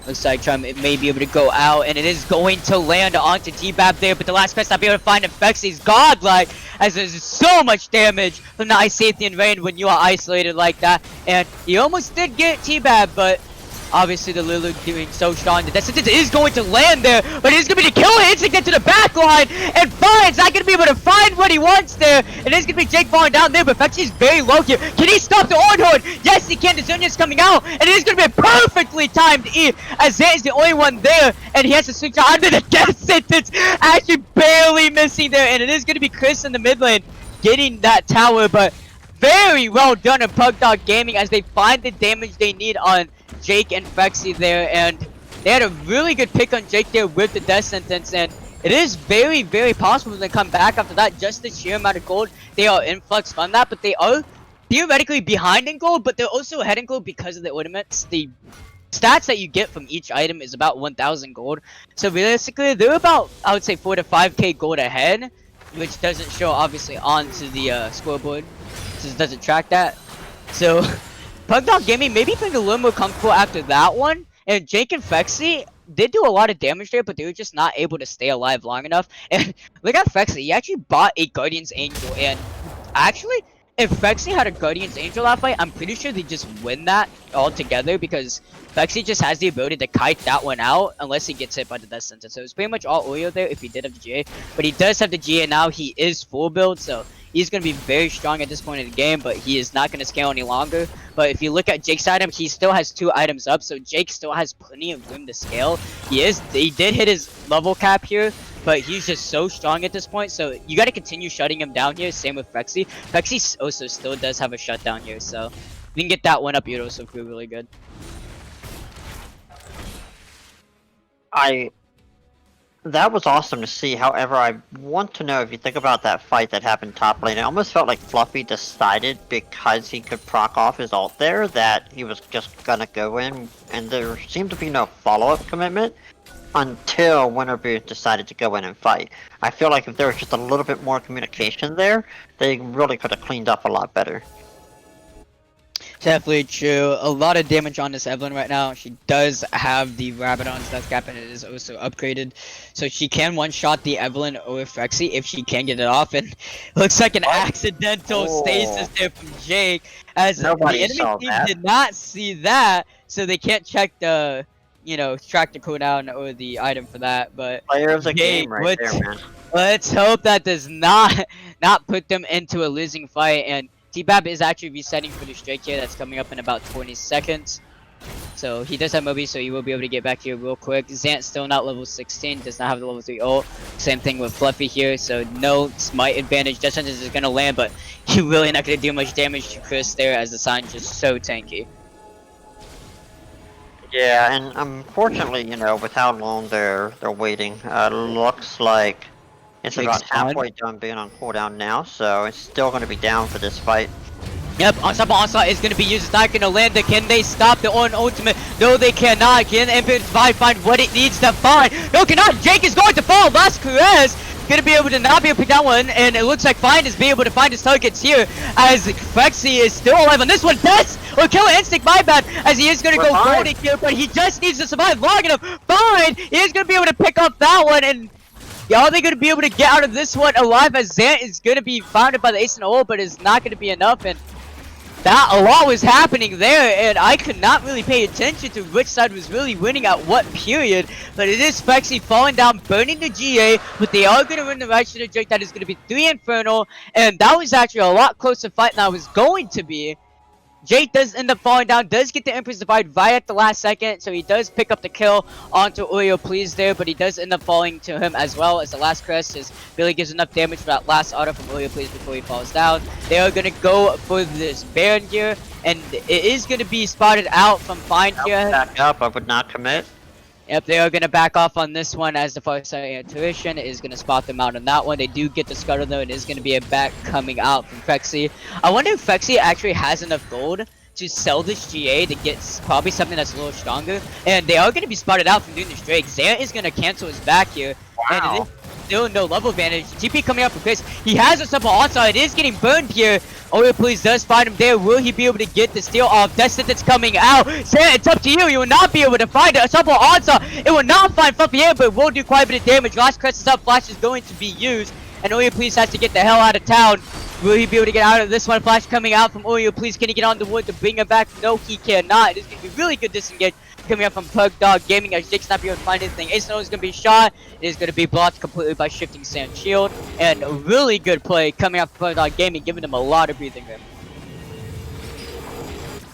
Looks like Trump may be able to go out, and it is going to land onto T-Bab there, but the last best I'll be able to find Infexi's godlike, as there's so much damage from the Isathian Rain when you are isolated like that. And he almost did get T-Bab, but obviously the Lulu doing so strong. The Descendant is going to land there, but he's going to be the killer instinct into the back line, and Fine's not going to be able to find what he wants there. It is going to be Jake falling down there, but Fexi's very low here. Can he stop the Ornn horn? Yes, he can. The Zunya's coming out, and it is going to be a perfectly timed E, as Zant is the only one there, and he has to switch out under the death sentence, actually barely missing there, and it is going to be Chris in the mid lane getting that tower, but very well done in Pugdog Gaming as they find the damage they need on Jake and Fexy there, and they had a really good pick on Jake there with the death sentence, and it is very, very possible to come back after that. Just the sheer amount of gold they are influx from that, but they are theoretically behind in gold, but they're also ahead in gold because of the ornaments. The stats that you get from each item is about 1,000 gold, so realistically they're about, I would say, 4 to 5k gold ahead, which doesn't show obviously onto the scoreboard, so it doesn't track that. So Pugdog Gaming maybe feeling a little more comfortable after that one, and Jake and Fexy did do a lot of damage there, but they were just not able to stay alive long enough. And look at Fexy, he actually bought a Guardian's Angel, and actually, if Fexy had a Guardian's Angel that fight, I'm pretty sure they just win that altogether, because Fexy just has the ability to kite that one out unless he gets hit by the death sentence. So it's pretty much all Oreo there if he did have the GA, but he does have the GA now. He is full build, so he's going to be very strong at this point in the game, but he is not going to scale any longer. But if you look at Jake's item, he still has 2 items up, so Jake still has plenty of room to scale. He did hit his level cap here, but he's just so strong at this point, so you got to continue shutting him down here. Same with Fexy. Fexy also still does have a shutdown here, so if you can get that one up, you'd also feel really good. That was awesome to see. However, I want to know, if you think about that fight that happened top lane, it almost felt like Fluffy decided, because he could proc off his ult there, that he was just gonna go in, and there seemed to be no follow-up commitment. until Winterboot decided to go in and fight. I feel like if there was just a little bit more communication there, they really could have cleaned up a lot better. Definitely true. A lot of damage on this Evelyn right now. She does have the Rabadon's Death Cap and it is also upgraded. So she can one-shot the Evelyn or Frexy if she can get it off. And it looks like an accidental stasis there from Jake. As Nobody the enemy saw team that. did not see that. So they can't check the, track the cooldown or the item for that. But Player of the Jake, game right there, man. let's hope that does not put them into a losing fight. And T-Bab is actually resetting for the strike here. That's coming up in about 20 seconds. So he does have Moby, so he will be able to get back here real quick. Zant still not level 16, does not have the level 3 ult. Same thing with Fluffy here, so no smite advantage. Death Sentence is going to land, but you're really not going to do much damage to Chris there as the sign just so tanky. Yeah, and unfortunately, with how long they're waiting, looks like it's Jake's about halfway done being on cooldown now, so it's still going to be down for this fight. Yep, onslaught is going to be used. It's not going to land. Can they stop the on ultimate? No, they cannot. Can Empire find what it needs to find? No, cannot. Jake is going to fall. Last caress. Going to be able to not be able to pick that one. And it looks like Fine is being able to find his targets here. As Frexy is still alive on this one. Best or Killer Instinct, my bad. As he is going to go golden here. But he just needs to survive long enough. Fine. He is going to be able to pick up that one. And are they going to be able to get out of this one alive? As Zant is going to be founded by the Ace and the Ult. But it's not going to be enough. And that a lot was happening there, and I could not really pay attention to which side was really winning at what period. But it is Frexy falling down, burning the GA, but they are going to win the right to the Drake. That is going to be 3 Infernal, and that was actually a lot closer fight than I was going to be. Jake does end up falling down, does get the Empress Divide right at the last second, so he does pick up the kill onto Oreo Please there, but he does end up falling to him as well, as the last crest is really gives enough damage for that last auto from Oreo Please before he falls down. They are going to go for this Baron here, and it is going to be spotted out from Fine here. Back up, I would not commit. Yep, they are going to back off on this one as the Farsight Intuition is going to spot them out on that one. They do get the Scuttle though. It is going to be a back coming out from Frexy. I wonder if Frexy actually has enough gold to sell this GA to get probably something that's a little stronger. And they are going to be spotted out from doing this Drake. Zant is going to cancel his back here. Wow. And it is still no level advantage. TP coming up from Chris. He has a simple onslaught. It is getting burned here. Oreo Please does find him there. Will he be able to get the steal off? Death Sentence coming out. Zant, it's up to you. You will not be able to find it. A simple onslaught. It will not find Fluffy here, but it will do quite a bit of damage. Last crest is up. Flash is going to be used. And Oreo Please has to get the hell out of town. Will he be able to get out of this one? Flash coming out from Oreo Please. Can he get on the wood to bring him back? No, he cannot. It is going to be really good disengage coming up from Pug Dog Gaming as Jake's not be able to find anything. Ace is going to be shot. It is going to be blocked completely by shifting Sand Shield. And a really good play coming up from Pug Dog Gaming, giving them a lot of breathing room.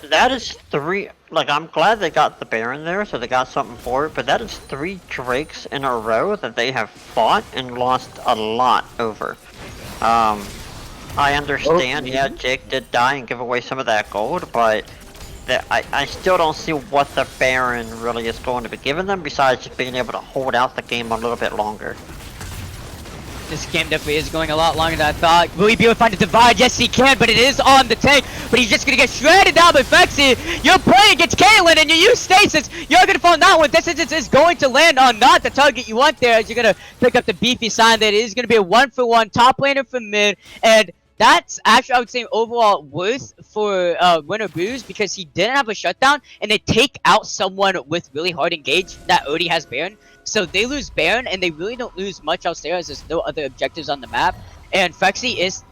That is 3, I'm glad they got the Baron there, so they got something for it, but that is 3 Drakes in a row that they have fought and lost a lot over. I understand, yeah, Jake did die and give away some of that gold, but I still don't see what the Baron really is going to be giving them, besides just being able to hold out the game a little bit longer. This game definitely is going a lot longer than I thought. Will he be able to find the divide? Yes, he can, but it is on the tank. But he's just going to get shredded down by Frexy. You're playing against Caitlyn, and you use Stasis. You're going to fall on that one. This is going to land on not the target you want there, as you're going to pick up the beefy sign that it is going to be a 1-for-1 top laner from mid. And that's actually, I would say, overall worth for Winner Booze, because he didn't have a shutdown, and they take out someone with really hard engage that already has Baron. So they lose Baron, and they really don't lose much else there, as there's no other objectives on the map. And Frexy is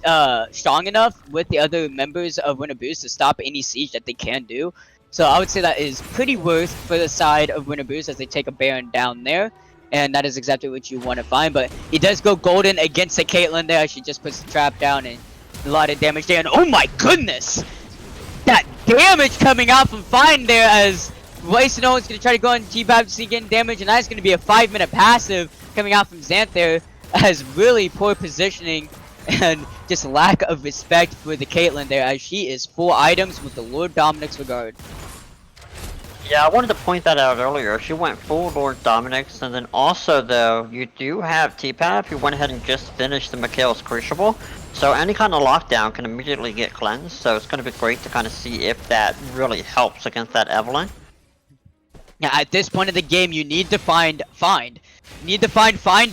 strong enough with the other members of Winner Booze to stop any siege that they can do. So I would say that is pretty worth for the side of Winner Booze as they take a Baron down there. And that is exactly what you want to find. But he does go golden against the Caitlyn there. She just puts the trap down, and a lot of damage there. And oh my goodness! That damage coming out from Fine there, as Wasino is going to try to go on T-Bab to see getting damage, and that's going to be a 5-minute passive coming out from Zant there, as really poor positioning and just lack of respect for the Caitlyn there, as she is full items with the Lord Dominic's regard. Yeah, I wanted to point that out earlier. She went full Lord Dominic's, and then also, though, you do have T-Pab who went ahead and just finished the Mikhail's Crucible, so any kind of lockdown can immediately get cleansed, so it's going to be great to kind of see if that really helps against that Evelyn. Yeah, at this point of the game, you need to find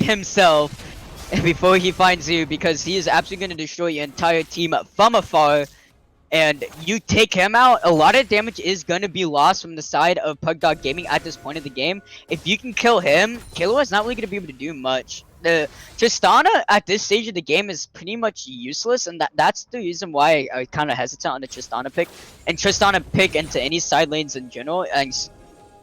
himself before he finds you, because he is absolutely going to destroy your entire team from afar. And you take him out, a lot of damage is going to be lost from the side of Pugdog Gaming at this point of the game. If you can kill him, Killua is not really going to be able to do much. The Tristana at this stage of the game is pretty much useless, and that's the reason why I kind of hesitate on the Tristana pick. And Tristana pick into any side lanes in general, and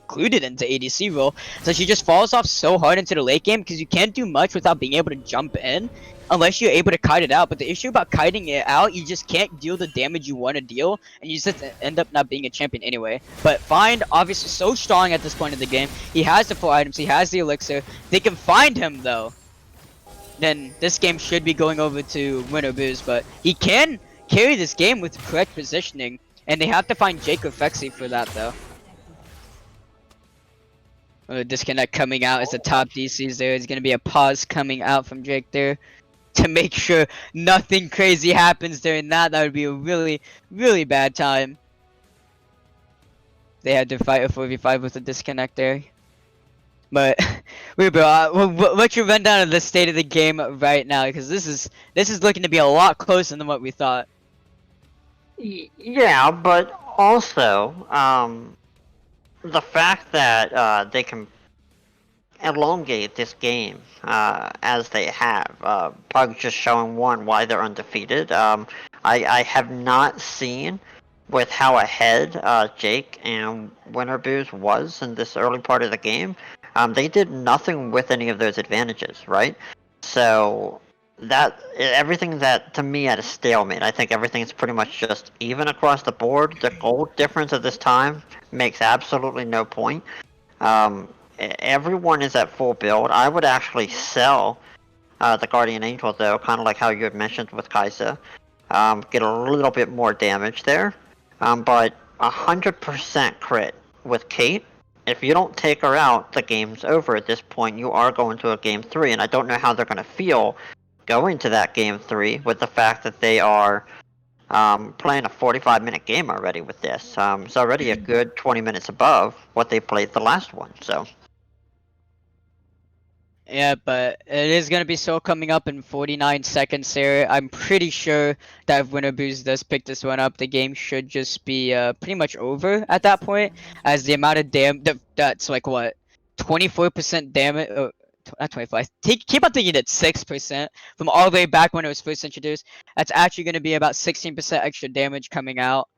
included into ADC role. So she just falls off so hard into the late game because you can't do much without being able to jump in unless you're able to kite it out. But the issue about kiting it out, you just can't deal the damage you want to deal, and you just end up not being a champion anyway. But Find, obviously so strong at this point in the game. He has the 4 items, he has the elixir. They can find him though, then this game should be going over to win or lose. But he can carry this game with correct positioning, and they have to find Jake or Fexy for that though. Disconnect coming out as the top DCs there. There's going to be a pause coming out from Jake there to make sure nothing crazy happens during that. That would be a really, really bad time. They had to fight a 4v5 with a disconnect there. But, what's your rundown of the state of the game right now? Because this is looking to be a lot closer than what we thought. Yeah, but also, the fact that they can elongate this game as they have, Pug just showing why they're undefeated. I have not seen with how ahead Jake and Winter Booze was in this early part of the game. They did nothing with any of those advantages, right? So that everything that to me at a stalemate. I think everything's pretty much just even across the board. The goal difference at this time makes absolutely no point. Everyone is at full build. I would actually sell the Guardian Angel though, kind of like how you had mentioned with Kaisa. Get a little bit more damage there, but 100% crit with Kate. If you don't take her out, the game's over at this point. You are going to a game 3, and I don't know how they're going to feel going to that game 3 with the fact that they are playing a 45-minute game already with this. It's already a good 20 minutes above what they played the last one, so. Yeah, but it is going to be so coming up in 49 seconds there. I'm pretty sure that if Winter Booze does pick this one up, the game should just be pretty much over at that point, as the amount of that's like what, 24% damage, not 25, keep on thinking it's 6% from all the way back when it was first introduced. That's actually going to be about 16% extra damage coming out.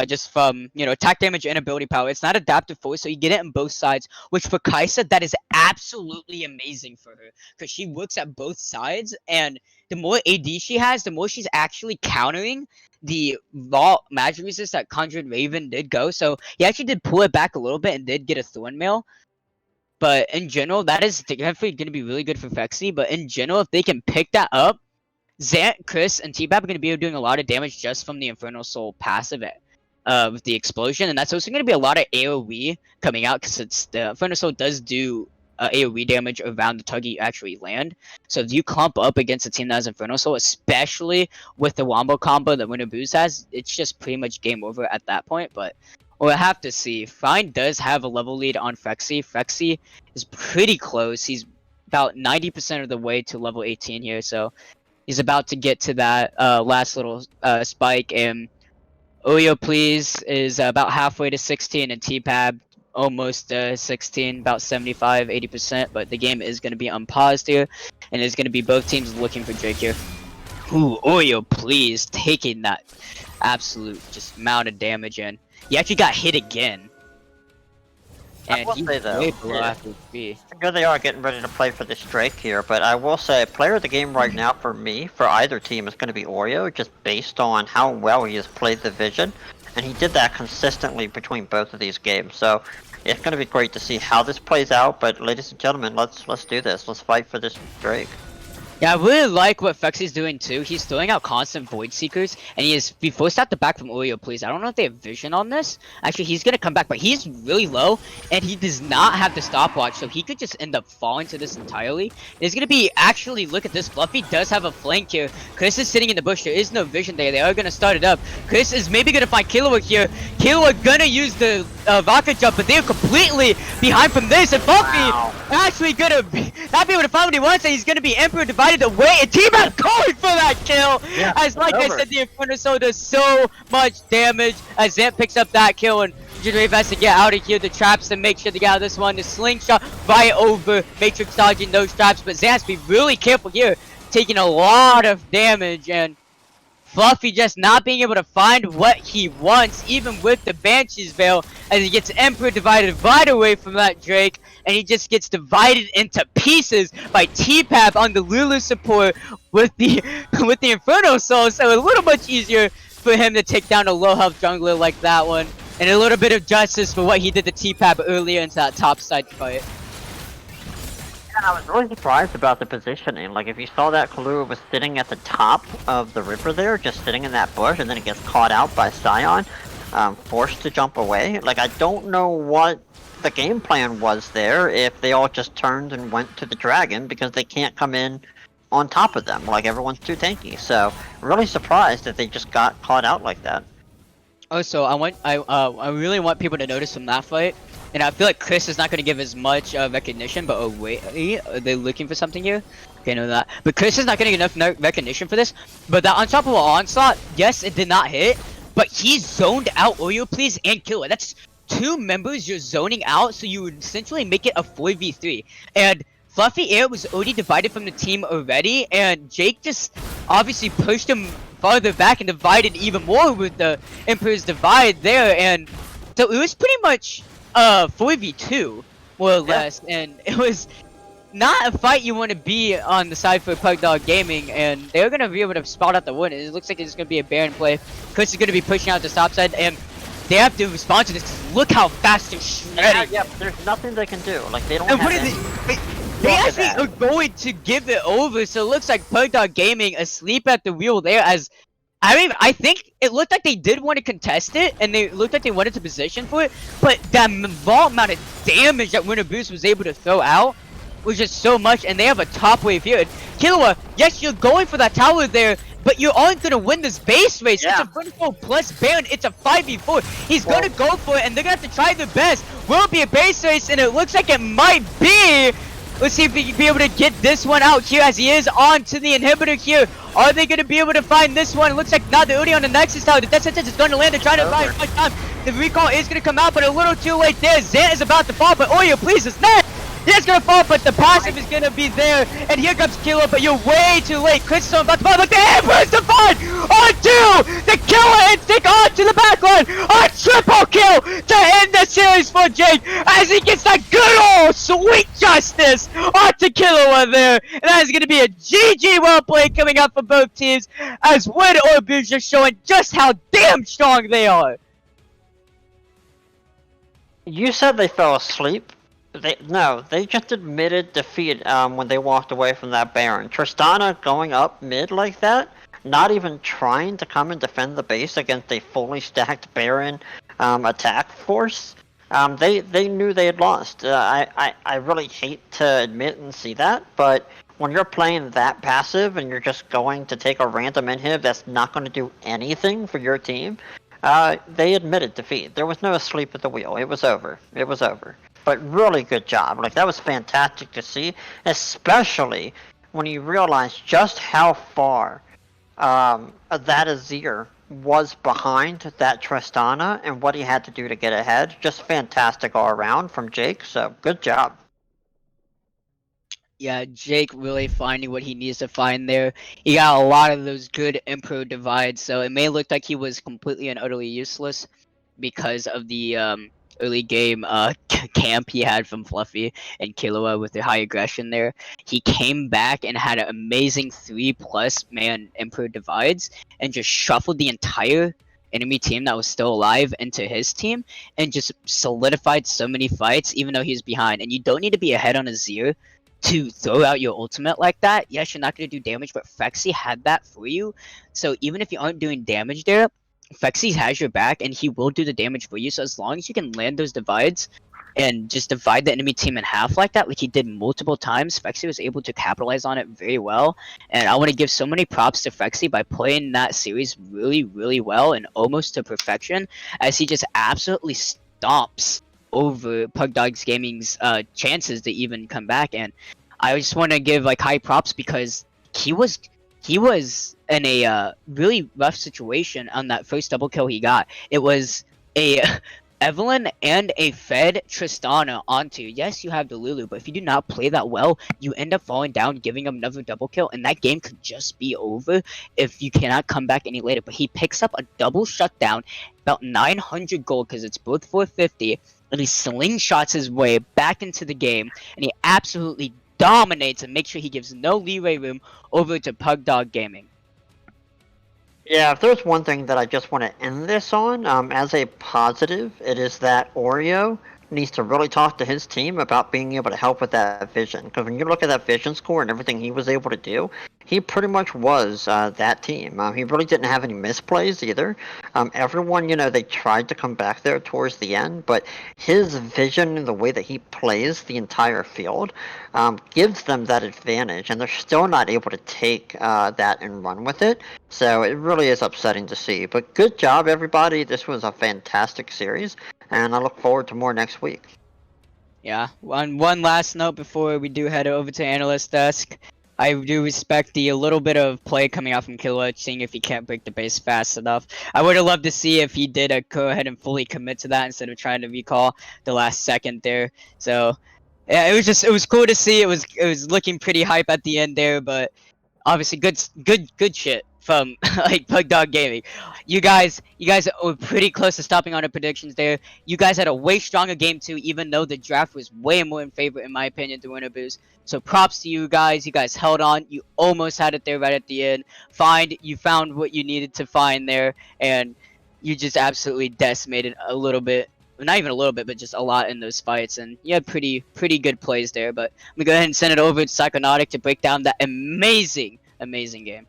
Just from, attack damage and ability power. It's not adaptive force, so you get it on both sides, which for Kaisa, that is absolutely amazing for her, because she works at both sides, and the more AD she has, the more she's actually countering the raw magic resist that Conjured Raven did go. So he actually did pull it back a little bit and did get a Thorn Mail. But in general, that is definitely going to be really good for Fexy. But in general, if they can pick that up, Zant, Chris, and T-Bab are going to be doing a lot of damage just from the Infernal Soul passive with the explosion, and that's also going to be a lot of AoE coming out, because it's the Infernal Soul does do AoE damage around the target you actually land. So if you clump up against a team that has Infernal Soul, especially with the wombo combo that Winter Booze has, it's just pretty much game over at that point. But we'll have to see. Fine does have a level lead on Fexy. Fexy is pretty close. He's about 90% of the way to level 18 here, so he's about to get to that last little spike, and Oyo Please is about halfway to 16, and T-Pab almost 16, about 75-80%, but the game is going to be unpaused here, and it's going to be both teams looking for Drake here. Ooh, Oyo Please taking that absolute just amount of damage in. He actually got hit again. And I will say though, way below FHB. I know they are getting ready to play for this Drake here, but I will say player of the game right now for me, for either team, is going to be Oreo, just based on how well he has played the Vision, and he did that consistently between both of these games. So it's going to be great to see how this plays out. But ladies and gentlemen, let's do this. Let's fight for this Drake. Yeah, I really like what Fexy's doing too. He's throwing out constant Void Seekers, and he forced out the back from Oreo Please. I don't know if they have vision on this. Actually, he's gonna come back, but he's really low, and he does not have the stopwatch, so he could just end up falling to this entirely. There's gonna be, actually, look at this. Fluffy does have a flank here. Chris is sitting in the bush. There is no vision there. They are gonna start it up. Chris is maybe gonna find Killua here. Killua gonna use the rocket jump, but they're completely behind from this, and Fluffy Wow. actually gonna not be able to find what he wants, and he's gonna be Emperor divided away, and T-Map going for that kill! Yeah, As like I over. said, the Inferno Soul does so much damage, as Zamp picks up that kill, and Jittery has to get out of here, the traps to make sure to get out of this one, the slingshot right over, Matrix dodging those traps, but Zamp has to be really careful here, taking a lot of damage, and Fluffy just not being able to find what he wants, even with the Banshee's Veil, as he gets Emperor divided right away from that Drake, and he just gets divided into pieces by T-Pap on the Lulu support with the with the Inferno Soul, so a little much easier for him to take down a low health jungler like that one, and a little bit of justice for what he did to T-Pap earlier into that top side fight. And I was really surprised about the positioning. Like, if you saw that Kahlua was sitting at the top of the river there, just sitting in that bush, and then it gets caught out by Sion, forced to jump away. Like, I don't know what the game plan was there, if they all just turned and went to the dragon, because they can't come in on top of them. Like, everyone's too tanky. So, really surprised that they just got caught out like that. Also, I really want people to notice from that fight, and I feel like Chris is not going to give as much recognition, but oh wait, are they looking for something here? Okay, know that. But Chris is not getting enough recognition for this, but that unstoppable onslaught, yes, it did not hit, but he zoned out Oreo Please and Killer. That's 2 members you're zoning out, so you would essentially make it a 4v3. And Fluffy Air was already divided from the team already, and Jake just obviously pushed him farther back and divided even more with the Emperor's Divide there, and so it was pretty much 4v2 more or less, and it was not a fight you want to be on the side for Pugdog Gaming, and they're gonna be able to spot out the win. It looks like it's gonna be a Baron play. Chris is gonna be pushing out the top side, and they have to respond to this. 'Cause look how fast they're shredding. Yeah, but there's nothing they can do. Like, they don't And have what any... they Look at actually that. are going to give it over, so it looks like Pugdog Gaming asleep at the wheel there, as I think it looked like they did want to contest it, and they looked like they wanted to position for it, but that raw amount of damage that Winter Boost was able to throw out was just so much, and they have a top wave here. Killua, yes, you're going for that tower there, but you aren't going to win this base race. Yeah. It's a vertical plus Baron. It's a 5v4. He's going to go for it, and they're going to have to try their best. Will it be a base race? And it looks like it might be. Let's see if we can be able to get this one out here, as he is on to the inhibitor here. Are they going to be able to find this one? It looks like not. The Udi on the Nexus tower. The Death Sentence is going to land. They're trying to buy as much time. The recall is going to come out, but a little too late there. Zant is about to fall, but Oreo, please, is not. He's gonna fall, but the passive is gonna be there. And here comes Killer, but you're way too late. Chris is about to fall, but the Emperor's divide onto the Killer instinct onto the backline. A triple kill to end the series for Jake, as he gets that good old sweet justice onto Killer there. And that is gonna be a GG well played coming up for both teams, as Win or Abuse just showing just how damn strong they are. You said they fell asleep. No, they just admitted defeat when they walked away from that Baron. Tristana going up mid like that, not even trying to come and defend the base against a fully stacked Baron attack force. They knew they had lost. I really hate to admit and see that, but when you're playing that passive and you're just going to take a random inhib that's not going to do anything for your team, they admitted defeat. There was no asleep at the wheel. It was over. It was over. But really good job. Like, that was fantastic to see, especially when you realize just how far that Azir was behind that Tristana and what he had to do to get ahead. Just fantastic all around from Jake, so good job. Yeah, Jake really finding what he needs to find there. He got a lot of those good Emperor divides, so it may look like he was completely and utterly useless because of the early game camp he had from Fluffy and Killua with the high aggression there. He came back and had an amazing 3+ man Emperor divides and just shuffled the entire enemy team that was still alive into his team and just solidified so many fights even though he was behind. And you don't need to be ahead on Azir to throw out your ultimate like that. Yes, you're not going to do damage, but Phexy had that for you. So even if you aren't doing damage there, Phexy has your back and he will do the damage for you. So as long as you can land those divides and just divide the enemy team in half like that, like he did multiple times, Phexy was able to capitalize on it very well. And I want to give so many props to Phexy by playing that series really, really well and almost to perfection, as he just absolutely stomps over Pugdog's Gaming's chances to even come back. And I just want to give like high props because he was in a really rough situation on that first double kill he got. It was a Evelyn and a fed Tristana onto. Yes, you have the Lulu, but if you do not play that well, you end up falling down, giving him another double kill, and that game could just be over if you cannot come back any later. But he picks up a double shutdown, about 900 gold because it's both 450, and he slingshots his way back into the game, and he absolutely dominates and makes sure he gives no leeway room over to Pugdog Gaming. Yeah, if there's one thing that I just want to end this on, as a positive, it is that Oreo needs to really talk to his team about being able to help with that vision. Because when you look at that vision score and everything he was able to do, he pretty much was that team. He really didn't have any misplays either. Everyone, they tried to come back there towards the end, but his vision and the way that he plays the entire field gives them that advantage, and they're still not able to take that and run with it. So it really is upsetting to see. But good job, everybody. This was a fantastic series, and I look forward to more next week. Yeah, one last note before we do head over to analyst desk. I do respect the little bit of play coming out from Killa, seeing if he can't break the base fast enough. I would have loved to see if he did go ahead and fully commit to that instead of trying to recall the last second there. So yeah, it was cool to see. It was looking pretty hype at the end there, but obviously good shit from like Pugdog Gaming. You guys were pretty close to stopping on the predictions there. You guys had a way stronger game too, even though the draft was way more in favor, in my opinion, to Winter Boost. So props to you guys. You guys held on. You almost had it there right at the end. You found what you needed to find there, and you just absolutely decimated a little bit. Not even a little bit, but just a lot in those fights, and you had pretty good plays there. But I'm gonna go ahead and send it over to Psychonautic to break down that amazing game.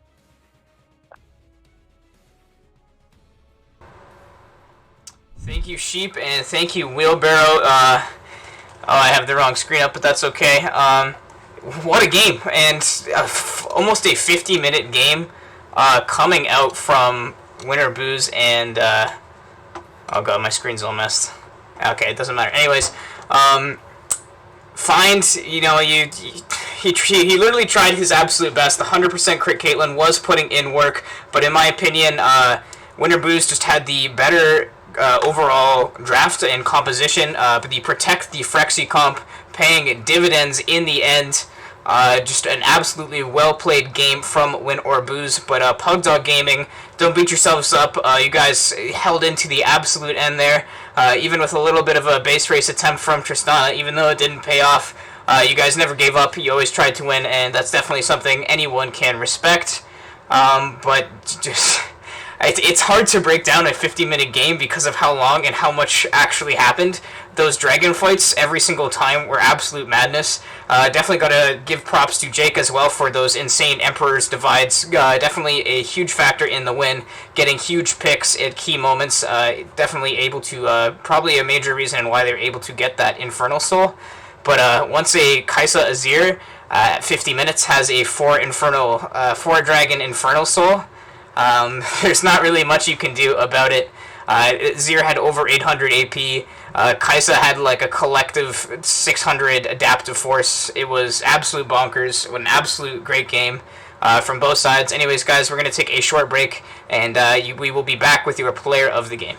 Thank you, Sheep, and thank you, Wheelbarrow. I have the wrong screen up, but that's okay. What a game, and almost a 50-minute game coming out from Winter Booze, and oh god, my screen's all messed. Okay, it doesn't matter. Anyways, he literally tried his absolute best. The 100% crit Caitlyn was putting in work, but in my opinion, Winter Booze just had the better overall draft and composition. But the Protect the Frexy comp paying dividends in the end. Just an absolutely well-played game from Win or Booze. But Pugdog Gaming, don't beat yourselves up. You guys held into the absolute end there. Even with a little bit of a base race attempt from Tristana, even though it didn't pay off. You guys never gave up. You always tried to win, and that's definitely something anyone can respect. But just... It's hard to break down a 50-minute game because of how long and how much actually happened. Those dragon fights every single time were absolute madness. Definitely gotta give props to Jake as well for those insane Emperor's Divides. Definitely a huge factor in the win, getting huge picks at key moments. Definitely able to, probably a major reason why they were able to get that Infernal Soul. But once a Kaisa Azir at 50 minutes has a 4 Dragon Infernal Soul, there's not really much you can do about it. Zir had over 800 AP. Kaisa had like a collective 600 adaptive force. It was absolute bonkers. An absolute great game from both sides. Anyways, guys, we're going to take a short break, and we will be back with your player of the game.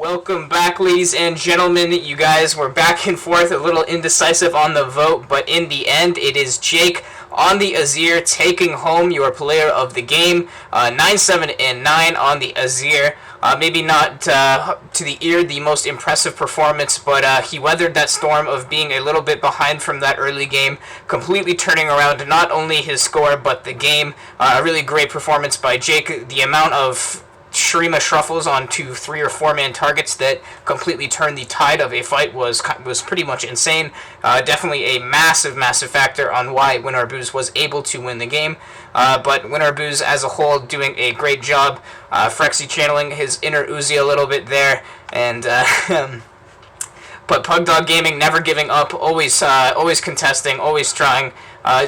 Welcome back, ladies and gentlemen. You guys were back and forth, a little indecisive on the vote, but in the end, it is Jake on the Azir taking home your player of the game. 9-7-9 on the Azir. Maybe not to the ear the most impressive performance, but he weathered that storm of being a little bit behind from that early game, completely turning around not only his score but the game. A really great performance by Jake. The amount of Shurima shuffles onto 3 or 4 man targets that completely turned the tide of a fight was pretty much insane. Definitely a massive factor on why WinRBooz was able to win the game. But WinRBooz as a whole doing a great job. Frexy channeling his inner Uzi a little bit there, and but Pugdog Gaming never giving up, always contesting, always trying.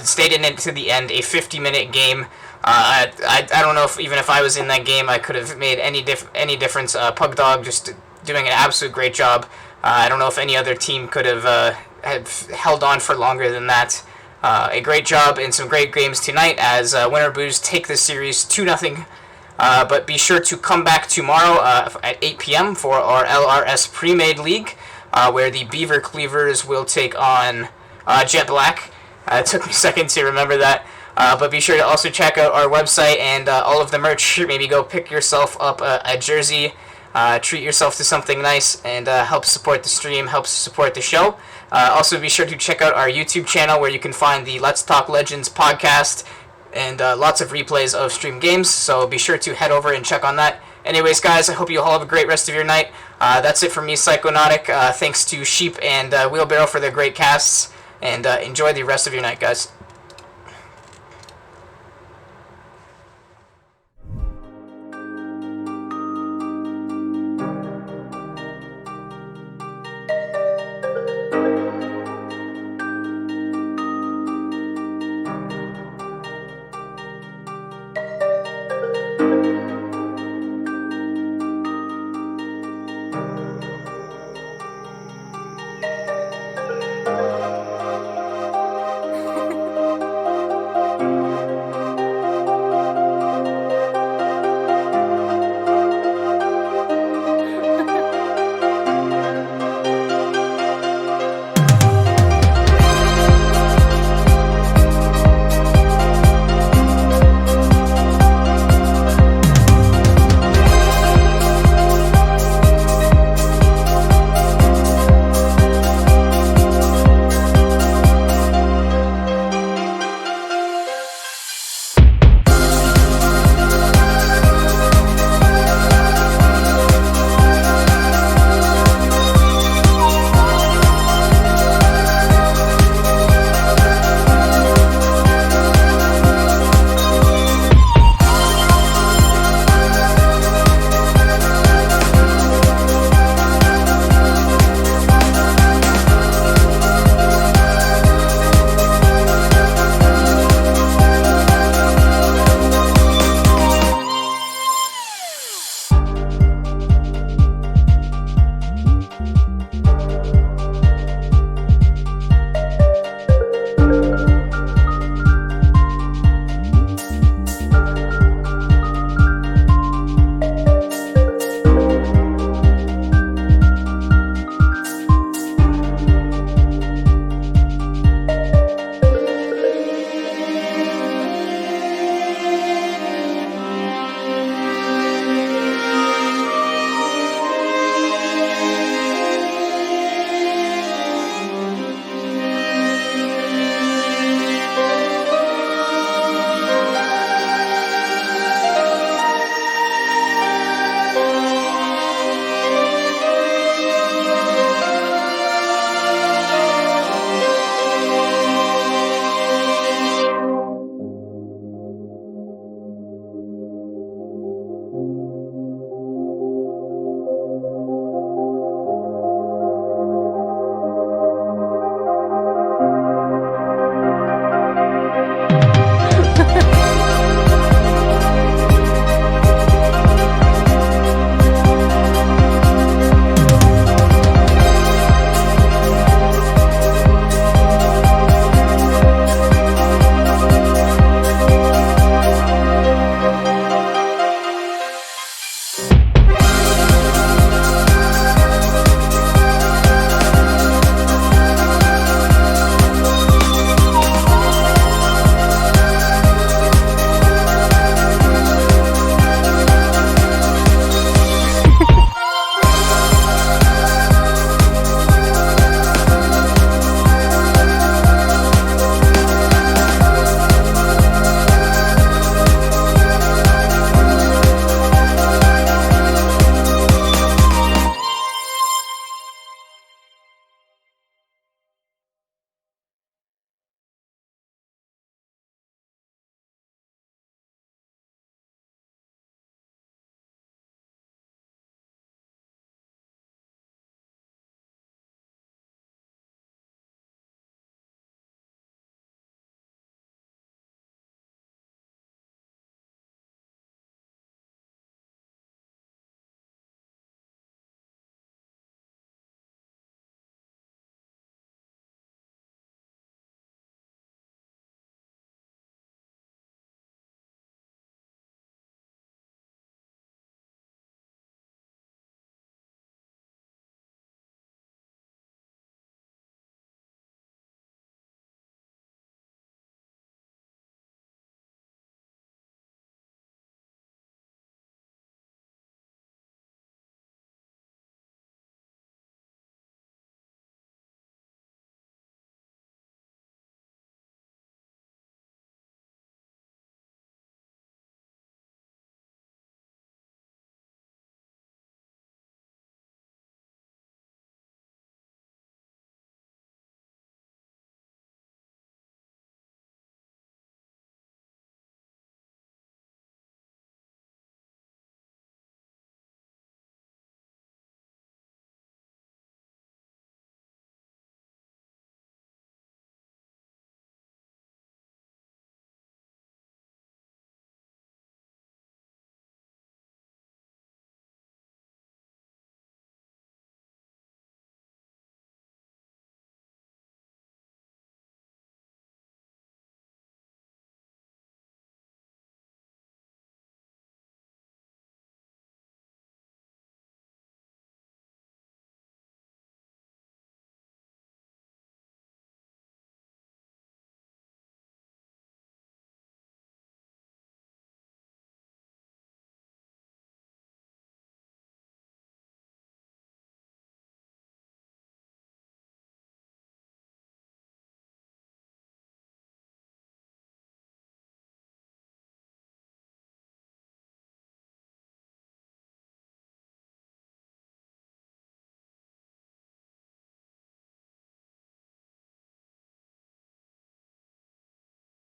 Stayed in it to the end. A 50-minute game. I don't know if I was in that game I could have made any difference. Pugdog just doing an absolute great job. I don't know if any other team could have held on for longer than that. A great job and some great games tonight as WinRBooz take this series 2-0. But be sure to come back tomorrow at 8 p.m. for our LRS Premade League, where the Beaver Cleavers will take on Jet Black. It took me a second to remember that. But be sure to also check out our website and all of the merch. Maybe go pick yourself up a jersey, treat yourself to something nice, and help support the stream, help support the show. Also, be sure to check out our YouTube channel where you can find the Let's Talk Legends podcast and lots of replays of stream games. So be sure to head over and check on that. Anyways, guys, I hope you all have a great rest of your night. That's it from me, Psychonautic. Thanks to Sheep and Wheelbarrow for their great casts. And enjoy the rest of your night, guys.